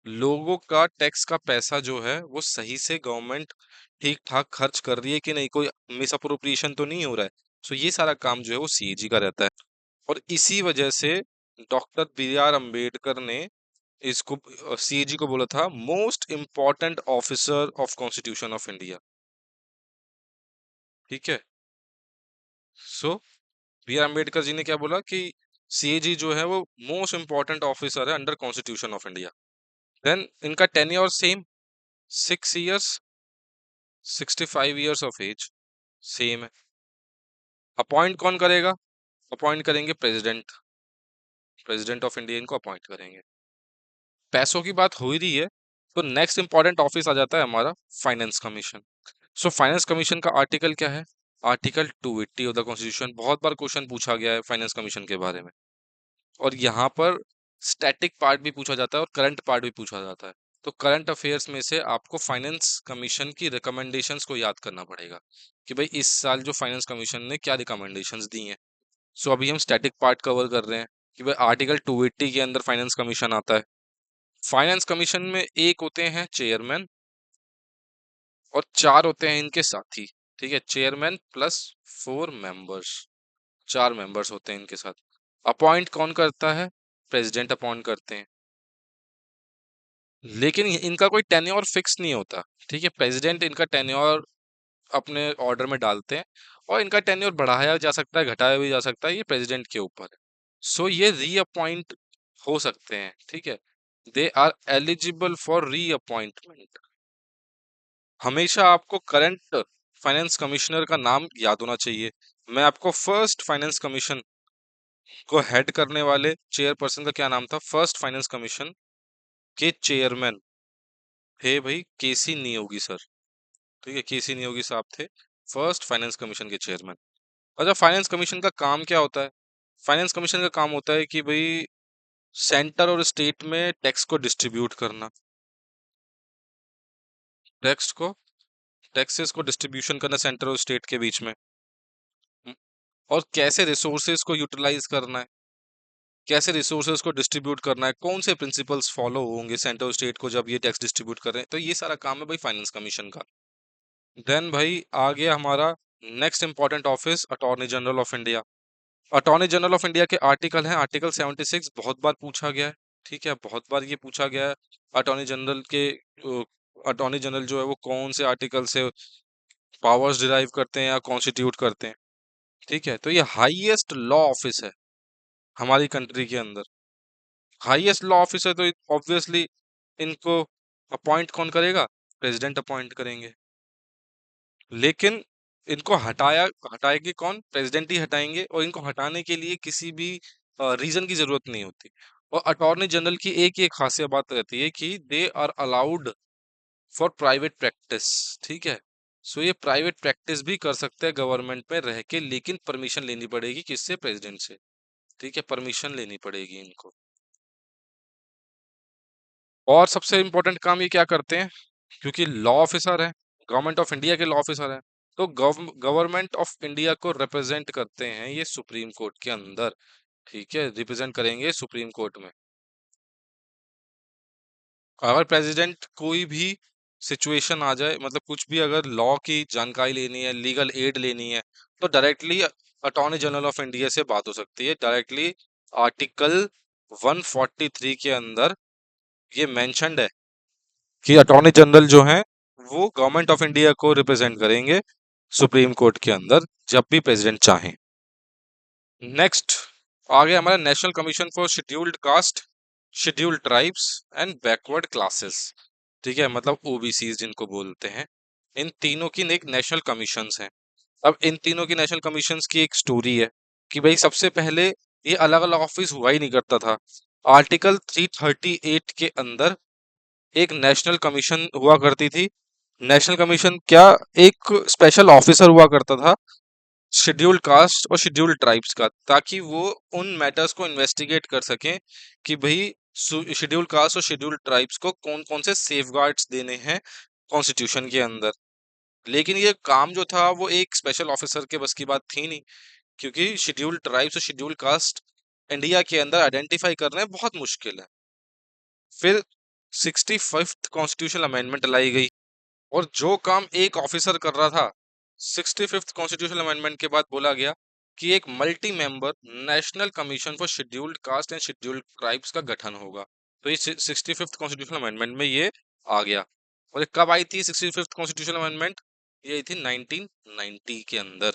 लोगों का टैक्स का पैसा जो है वो सही से गवर्नमेंट ठीक ठाक खर्च कर रही है कि नहीं, कोई मिस अप्रोप्रिएशन तो नहीं हो रहा है। सो ये सारा काम जो है वो सीएजी का रहता है। और इसी वजह से डॉक्टर बी आर अम्बेडकर ने इसको, सीएजी को बोला था most important officer of constitution of India, ठीक है। So B R Ambedkar ji ने क्या बोला कि सीएजी जो है वो मोस्ट इम्पोर्टेंट ऑफिसर है under constitution of India. Then इनका tenure same, 6 years, 65 years of age, same है। अपॉइंट कौन करेगा? अपॉइंट करेंगे प्रेसिडेंट, प्रेसिडेंट ऑफ इंडिया इनको अपॉइंट करेंगे। पैसों की बात हो ही रही है तो नेक्स्ट इंपॉर्टेंट ऑफिस आ जाता है हमारा finance commission. So finance commission का आर्टिकल क्या है? Article 280 of the constitution. बहुत बार क्वेश्चन पूछा गया है फाइनेंस कमीशन के बारे में, और यहाँ पर स्टैटिक पार्ट भी पूछा जाता है और करंट पार्ट भी पूछा जाता है। तो करंट अफेयर्स में से आपको फाइनेंस कमीशन की रिकमेंडेशंस को याद करना पड़ेगा कि भाई इस साल जो फाइनेंस कमीशन ने क्या रिकमेंडेशंस दी हैं। सो अभी हम स्टैटिक पार्ट कवर कर रहे हैं कि भाई आर्टिकल 280 के अंदर फाइनेंस कमीशन आता है। फाइनेंस कमीशन में एक होते हैं चेयरमैन और 4 होते हैं इनके साथी, ठीक है। चेयरमैन प्लस 4 मेंबर्स, 4 मेंबर्स होते हैं इनके साथ। अपॉइंट कौन करता है? प्रेसिडेंट अपॉइंट करते हैं। लेकिन इनका कोई टेन्योर फिक्स नहीं होता, ठीक है। प्रेसिडेंट इनका टेन्योर अपने ऑर्डर में डालते हैं, और इनका टेन्योर बढ़ाया जा सकता है, घटाया भी जा सकता है, ये प्रेसिडेंट के ऊपर है। सो ये रीअपॉइंट हो सकते हैं, ठीक है। They are eligible for reappointment. हमेशा आपको करंट फाइनेंस कमिश्नर का नाम याद होना चाहिए। मैं आपको फर्स्ट फाइनेंस कमीशन को हेड करने वाले चेयरपर्सन का क्या नाम था? फर्स्ट फाइनेंस कमीशन के चेयरमैन थे भाई केसी नियोगी सर, ठीक है। केसी नियोगी साहब थे फर्स्ट फाइनेंस कमीशन के चेयरमैन। अच्छा, फाइनेंस कमीशन का काम क्या होता है? फाइनेंस कमीशन का काम होता है कि भाई सेंटर और स्टेट में टैक्स को डिस्ट्रीब्यूट करना, टैक्स को, टैक्सेस को डिस्ट्रीब्यूशन करना सेंटर और स्टेट के बीच में। हम्म, और कैसे रिसोर्सेज को यूटिलाइज करना है, कैसे रिसोर्सेज को डिस्ट्रीब्यूट करना है, कौन से प्रिंसिपल्स फॉलो होंगे सेंटर और स्टेट को जब ये टैक्स डिस्ट्रीब्यूट कर रहे हैं। तो ये सारा काम है भाई फाइनेंस कमीशन का। देन भाई आ गया हमारा next important office, attorney general of India. Attorney general of India के आर्टिकल हैं, आर्टिकल 76 बहुत बार पूछा गया है, ठीक है, बहुत बार ये पूछा गया है। अटॉर्नी जनरल के अटॉर्नी जनरल जो है वो कौन से आर्टिकल से पावर्स डिराइव करते हैं या कॉन्स्टिट्यूट करते हैं, ठीक है। तो ये हाईएस्ट लॉ ऑफिस है हमारी कंट्री के अंदर, हाईएस्ट लॉ ऑफिस है, तो ऑब्वियसली इनको अपॉइंट कौन करेगा? प्रेसिडेंट अपॉइंट करेंगे। लेकिन इनको हटाएंगे कौन? प्रेसिडेंट ही हटाएंगे, और इनको हटाने के लिए किसी भी रीजन की जरूरत नहीं होती। और अटॉर्नी जनरल की एक ही खासियत बात रहती है कि they are allowed for private practice, ठीक है। सो ये प्राइवेट प्रैक्टिस भी कर सकते हैं गवर्नमेंट में रह के, लेकिन परमिशन लेनी पड़ेगी किससे? प्रेसिडेंट से, ठीक है, परमिशन लेनी पड़ेगी इनको। और सबसे इम्पोर्टेंट काम ये क्या करते हैं? क्योंकि लॉ ऑफिसर है, गवर्नमेंट ऑफ इंडिया के लॉ ऑफिसर है, तो गवर्नमेंट ऑफ इंडिया को रिप्रेजेंट करते हैं ये सुप्रीम कोर्ट के अंदर, ठीक है, रिप्रेजेंट करेंगे सुप्रीम कोर्ट में। अगर प्रेसिडेंट कोई भी सिचुएशन आ जाए, मतलब कुछ भी अगर लॉ की जानकारी लेनी है, लीगल एड लेनी है, तो directly attorney general of India से बात हो सकती है डायरेक्टली। आर्टिकल 143 के अंदर ये मेंशन्ड है कि अटॉर्नी जनरल जो हैं वो गवर्नमेंट ऑफ इंडिया को रिप्रेजेंट करेंगे सुप्रीम कोर्ट के अंदर जब भी प्रेसिडेंट चाहें। नेक्स्ट आ गया हमारा national commission for scheduled caste, scheduled tribes and backward classes, ठीक है, मतलब ओबीसी जिनको बोलते हैं। इन तीनों की एक नेशनल कमीशंस हैं। अब इन तीनों की नेशनल कमीशंस की एक स्टोरी है कि भाई सबसे पहले ये अलग अलग ऑफिस हुआ ही नहीं करता था। आर्टिकल 338 के अंदर एक नेशनल कमीशन हुआ करती थी। नेशनल कमीशन क्या, एक स्पेशल ऑफिसर हुआ करता था शेड्यूल्ड कास्ट और शेड्यूल्ड ट्राइब्स का, ताकि वो उन मैटर्स को इन्वेस्टिगेट कर सकें कि भाई शेड्यूल्ड कास्ट और शेड्यूल्ड ट्राइब्स को कौन कौन से सेफगार्ड्स देने हैं कॉन्स्टिट्यूशन के अंदर। लेकिन ये काम जो था वो एक स्पेशल ऑफिसर के बस की बात थी नहीं, क्योंकि शेड्यूल्ड ट्राइब्स और शेड्यूल्ड कास्ट इंडिया के अंदर आइडेंटिफाई करना बहुत मुश्किल है। फिर 65th कॉन्स्टिट्यूशनल अमेंडमेंट लाई गई, और जो काम एक ऑफिसर कर रहा था, 65th कॉन्स्टिट्यूशनल अमेंडमेंट के बाद बोला गया कि एक multi member national commission for scheduled caste and scheduled tribes का गठन होगा। तो ये 65th कॉन्स्टिट्यूशनल अमेंडमेंट में ये आ गया। और ये कब आई थी 65th कॉन्स्टिट्यूशनल अमेंडमेंट? ये आई थी 1990 के अंदर।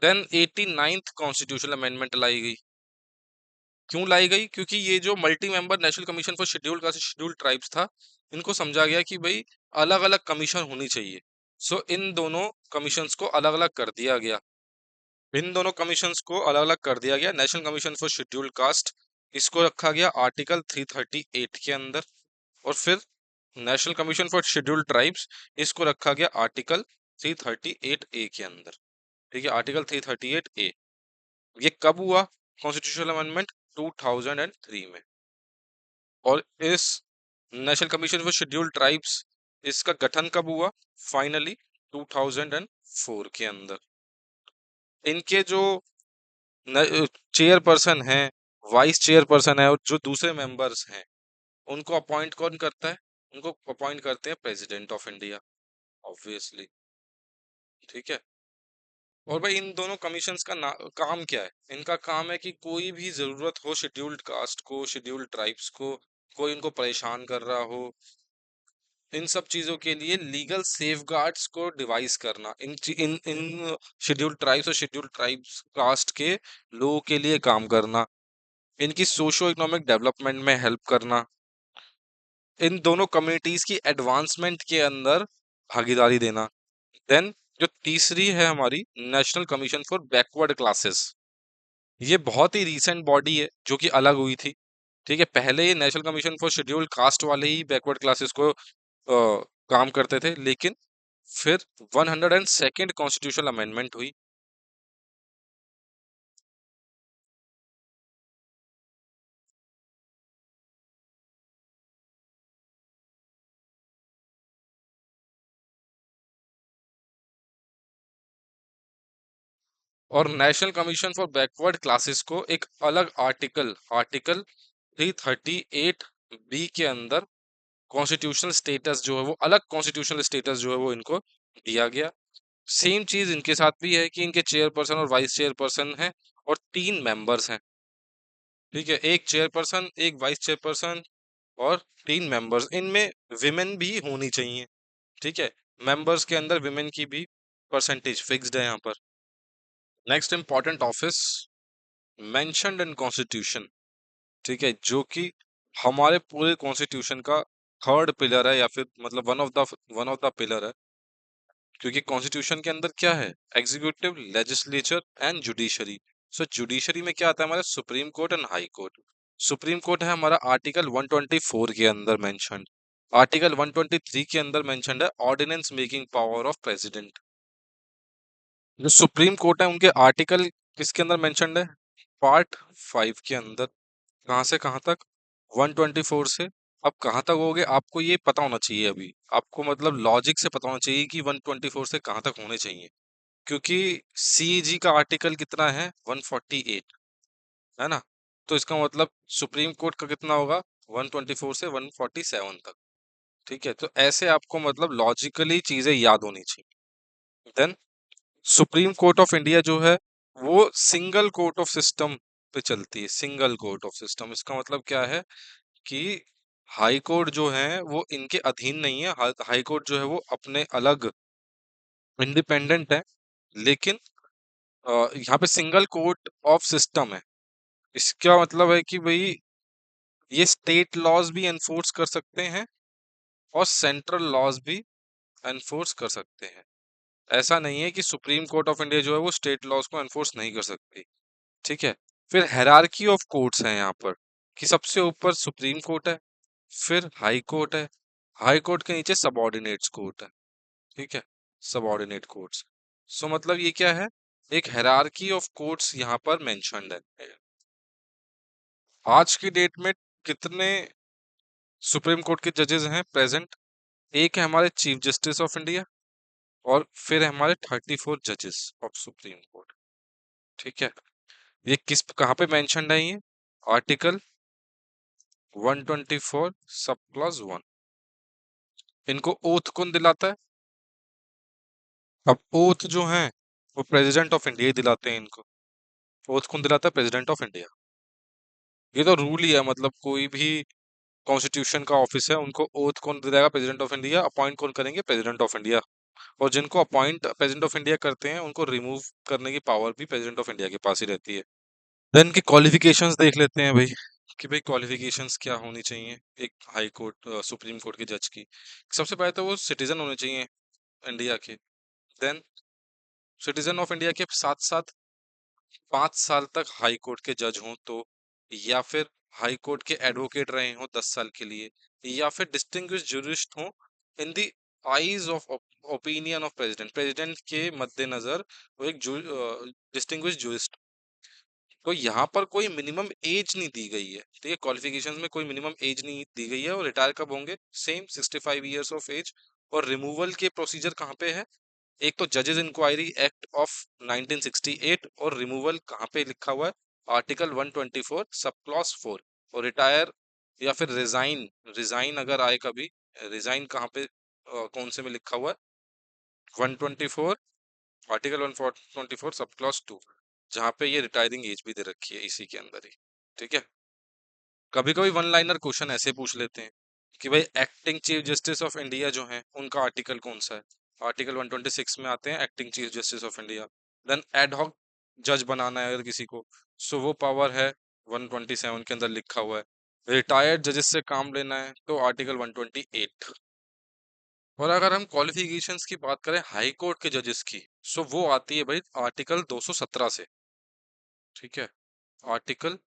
देन 89th कॉन्स्टिट्यूशनल अमेंडमेंट लाई गई। क्यों लाई गई? क्योंकि ये जो multi member national commission for scheduled caste scheduled tribes था, इनको समझा गया कि भाई अलग अलग कमीशन होनी चाहिए। सो इन दोनों कमीशंस को अलग अलग कर दिया गया। इन दोनों कमीशंस को अलग अलग कर दिया गया। National commission for scheduled caste, इसको रखा गया आर्टिकल 338 के अंदर, और फिर national commission for scheduled tribes, इसको रखा गया आर्टिकल 338 ए के अंदर, ठीक है, आर्टिकल 338 ए। ये कब हुआ कॉन्स्टिट्यूशनल अमेंडमेंट? 2003 में। और इस national commission for scheduled tribes, इसका गठन कब हुआ? फाइनली 2004 के अंदर। इनके जो चेयरपर्सन हैं, वाइस चेयरपर्सन है, और जो दूसरे मेंबर्स हैं, उनको अपॉइंट कौन करता है? उनको अपॉइंट करते हैं प्रेसिडेंट ऑफ इंडिया, ऑब्वियसली, ठीक है। और भाई इन दोनों कमीशंस का काम क्या है? इनका काम है कि कोई भी जरूरत हो शेड्यूल्ड कास्ट को, शेड्यूल्ड ट्राइब्स को, कोई इनको परेशान कर रहा हो, इन सब चीजों के लिए लीगल सेफगार्ड्स को डिवाइस करना, इन शेड्यूल्ड ट्राइब्स और शेड्यूल्ड ट्राइब्स कास्ट के लोगों के लिए काम करना, इनकी सोशो इकोनॉमिक डेवलपमेंट में हेल्प करना, इन दोनों कम्युनिटीज की एडवांसमेंट के अंदर भागीदारी देना। देन जो तीसरी है हमारी national commission for backward classes, ये बहुत ही रीसेंट बॉडी है जो कि अलग हुई थी, ठीक है। पहले ये national commission for scheduled caste वाले ही बैकवर्ड क्लासेस को काम करते थे, लेकिन फिर 102nd कॉन्स्टिट्यूशनल अमेंडमेंट हुई, और national commission for backward classes को एक अलग आर्टिकल, आर्टिकल 338 बी के अंदर कॉन्स्टिट्यूशनल स्टेटस जो है वो, अलग कॉन्स्टिट्यूशनल स्टेटस जो है वो इनको दिया गया। सेम चीज इनके साथ भी है कि इनके चेयरपर्सन और वाइस चेयरपर्सन है, और 3 मेंबर्स हैं। ठीक है, एक चेयरपर्सन, एक वाइस चेयरपर्सन और 3 मेंबर्स। इनमें विमेन भी होनी चाहिए। ठीक है, मेंबर्स के अंदर विमेन की भी परसेंटेज फिक्स्ड है यहाँ पर। Next important office mentioned in constitution. ठीक है, जो कि हमारे पूरे कॉन्स्टिट्यूशन का थर्ड पिलर है, या फिर मतलब वन ऑफ द पिलर है। क्योंकि कॉन्स्टिट्यूशन के अंदर क्या है, executive, legislature and judiciary. So judiciary में क्या आता है, हमारा supreme court and high court. Supreme court है हमारा आर्टिकल 124 के अंदर मेंशन्ड। आर्टिकल 123 के अंदर मेंशन्ड है ordinance making power of president. जो सुप्रीम कोर्ट है उनके आर्टिकल किसके अंदर मेंशन्ड है, पार्ट 5 के अंदर। कहाँ से कहाँ तक, 124 से। अब कहाँ तक होगे आपको ये पता होना चाहिए। अभी आपको मतलब लॉजिक से पता होना चाहिए कि 124 से कहाँ तक होने चाहिए। क्योंकि सीजी का आर्टिकल कितना है, 148, है ना। तो इसका मतलब सुप्रीम कोर्ट का कितना होगा, 124 से 147 तक। ठीक है, तो ऐसे आपको मतलब लॉजिकली चीजें याद होनी चाहिए। Then supreme court of India जो है वो सिंगल कोर्ट ऑफ सिस्टम पे चलती है। सिंगल कोर्ट ऑफ सिस्टम, इसका मतलब क्या है कि हाई कोर्ट जो है वो इनके अधीन नहीं है। हाई कोर्ट जो है वो अपने अलग इंडिपेंडेंट है। लेकिन यहाँ पे सिंगल कोर्ट ऑफ सिस्टम है। इसका मतलब है कि भाई ये स्टेट लॉज भी एनफोर्स कर सकते हैं और सेंट्रल लॉज भी एनफोर्स कर सकते हैं। ऐसा नहीं है कि सुप्रीम कोर्ट ऑफ इंडिया जो है वो स्टेट लॉज को एनफोर्स नहीं कर सकती। ठीक है, फिर हायरार्की ऑफ कोर्ट्स है यहाँ पर, कि सबसे ऊपर सुप्रीम कोर्ट है, फिर हाई कोर्ट है, हाई कोर्ट के नीचे सबऑर्डिनेट्स कोर्ट है। ठीक है, सबऑर्डिनेट कोर्ट्स। सो मतलब ये क्या है, एक हायरार्की ऑफ कोर्ट्स यहाँ पर मेंशन्ड है। आज की डेट में कितने सुप्रीम कोर्ट के जजेस हैं प्रेजेंट, एक है हमारे चीफ जस्टिस ऑफ इंडिया, और फिर है हमारे 34 जजेस ऑफ सुप्रीम कोर्ट। ठीक है, ये किस कहाँ पे मेंशन्ड है, ये आर्टिकल 124 सब क्लॉज 1। इनको ओथ कौन दिलाता है, अब ओथ जो है वो प्रेसिडेंट ऑफ इंडिया ही दिलाते हैं इनको। ओथ कौन दिलाता है, प्रेसिडेंट ऑफ इंडिया। ये तो रूल ही है, मतलब कोई भी कॉन्स्टिट्यूशन का ऑफिस है उनको ओथ कौन दिलाएगा, प्रेसिडेंट ऑफ इंडिया। अपॉइंट कौन करेंगे, प्रेसिडेंट ऑफ इंडिया। और जिनको अपॉइंट प्रेसिडेंट ऑफ इंडिया करते हैं उनको रिमूव करने की पावर भी प्रेसिडेंट ऑफ इंडिया के पास ही रहती है। देन की क्वालिफिकेशंस देख लेते हैं भाई, कि भाई क्वालिफिकेशंस क्या होनी चाहिए एक हाई कोर्ट सुप्रीम कोर्ट के जज की। सबसे पहले तो वो सिटीजन होने चाहिए इंडिया के। देन सिटीजन ऑफ इंडिया के साथ साथ 5 साल तक हाई कोर्ट के जज हों तो, या फिर हाई कोर्ट के एडवोकेट रहे हों 10 साल के लिए, या फिर डिस्टिंग्विश जूरिस्ट हों in the eyes of opinion of president. President के मद्देनजर वो एक डिस्टिंग्विश जूरिस्ट। तो यहाँ पर कोई मिनिमम एज नहीं दी गई है। ठीक है, क्वालिफिकेशंस में कोई मिनिमम एज नहीं दी गई है। और रिटायर कब होंगे, सेम 65 ईयर्स ऑफ एज। और रिमूवल के प्रोसीजर कहाँ पे है, एक तो जजेस इंक्वायरी एक्ट ऑफ 1968, और रिमूवल कहाँ पे लिखा हुआ है, आर्टिकल 124 सब क्लॉज 4। और रिटायर या फिर रिजाइन, रिजाइन अगर आए कभी, रिजाइन कहाँ पे कौन से में लिखा हुआ है, 124, आर्टिकल 124 सब क्लॉज 2, जहाँ पे ये रिटायरिंग एज भी दे रखी है इसी के अंदर ही। ठीक है, कभी कभी वन लाइनर क्वेश्चन ऐसे पूछ लेते हैं कि भाई acting chief justice of India जो है उनका आर्टिकल कौन सा है। आर्टिकल 126 में आते हैं acting chief justice of India. Then ad hoc जज बनाना है अगर किसी को, सो वो पावर है 127 के अंदर लिखा हुआ है। रिटायर्ड जजेस से काम लेना है तो आर्टिकल 128। और अगर हम क्वालिफिकेशंस की बात करें हाई कोर्ट के जजेस की, सो वो आती है भाई आर्टिकल 217 से। ठीक है, आर्टिकल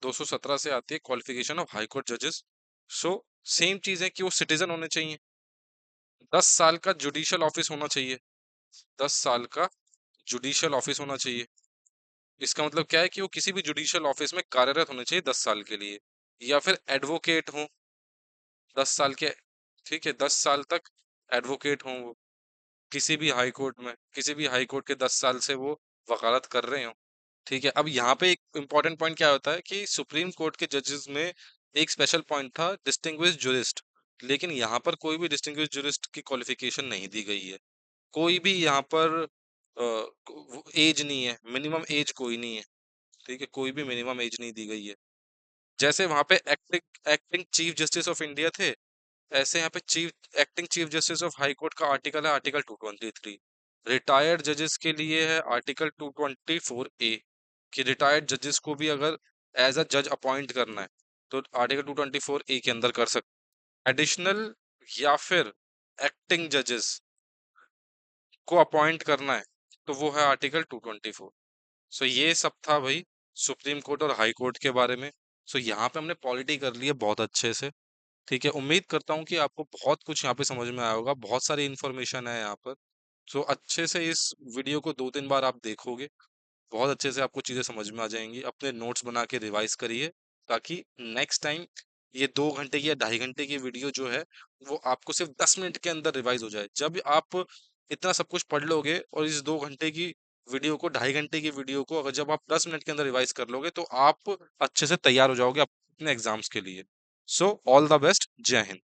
217 से आती है क्वालिफिकेशन ऑफ हाई कोर्ट जजेस। सो सेम चीज है कि वो सिटीजन होने चाहिए, 10 साल का जुडिशियल ऑफिस होना चाहिए, 10 साल का जुडिशियल ऑफिस होना चाहिए। इसका मतलब क्या है कि वो किसी भी जुडिशियल ऑफिस में कार्यरत होने चाहिए 10 साल के लिए, या फिर एडवोकेट हो 10 साल के। ठीक है, 10 साल तक एडवोकेट हो वो किसी भी हाई कोर्ट में, किसी भी हाई कोर्ट के 10 साल से वो वकालत कर रहे हो। ठीक है, अब यहाँ पे एक इम्पोर्टेंट पॉइंट क्या होता है कि सुप्रीम कोर्ट के जजेस में एक स्पेशल पॉइंट था डिस्टिंग्विश जूरिस्ट। लेकिन यहाँ पर कोई भी डिस्टिंग्विश जूरिस्ट की क्वालिफिकेशन नहीं दी गई है। कोई भी यहाँ पर एज नहीं है, मिनिमम एज कोई नहीं है। ठीक है, कोई भी मिनिमम एज नहीं दी गई है। जैसे वहां पे acting acting chief justice of India थे, ऐसे यहाँ पे acting chief justice of high court का आर्टिकल है आर्टिकल 223। रिटायर्ड जजेस के लिए है आर्टिकल 224A, कि रिटायर्ड जजेस को भी अगर एज अ जज अपॉइंट करना है तो आर्टिकल 224A के अंदर कर सकते। एडिशनल या फिर एक्टिंग जजेस को अपॉइंट करना है तो वो है आर्टिकल 224। सो ये सब था भाई सुप्रीम कोर्ट और हाई कोर्ट के बारे में। सो यहाँ पे हमने पॉलिटी कर ली है बहुत अच्छे से। ठीक है, उम्मीद करता हूँ कि आपको बहुत कुछ यहाँ पे समझ में आया होगा, बहुत सारी इन्फॉर्मेशन है यहाँ पर। सो अच्छे से इस वीडियो को 2-3 बार आप देखोगे, बहुत अच्छे से आपको चीज़ें समझ में आ जाएंगी। अपने नोट्स बना के रिवाइज करिए, ताकि नेक्स्ट टाइम ये 2 घंटे की या 2.5 घंटे की वीडियो जो है वो आपको सिर्फ 10 मिनट के अंदर रिवाइज हो जाए। जब आप इतना सब कुछ पढ़ लोगे और इस 2 घंटे की वीडियो को 2.5 घंटे की वीडियो को अगर जब आप 10 मिनट के अंदर रिवाइज कर लोगे तो आप अच्छे से तैयार हो जाओगे अपने एग्जाम्स के लिए। सो ऑल द बेस्ट, जय हिंद।